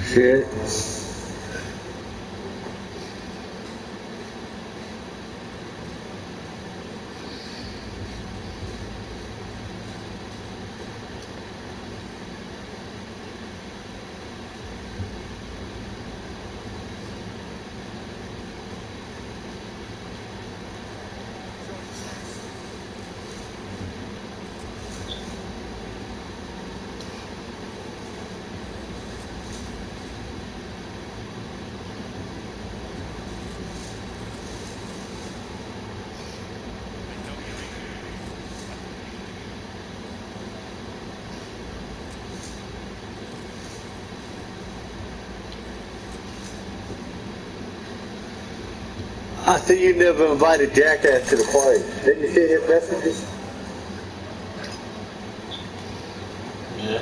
Shit. I see you never invited Jackass to the party. Didn't you see his messages? Yeah.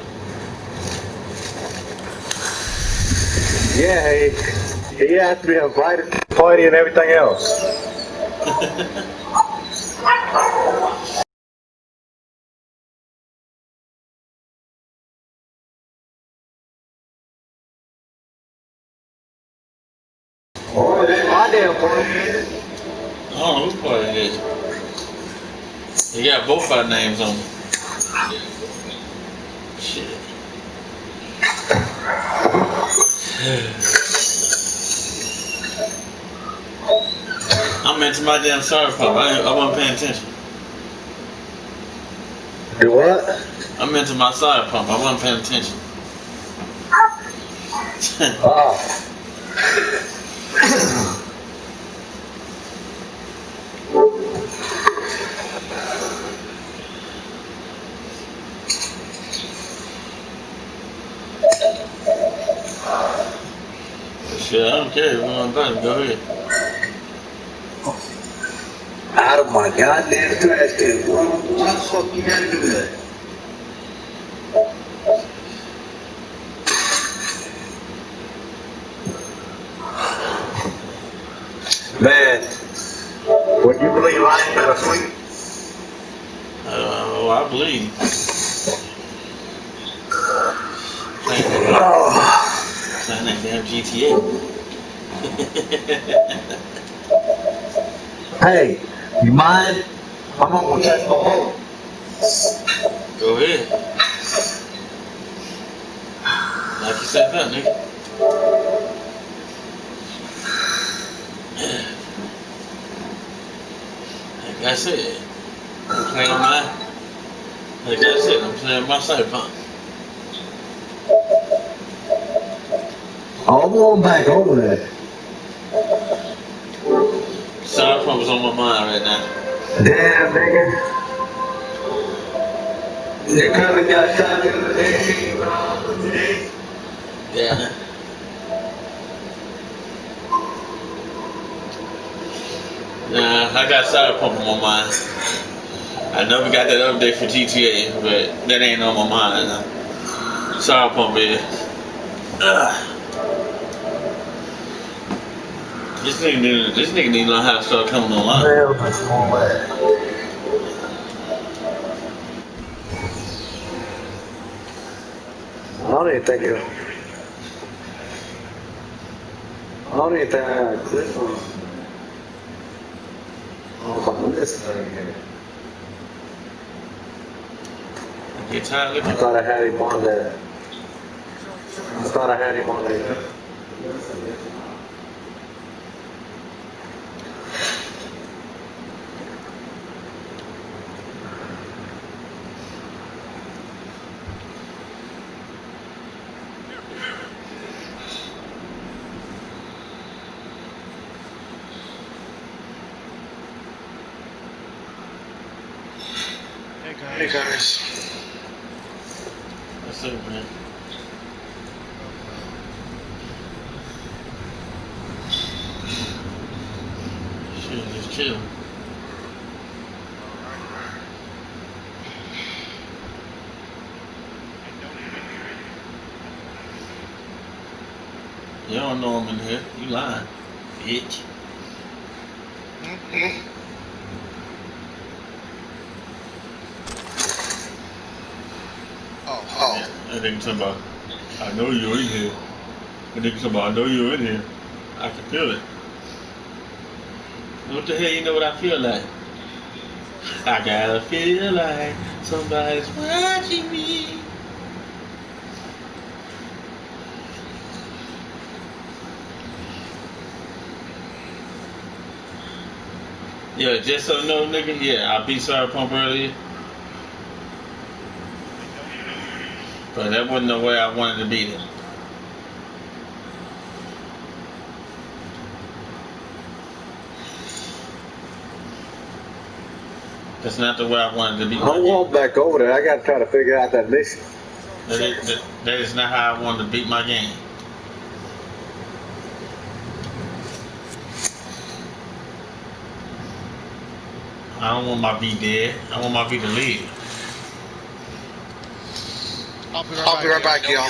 Yeah, he asked me to invite him to the party and everything else. My damn party. I don't know whose party it is. You got both our names on it. Shit. I'm into my damn Cyberpunk. I wasn't paying attention. Do what? I'm into my Cyberpunk. I wasn't paying attention. Shit, I don't care. If you want to go ahead. Out of my goddamn trash can. Why the fuck you gotta do that? Man, would you believe I ain't been asleep? Oh, I believe. Playing that damn GTA. Hey, you mind? I'm gonna catch my boat. Go ahead. Knock yourself out, nigga. Like I said, I'm playing on my. Like I said, I'm playing my Cyberpunk. I'm going back over there. Cyberpunk was on my mind right now. Damn, nigga. You could have got shot the other day. Yeah. Nah, I got Cyberpunk on my mind. I know we got that update for GTA, but that ain't on my mind. Cyberpunk, baby. This nigga need to know how to start coming online. I don't even think I had a clip on this thing here. Get tired of I thought I had him on there. Hey guys. What's up, man? Shit, just chill. You don't know I'm in here. You lying, bitch. That nigga talking about, I know you're in here. That nigga talking about, I know you're in here. I can feel it. What the hell you know what I feel like? I gotta feel like somebody's watching me. Yeah, just so you know, nigga, yeah, I beat Cyberpunk earlier. But that wasn't the way I wanted to beat it. That's not the way I wanted to beat my I'm going back over there. I gotta try to figure out that mission. That is not how I wanted to beat my game. I don't want my V dead. I want my V to live. I'll be right back, y'all.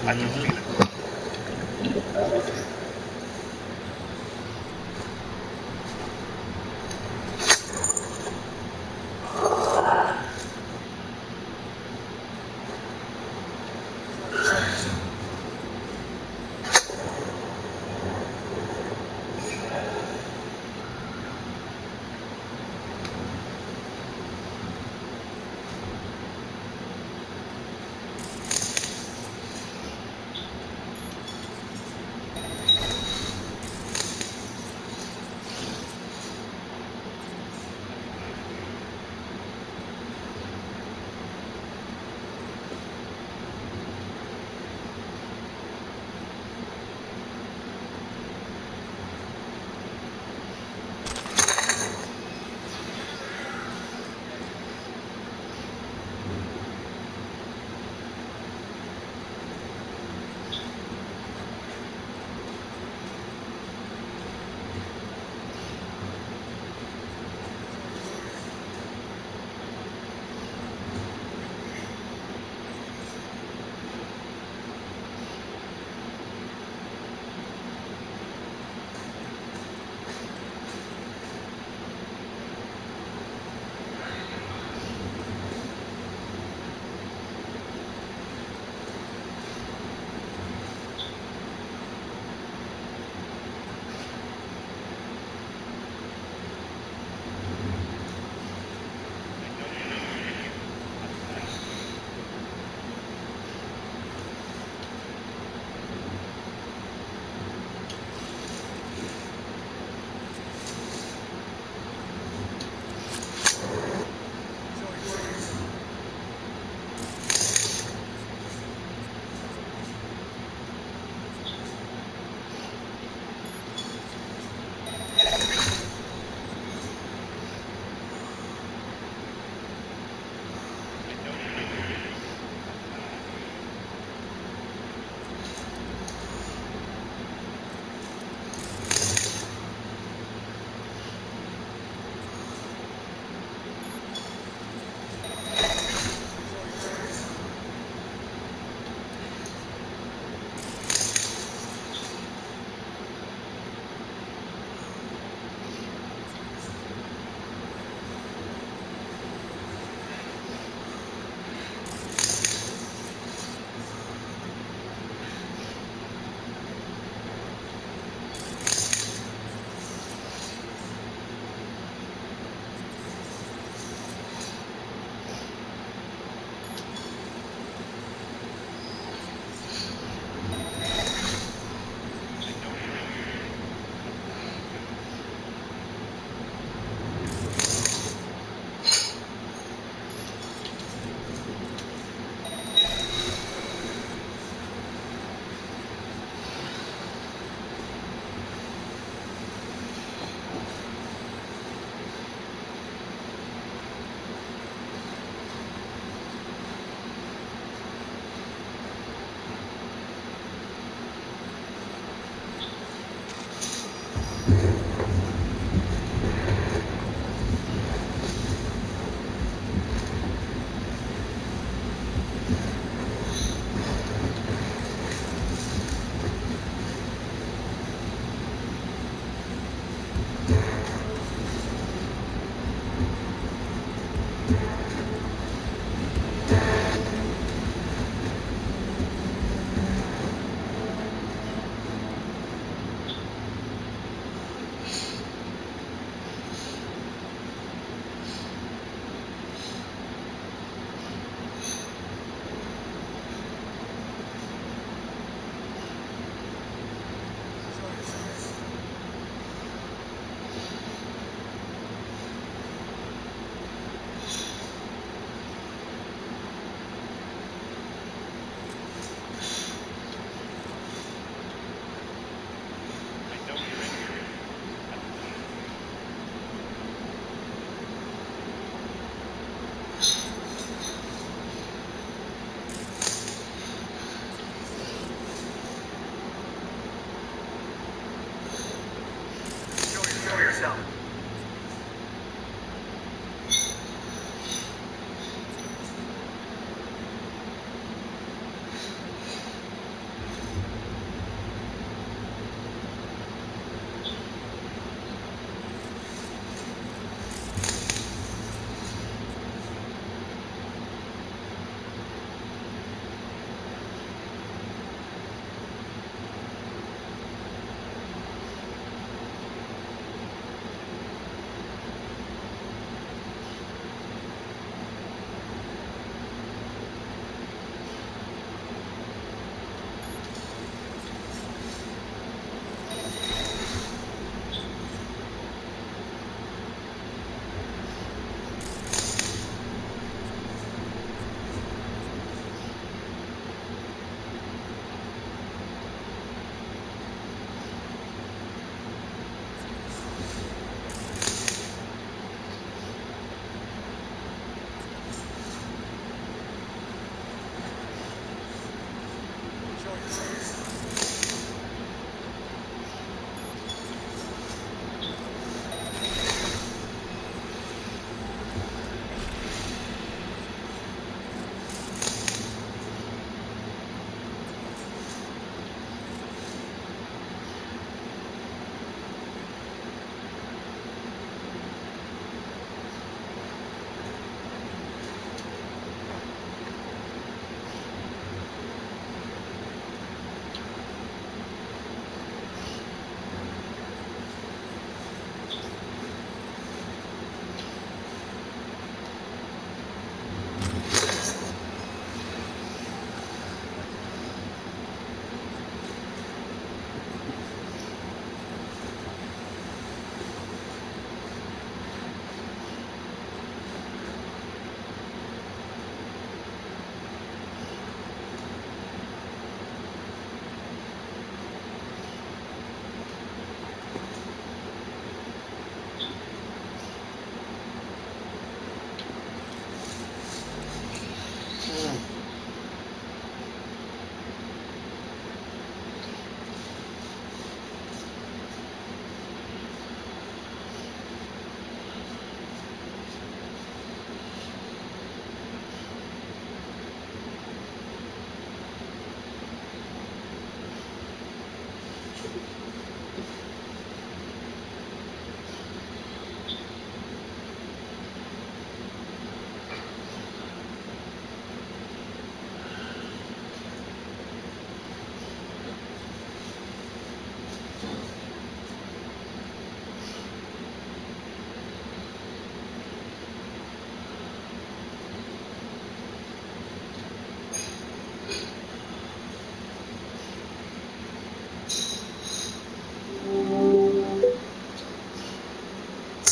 I can feel it.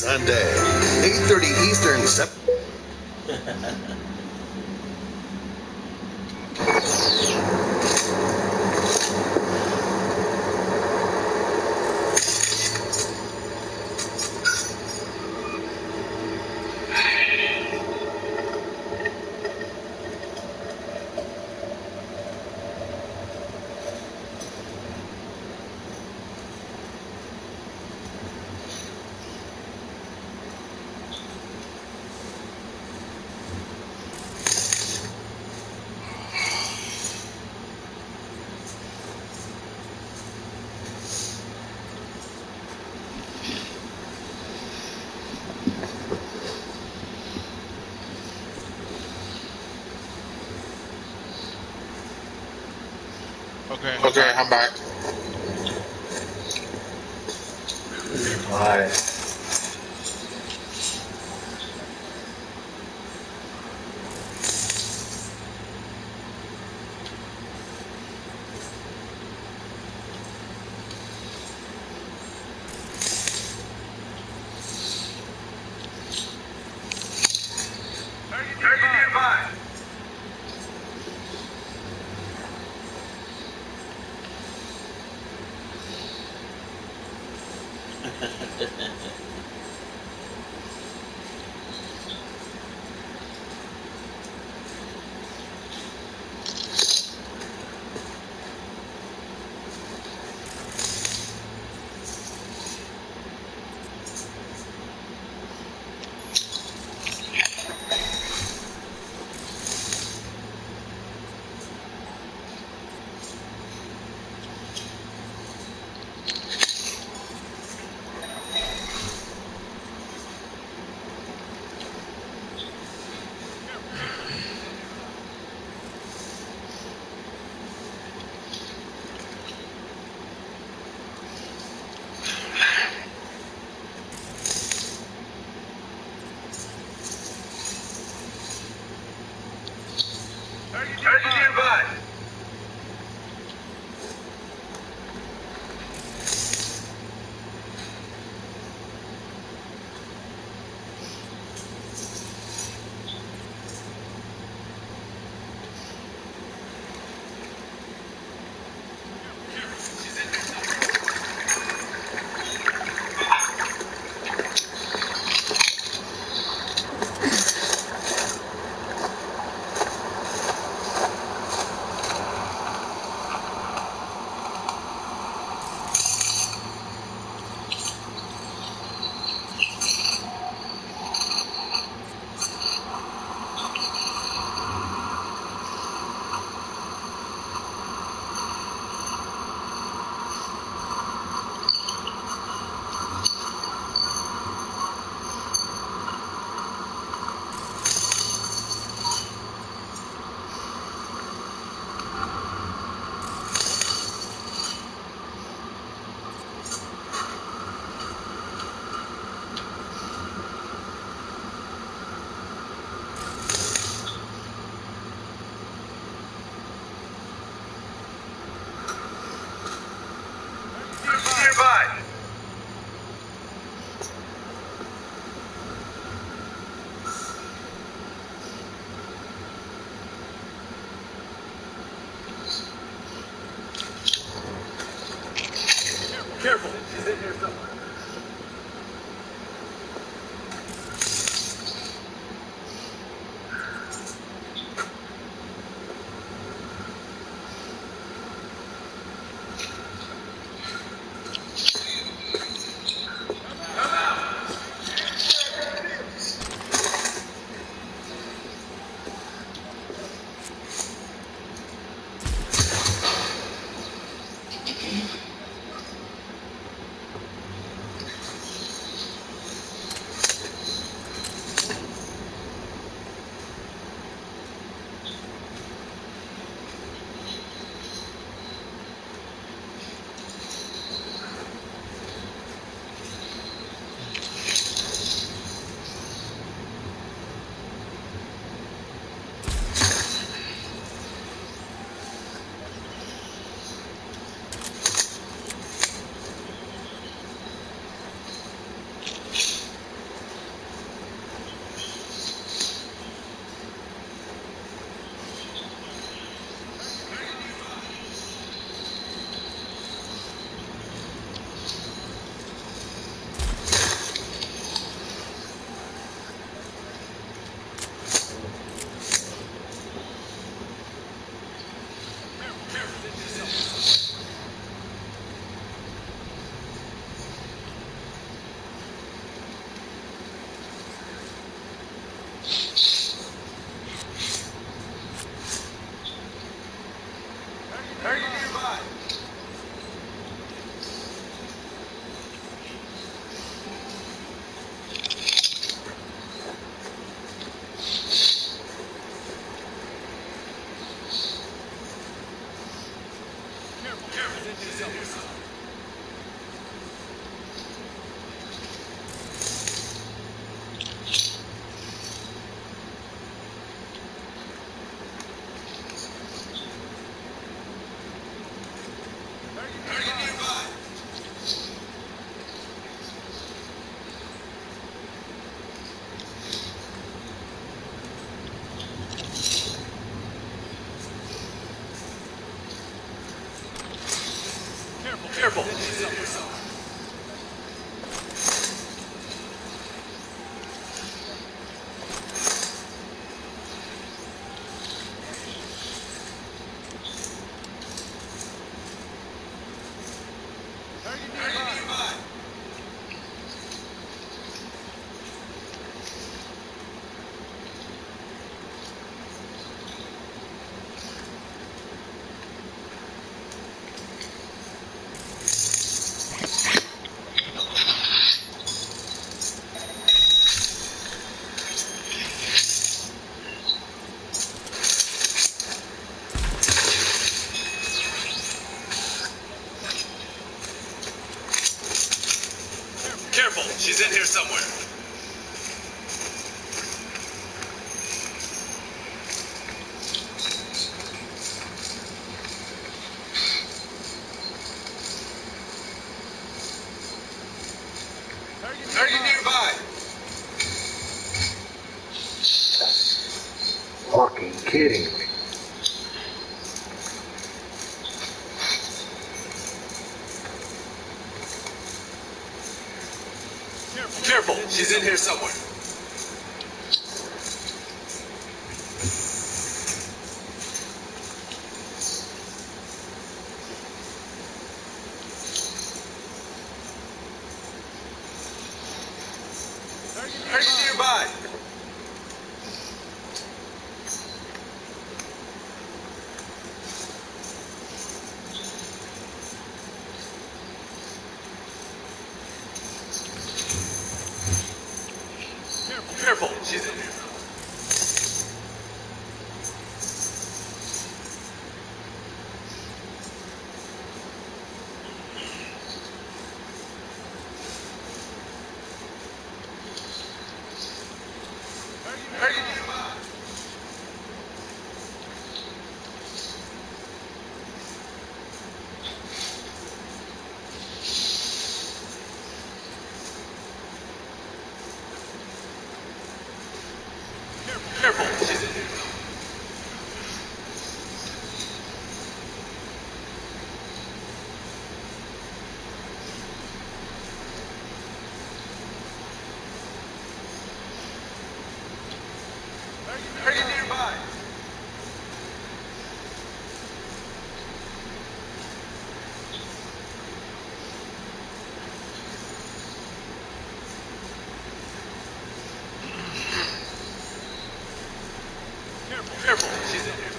Sunday, 8:30 Eastern. Okay, I'm back. Why? Careful, she's in here somewhere. Careful. Careful, she's in here somewhere. Target nearby. Fucking kidding me. Careful, she's in here somewhere. Target nearby. Careful, she's in here. Target nearby. Careful, she's in here. Target nearby. Careful, she's in here.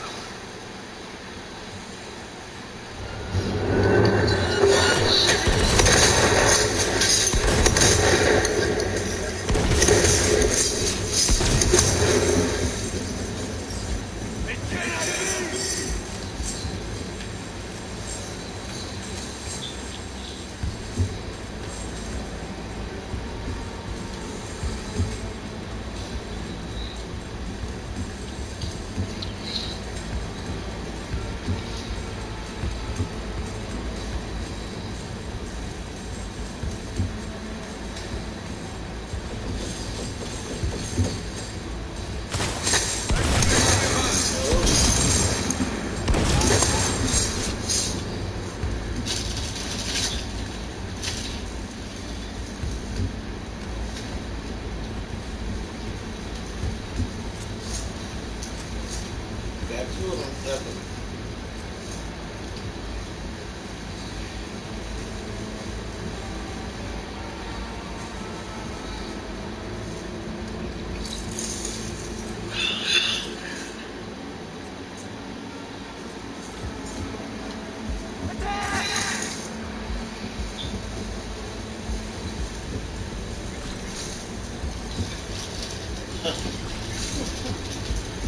Got two of them seven.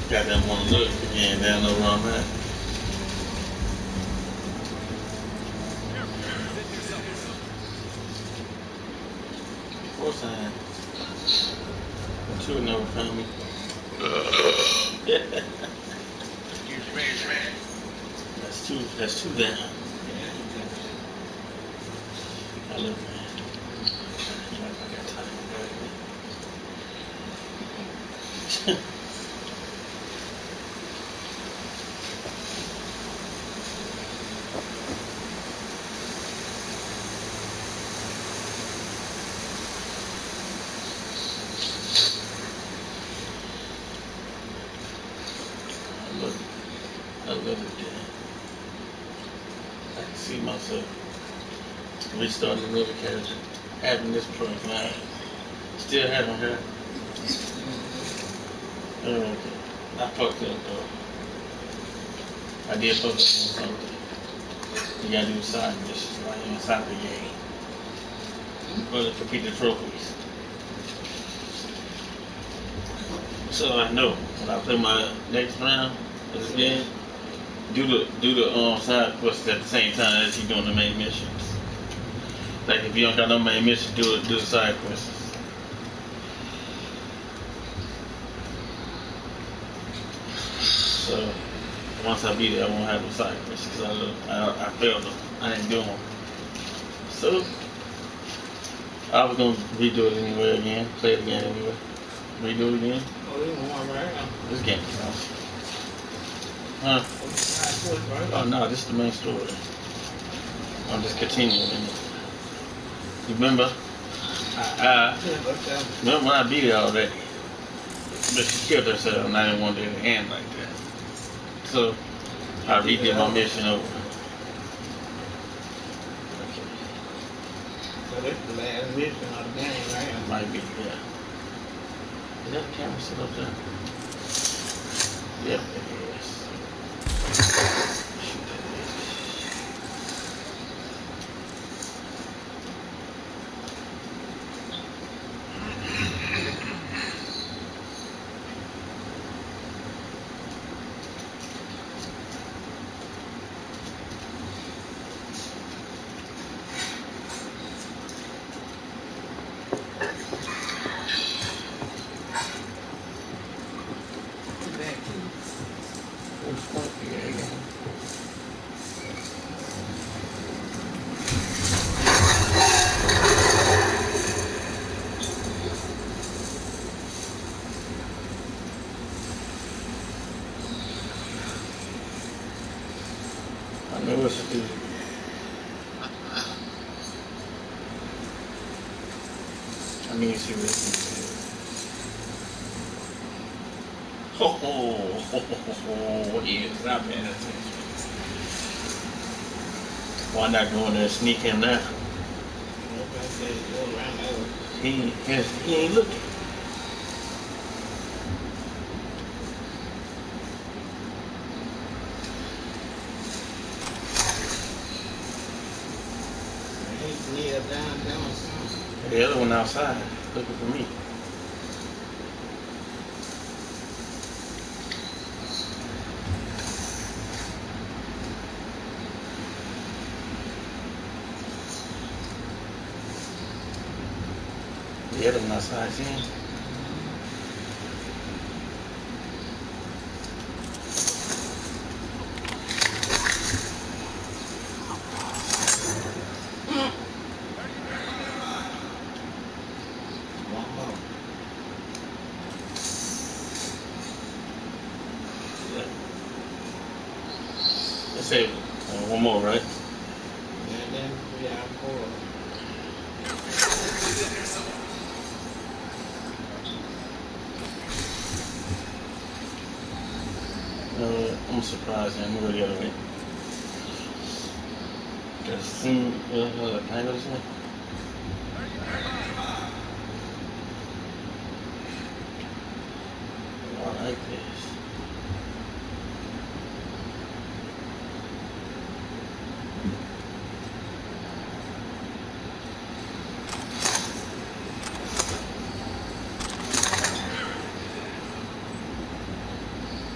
Got them one look again down over on that. course I am. But you would never find me. That's two down. I love man. I got time. I love it, yeah. I can see myself restarting another character, having this profile, still having her. Okay. I fucked up though. I did fuck up on something. You gotta do the side missions like inside the game. But complete the trophies. So I know when I play my next round of this game, do the side quests at the same time as you doing the main missions. Like if you don't got no main mission, do the side quests. So once I beat it, I won't have the side quests because I failed them. I didn't do them. So I was gonna redo it anyway again, play it again anyway, redo it again. Oh, this one right now. This game is awesome. Huh? Oh no, this is the main story. I'm just continuing in it. You remember? Remember when I beat it already? But she killed herself and I didn't want it to end like that. So I redid my mission over. So this is the last mission of the game, right? Might be, yeah. Is that the camera set up there? Yep, it is. I know what to do. I need to see what he's not paying attention. Why not go in there and sneak him now? He ain't looking. The other one outside, looking for me. The other one outside, see him? Let's say one more, right? I'm surprised I'm gonna go the other way. Cause can I go this way? I like this.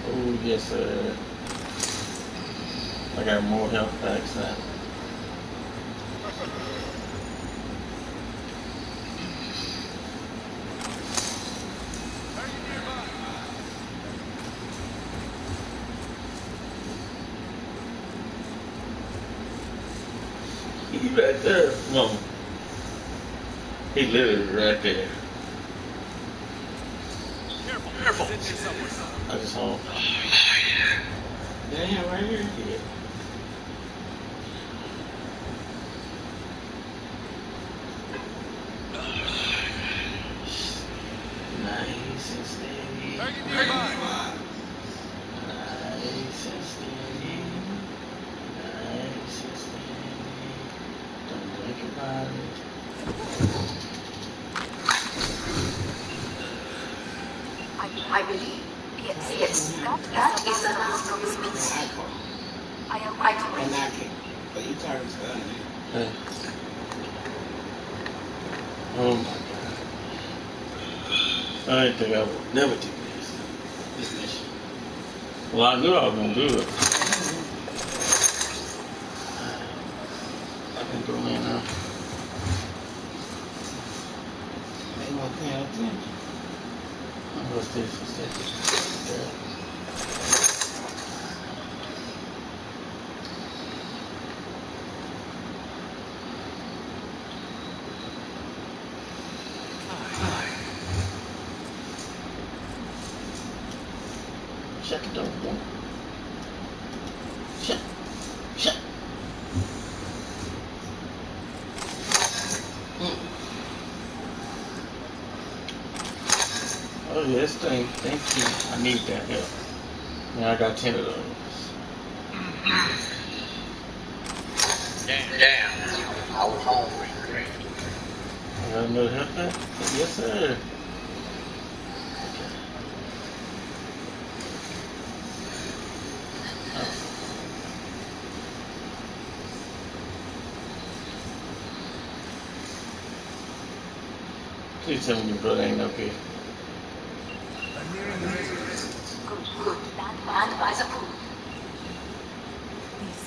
Oh yes, sir. I got more health packs now. right there, mama. He literally right there. Careful. I just saw him. Damn, right here. Yeah. Nice and steady. Nice and steady. Nice and steady. Don't think about it. I believe yes. That is a master species. I am right. But you turn stuff. Hey. Oh my God. I didn't think I would never do this mission. Well, I knew I was gonna do it. I can go in now. They won't pay attention. What's this? What's this? Yeah. Shut the door, boy. Shut. Oh yes, thank you. I need that help. Now I got 10 of those. Damn. I was hungry. I got another help back? Yes, sir. Please tell me your brother ain't okay. Good. That was a fool.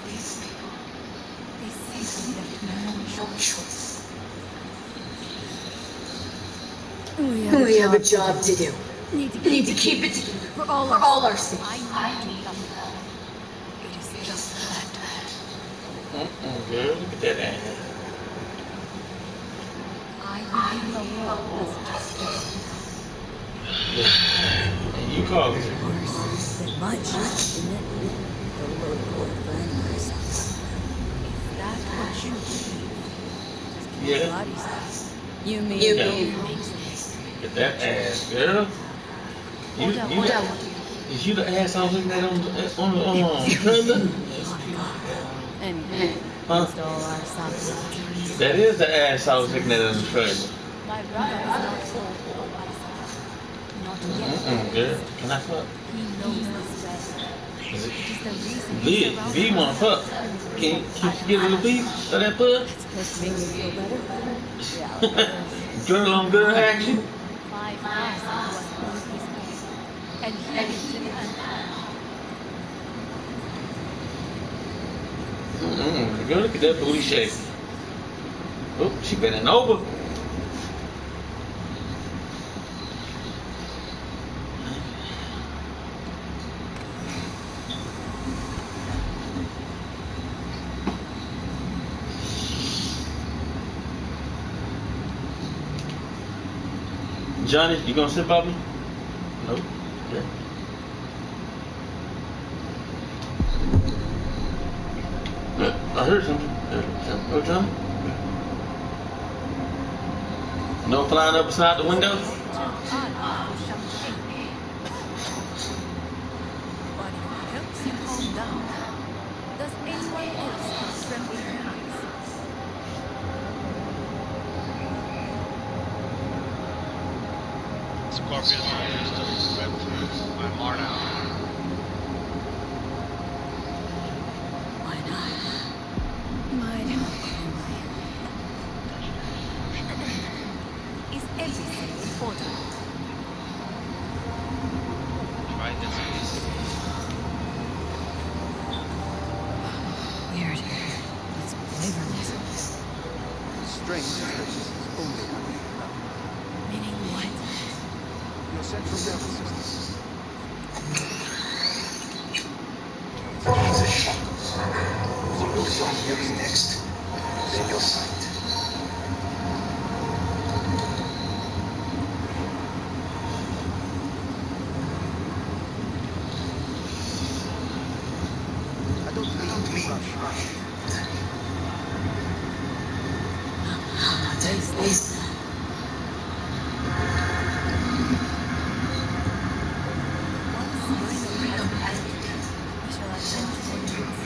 These people left me no choice. We have a job to do. Need to keep it together for all our sakes. I need them. It is just that. Girl, look at that ass. I believe the world is just And you called it. much. That's what you believe. Yeah. You mean Yeah. Get that ass, girl. Is you the ass I was looking at on the trailer? Huh? That is the ass I was looking at on the trailer. My brother is not so not yet. Girl, can I fuck? He knows this best. It is the reason V wanna fuck. Can you get a little piece of that puss? This makes you feel better. Girl on girl action. 5 hours was on his head, and he didn't Girl, look at that booty shake. Oh, she bending over. Johnny, you gonna sit by me? Nope. Okay. I heard something. Oh, Johnny? No flying up beside the window? But if it helps you calm down, does anyone else have trembling hands? Scorpion Systems Web 2 by Marta. Why not? Mine have Is everything important? Try this piece. Weird. It's flavorless. Strange that this is only happening now. Meaning what? Your central nervous system. He's a shot. So you'll see what's next. Then you'll wasteland. Once spring has been, we shall attend to our needs.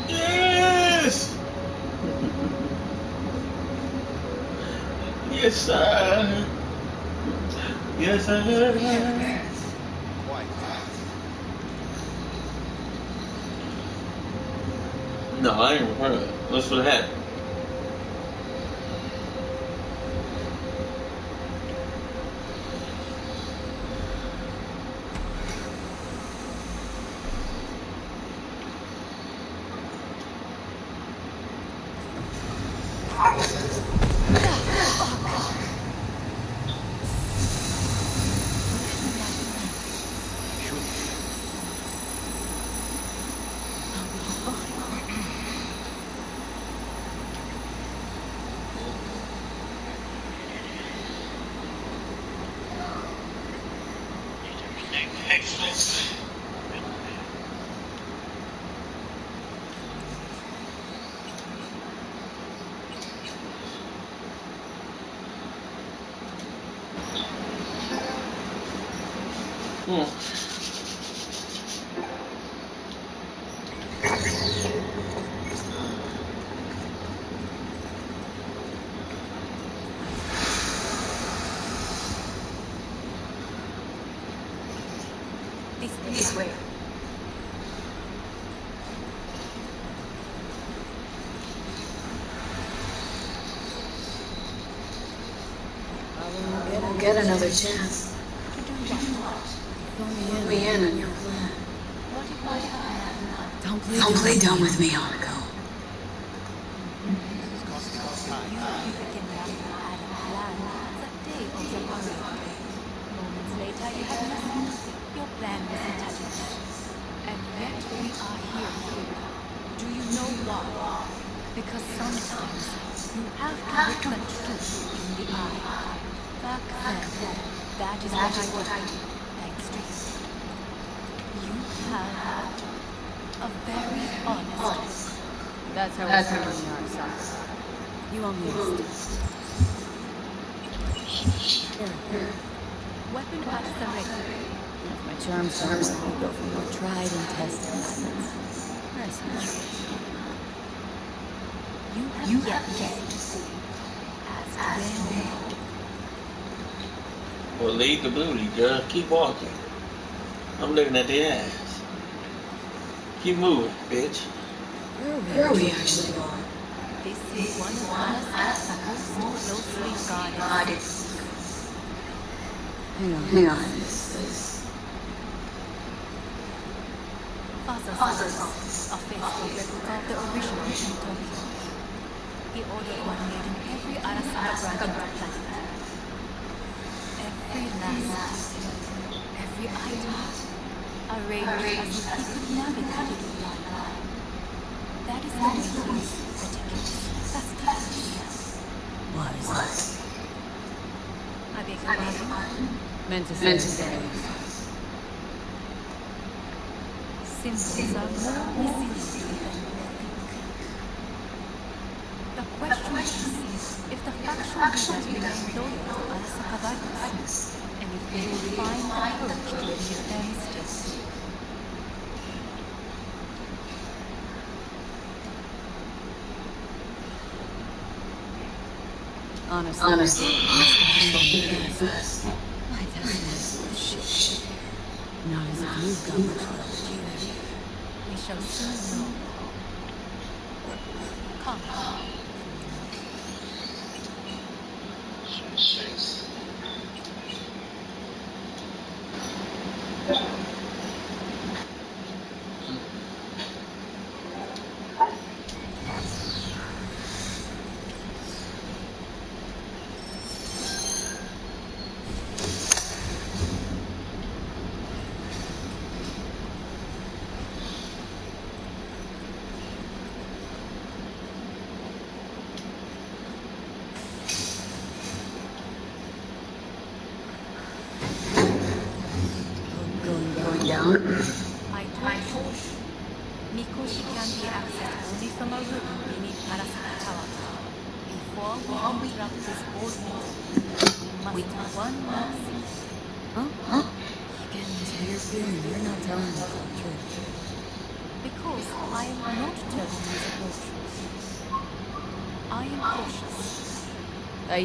Yes! Yes, sir. Yes, sir. No, I ain't heard of it. What's what happened? This way. I won't get another chance. Fill me in on your plan. Don't play dumb with me, Argo. Moments later, you had nothing. Your plan was intelligent. And yet we are here. Do you know why? Because sometimes you have to look the truth in the eye. Back then, that is what I did. Thanks to you. You have a very honest. That's how we're feeling ourselves. You honest. Weapon at the ready. If my charms don't work, we go for more tried and tested methods. Mercy. You have yet to see. As today. Well, leave the booty, girl. Keep walking. I'm looking at the ass. Keep moving, bitch. Where are we actually going? This is one of Arasaka's most closely guarded. Hang on. This. Father's office, a faithful replica of the original in Tokyo. He ordered one made in every Arasaka branch of the planet. Every last detail, every item, arranged as if he could navigate it with one. That is the way he is ridiculous, fastidious. Was. I beg your pardon? Meant to say. Symbols are more resilient than you think. The question is if the factional leaders remain loyal to Arasaka values, and if they will find the courage to admit their mistakes. Honestly, my destiny is shit. Not as if you've got much left, either. We shall soon know. Come. Going down. I told you. Mikoshi can be accessed only from a room beneath Arasaka Tower. Before we interrupt this board meeting, we must do one more thing. Huh? You getting this weird feeling you're not telling me the truth. Because I am not telling you the whole truth. I am cautious.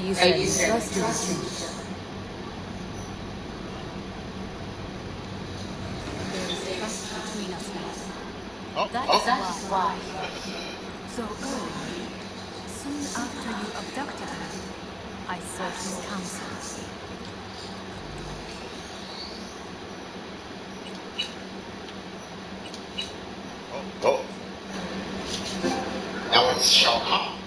You said you trusted each other. There is trust between us now. Oh, That's why. So early, soon after you abducted me, I sought his counsel. oh. That was so hot.